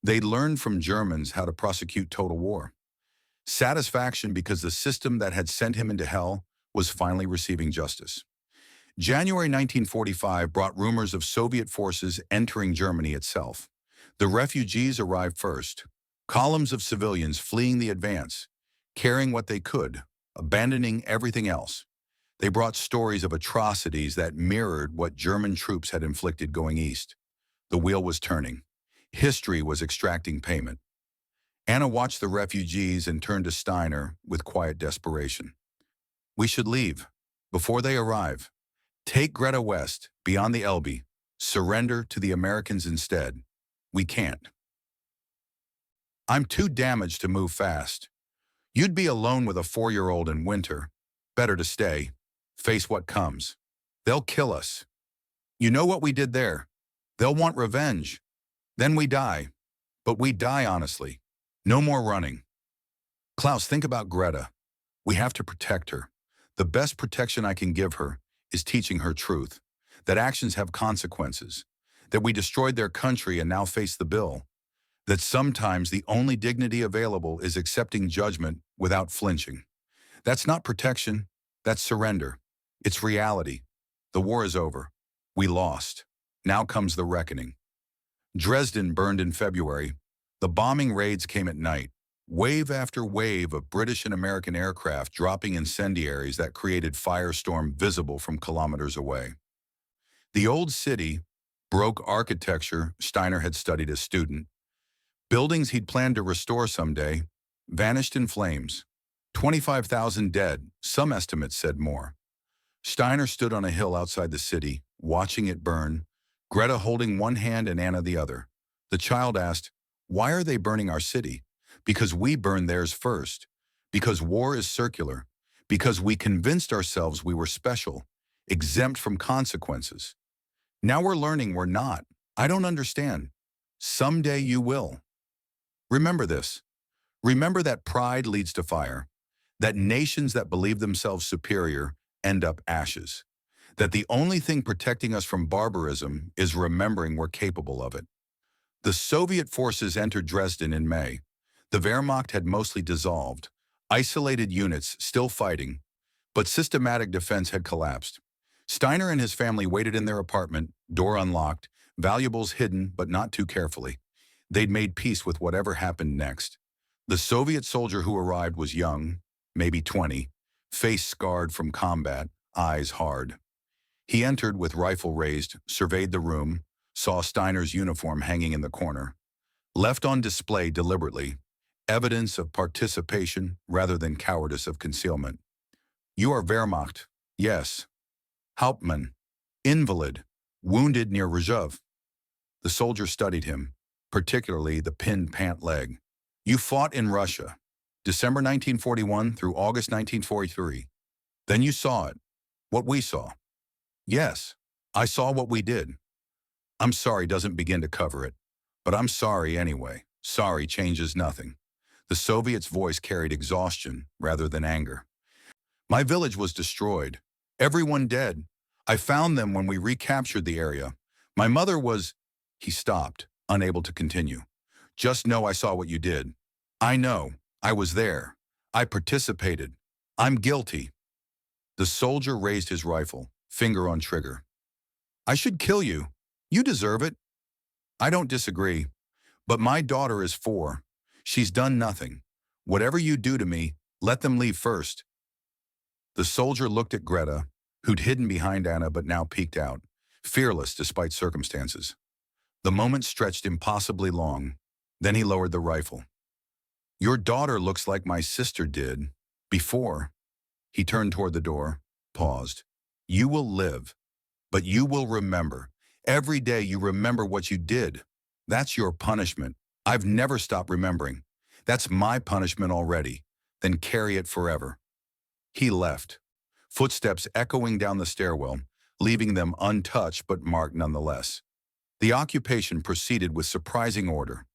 They'd learned from Germans how to prosecute total war. Satisfaction because the system that had sent him into hell was finally receiving justice. January 1945 brought rumors of Soviet forces entering Germany itself. The refugees arrived first, columns of civilians fleeing the advance, carrying what they could, abandoning everything else. They brought stories of atrocities that mirrored what German troops had inflicted going east. The wheel was turning. History was extracting payment. Anna watched the refugees and turned to Steiner with quiet desperation. We should leave, before they arrive. Take Greta west, beyond the Elbe. Surrender to the Americans instead. We can't. I'm too damaged to move fast. You'd be alone with a 4-year-old in winter. Better to stay. Face what comes. They'll kill us. You know what we did there. They'll want revenge. Then we die. But we die honestly. No more running. Klaus, think about Greta. We have to protect her. The best protection I can give her is teaching her truth, that actions have consequences, that we destroyed their country and now face the bill, that sometimes the only dignity available is accepting judgment without flinching. That's not protection, that's surrender. It's reality. The war is over. We lost. Now comes the reckoning. Dresden burned in February. The bombing raids came at night. Wave after wave of British and American aircraft dropping incendiaries that created firestorm visible from kilometers away. The old city, Baroque architecture Steiner had studied as student, buildings he'd planned to restore someday, vanished in flames. 25,000 dead, some estimates said more. Steiner stood on a hill outside the city, watching it burn, Greta holding one hand and Anna the other. The child asked, "Why are they burning our city?" Because we burned theirs first. Because war is circular. Because we convinced ourselves we were special, exempt from consequences. Now we're learning we're not. I don't understand. Someday you will. Remember this. Remember that pride leads to fire. That nations that believe themselves superior end up ashes. That the only thing protecting us from barbarism is remembering we're capable of it. The Soviet forces entered Dresden in May. The Wehrmacht had mostly dissolved, isolated units still fighting, but systematic defense had collapsed. Steiner and his family waited in their apartment, door unlocked, valuables hidden but not too carefully. They'd made peace with whatever happened next. The Soviet soldier who arrived was young, maybe 20, face scarred from combat, eyes hard. He entered with rifle raised, surveyed the room, saw Steiner's uniform hanging in the corner. Left on display deliberately, evidence of participation rather than cowardice of concealment. You are Wehrmacht, yes. Hauptmann, invalid, wounded near Rzhev. The soldier studied him, particularly the pinned pant leg. You fought in Russia, December 1941 through August 1943. Then you saw it, what we saw. Yes, I saw what we did. I'm sorry doesn't begin to cover it, but I'm sorry anyway. Sorry changes nothing. The Soviets' voice carried exhaustion rather than anger. My village was destroyed. Everyone dead. I found them when we recaptured the area. My mother was... He stopped, unable to continue. Just know I saw what you did. I know. I was there. I participated. I'm guilty. The soldier raised his rifle, finger on trigger. I should kill you. You deserve it. I don't disagree. But my daughter is 4. She's done nothing. Whatever you do to me, let them leave first. The soldier looked at Greta, who'd hidden behind Anna but now peeked out, fearless despite circumstances. The moment stretched impossibly long. Then he lowered the rifle. Your daughter looks like my sister did. Before. He turned toward the door, paused. You will live, but you will remember. Every day you remember what you did. That's your punishment. I've never stopped remembering. That's my punishment already. Then carry it forever. He left, footsteps echoing down the stairwell, leaving them untouched but marked nonetheless. The occupation proceeded with surprising order.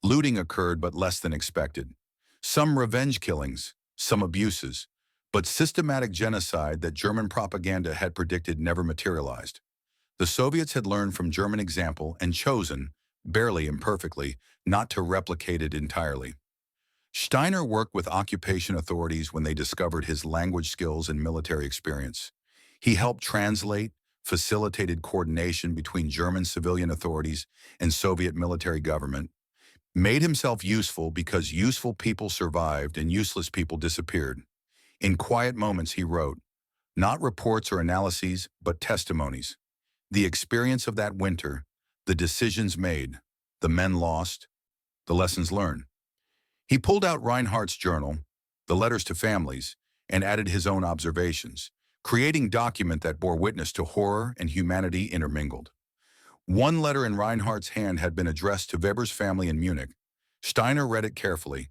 Looting occurred but less than expected. Some revenge killings, some abuses, but systematic genocide that German propaganda had predicted never materialized. The Soviets had learned from German example and chosen, barely imperfectly, not to replicate it entirely. Steiner worked with occupation authorities when they discovered his language skills and military experience. He helped translate, facilitated coordination between German civilian authorities and Soviet military government, made himself useful because useful people survived and useless people disappeared. In quiet moments he wrote, not reports or analyses, but testimonies. The experience of that winter, the decisions made, the men lost, the lessons learned. He pulled out Reinhardt's journal, the letters to families, and added his own observations, creating document that bore witness to horror and humanity intermingled. One letter in Reinhardt's hand had been addressed to Weber's family in Munich. Steiner read it carefully.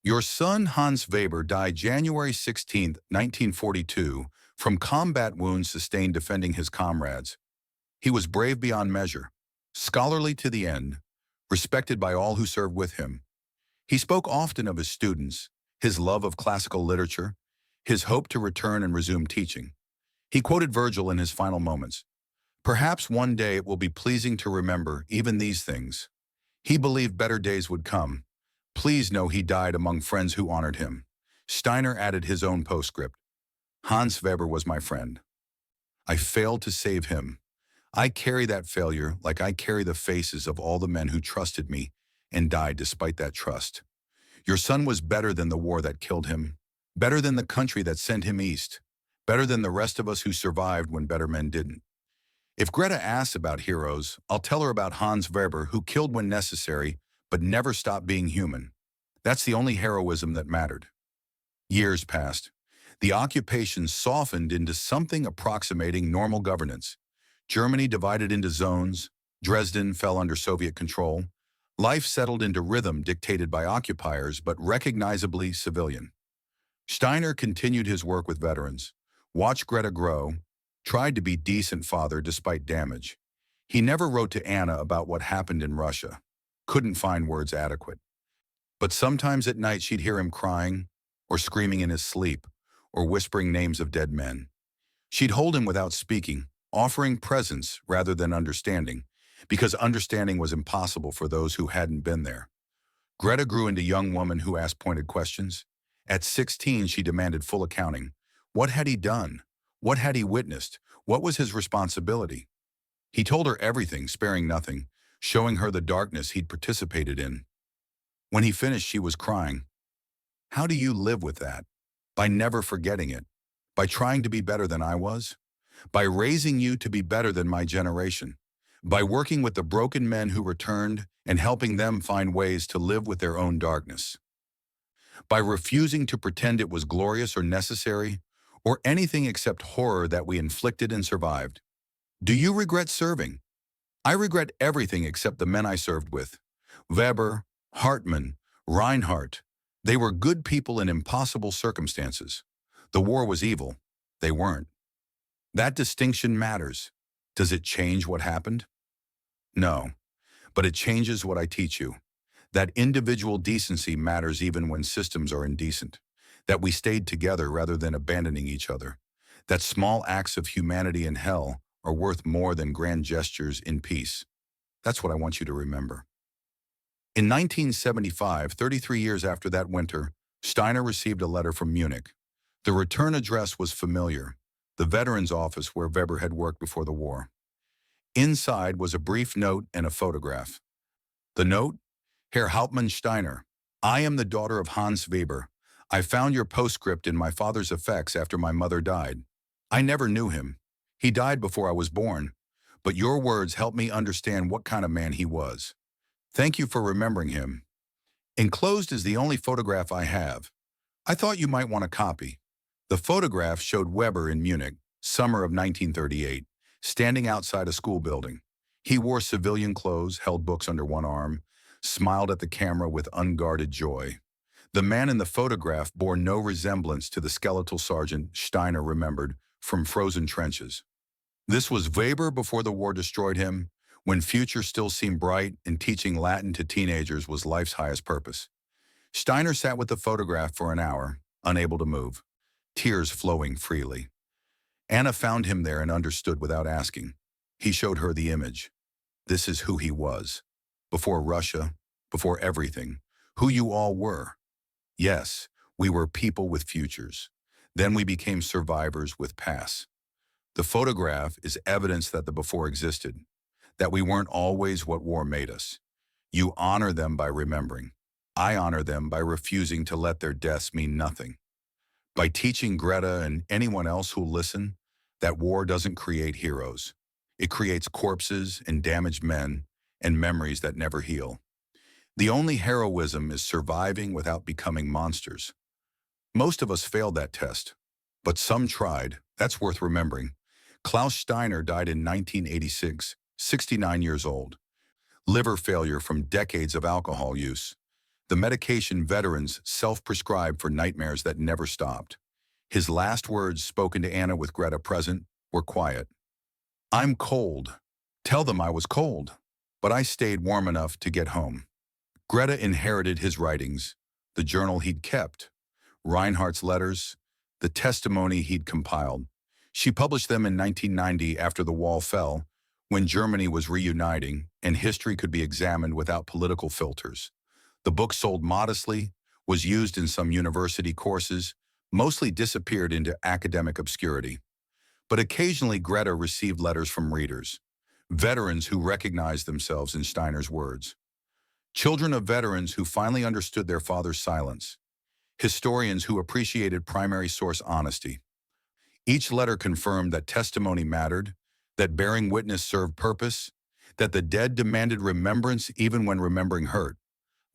Your son Hans Weber died January 16, 1942, from combat wounds sustained defending his comrades. He was brave beyond measure, scholarly to the end, respected by all who served with him. He spoke often of his students, his love of classical literature, his hope to return and resume teaching. He quoted Virgil in his final moments. Perhaps one day it will be pleasing to remember even these things. He believed better days would come. Please know he died among friends who honored him. Steiner added his own postscript. Hans Weber was my friend. I failed to save him. I carry that failure like I carry the faces of all the men who trusted me and died despite that trust. Your son was better than the war that killed him, better than the country that sent him east, better than the rest of us who survived when better men didn't. If Greta asks about heroes, I'll tell her about Hans Weber, who killed when necessary, but never stopped being human. That's the only heroism that mattered. Years passed. The occupation softened into something approximating normal governance. Germany divided into zones. Dresden fell under Soviet control. Life settled into rhythm dictated by occupiers, but recognizably civilian. Steiner continued his work with veterans, watched Greta grow, tried to be decent father despite damage. He never wrote to Anna about what happened in Russia. Couldn't find words adequate. But sometimes at night she'd hear him crying, or screaming in his sleep, or whispering names of dead men. She'd hold him without speaking, offering presence rather than understanding, because understanding was impossible for those who hadn't been there. Greta grew into a young woman who asked pointed questions. At 16, she demanded full accounting. What had he done? What had he witnessed? What was his responsibility? He told her everything, sparing nothing, showing her the darkness he'd participated in. When he finished, she was crying. How do you live with that? By never forgetting it. By trying to be better than I was. By raising you to be better than my generation. By working with the broken men who returned and helping them find ways to live with their own darkness. By refusing to pretend it was glorious or necessary, or anything except horror that we inflicted and survived. Do you regret serving? I regret everything except the men I served with. Weber, Hartmann, Reinhardt. They were good people in impossible circumstances. The war was evil. They weren't. That distinction matters. Does it change what happened? No, but it changes what I teach you. That individual decency matters even when systems are indecent. That we stayed together rather than abandoning each other. That small acts of humanity in hell are worth more than grand gestures in peace. That's what I want you to remember. In 1975, 33 years after that winter, Steiner received a letter from Munich. The return address was familiar, the veterans' office where Weber had worked before the war. Inside was a brief note and a photograph. The note, Herr Hauptmann Steiner, I am the daughter of Hans Weber. I found your postscript in my father's effects after my mother died. I never knew him. He died before I was born, but your words helped me understand what kind of man he was. Thank you for remembering him. Enclosed is the only photograph I have. I thought you might want a copy. The photograph showed Weber in Munich, summer of 1938, standing outside a school building. He wore civilian clothes, held books under one arm, smiled at the camera with unguarded joy. The man in the photograph bore no resemblance to the skeletal sergeant Steiner remembered from frozen trenches. This was Weber before the war destroyed him, when future still seemed bright and teaching Latin to teenagers was life's highest purpose. Steiner sat with the photograph for an hour, unable to move, tears flowing freely. Anna found him there and understood without asking. He showed her the image. This is who he was. Before Russia, before everything, who you all were. Yes, we were people with futures. Then we became survivors with pasts. The photograph is evidence that the before existed, that we weren't always what war made us. You honor them by remembering. I honor them by refusing to let their deaths mean nothing. By teaching Greta and anyone else who'll listen that war doesn't create heroes. It creates corpses and damaged men and memories that never heal. The only heroism is surviving without becoming monsters. Most of us failed that test, but some tried. That's worth remembering. Klaus Steiner died in 1986, 69 years old. Liver failure from decades of alcohol use. The medication veterans self-prescribed for nightmares that never stopped. His last words spoken to Anna with Greta present were quiet. I'm cold. Tell them I was cold. But I stayed warm enough to get home. Greta inherited his writings, the journal he'd kept, Reinhardt's letters, the testimony he'd compiled. She published them in 1990 after the wall fell, when Germany was reuniting and history could be examined without political filters. The book sold modestly, was used in some university courses, mostly disappeared into academic obscurity. But occasionally Greta received letters from readers, veterans who recognized themselves in Steiner's words. Children of veterans who finally understood their father's silence. Historians who appreciated primary source honesty. Each letter confirmed that testimony mattered, that bearing witness served purpose, that the dead demanded remembrance even when remembering hurt.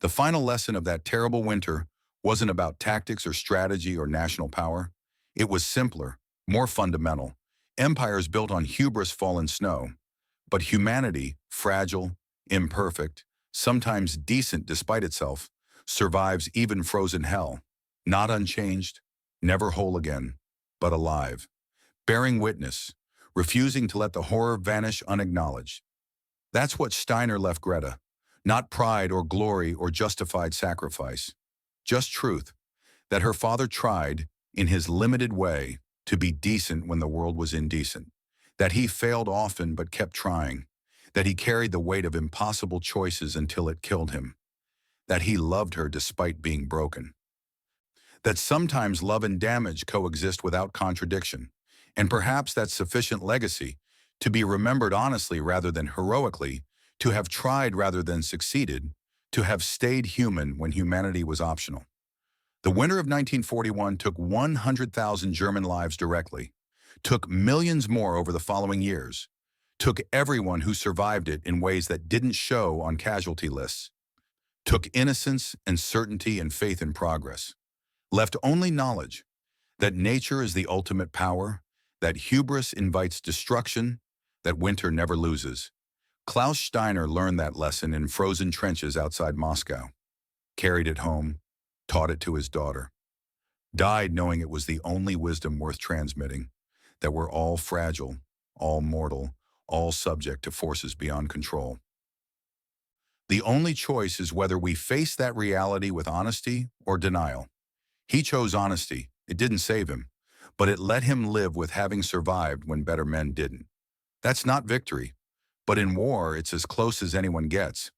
The final lesson of that terrible winter wasn't about tactics or strategy or national power. It was simpler, more fundamental. Empires built on hubris fall in snow. But humanity, fragile, imperfect, sometimes decent despite itself, survives even frozen hell. Not unchanged, never whole again, but alive. Bearing witness, refusing to let the horror vanish unacknowledged. That's what Steiner left Greta. Not pride or glory or justified sacrifice. Just truth, that her father tried, in his limited way, to be decent when the world was indecent. That he failed often but kept trying. That he carried the weight of impossible choices until it killed him. That he loved her despite being broken. That sometimes love and damage coexist without contradiction. And perhaps that's sufficient legacy, to be remembered honestly rather than heroically, to have tried rather than succeeded, to have stayed human when humanity was optional. The winter of 1941 took 100,000 German lives directly, took millions more over the following years, took everyone who survived it in ways that didn't show on casualty lists, took innocence and certainty and faith in progress, left only knowledge that nature is the ultimate power, that hubris invites destruction, that winter never loses. Klaus Steiner learned that lesson in frozen trenches outside Moscow, carried it home, taught it to his daughter, died knowing it was the only wisdom worth transmitting, that we're all fragile, all mortal, all subject to forces beyond control. The only choice is whether we face that reality with honesty or denial. He chose honesty. It didn't save him, but it let him live with having survived when better men didn't. That's not victory, but in war, it's as close as anyone gets.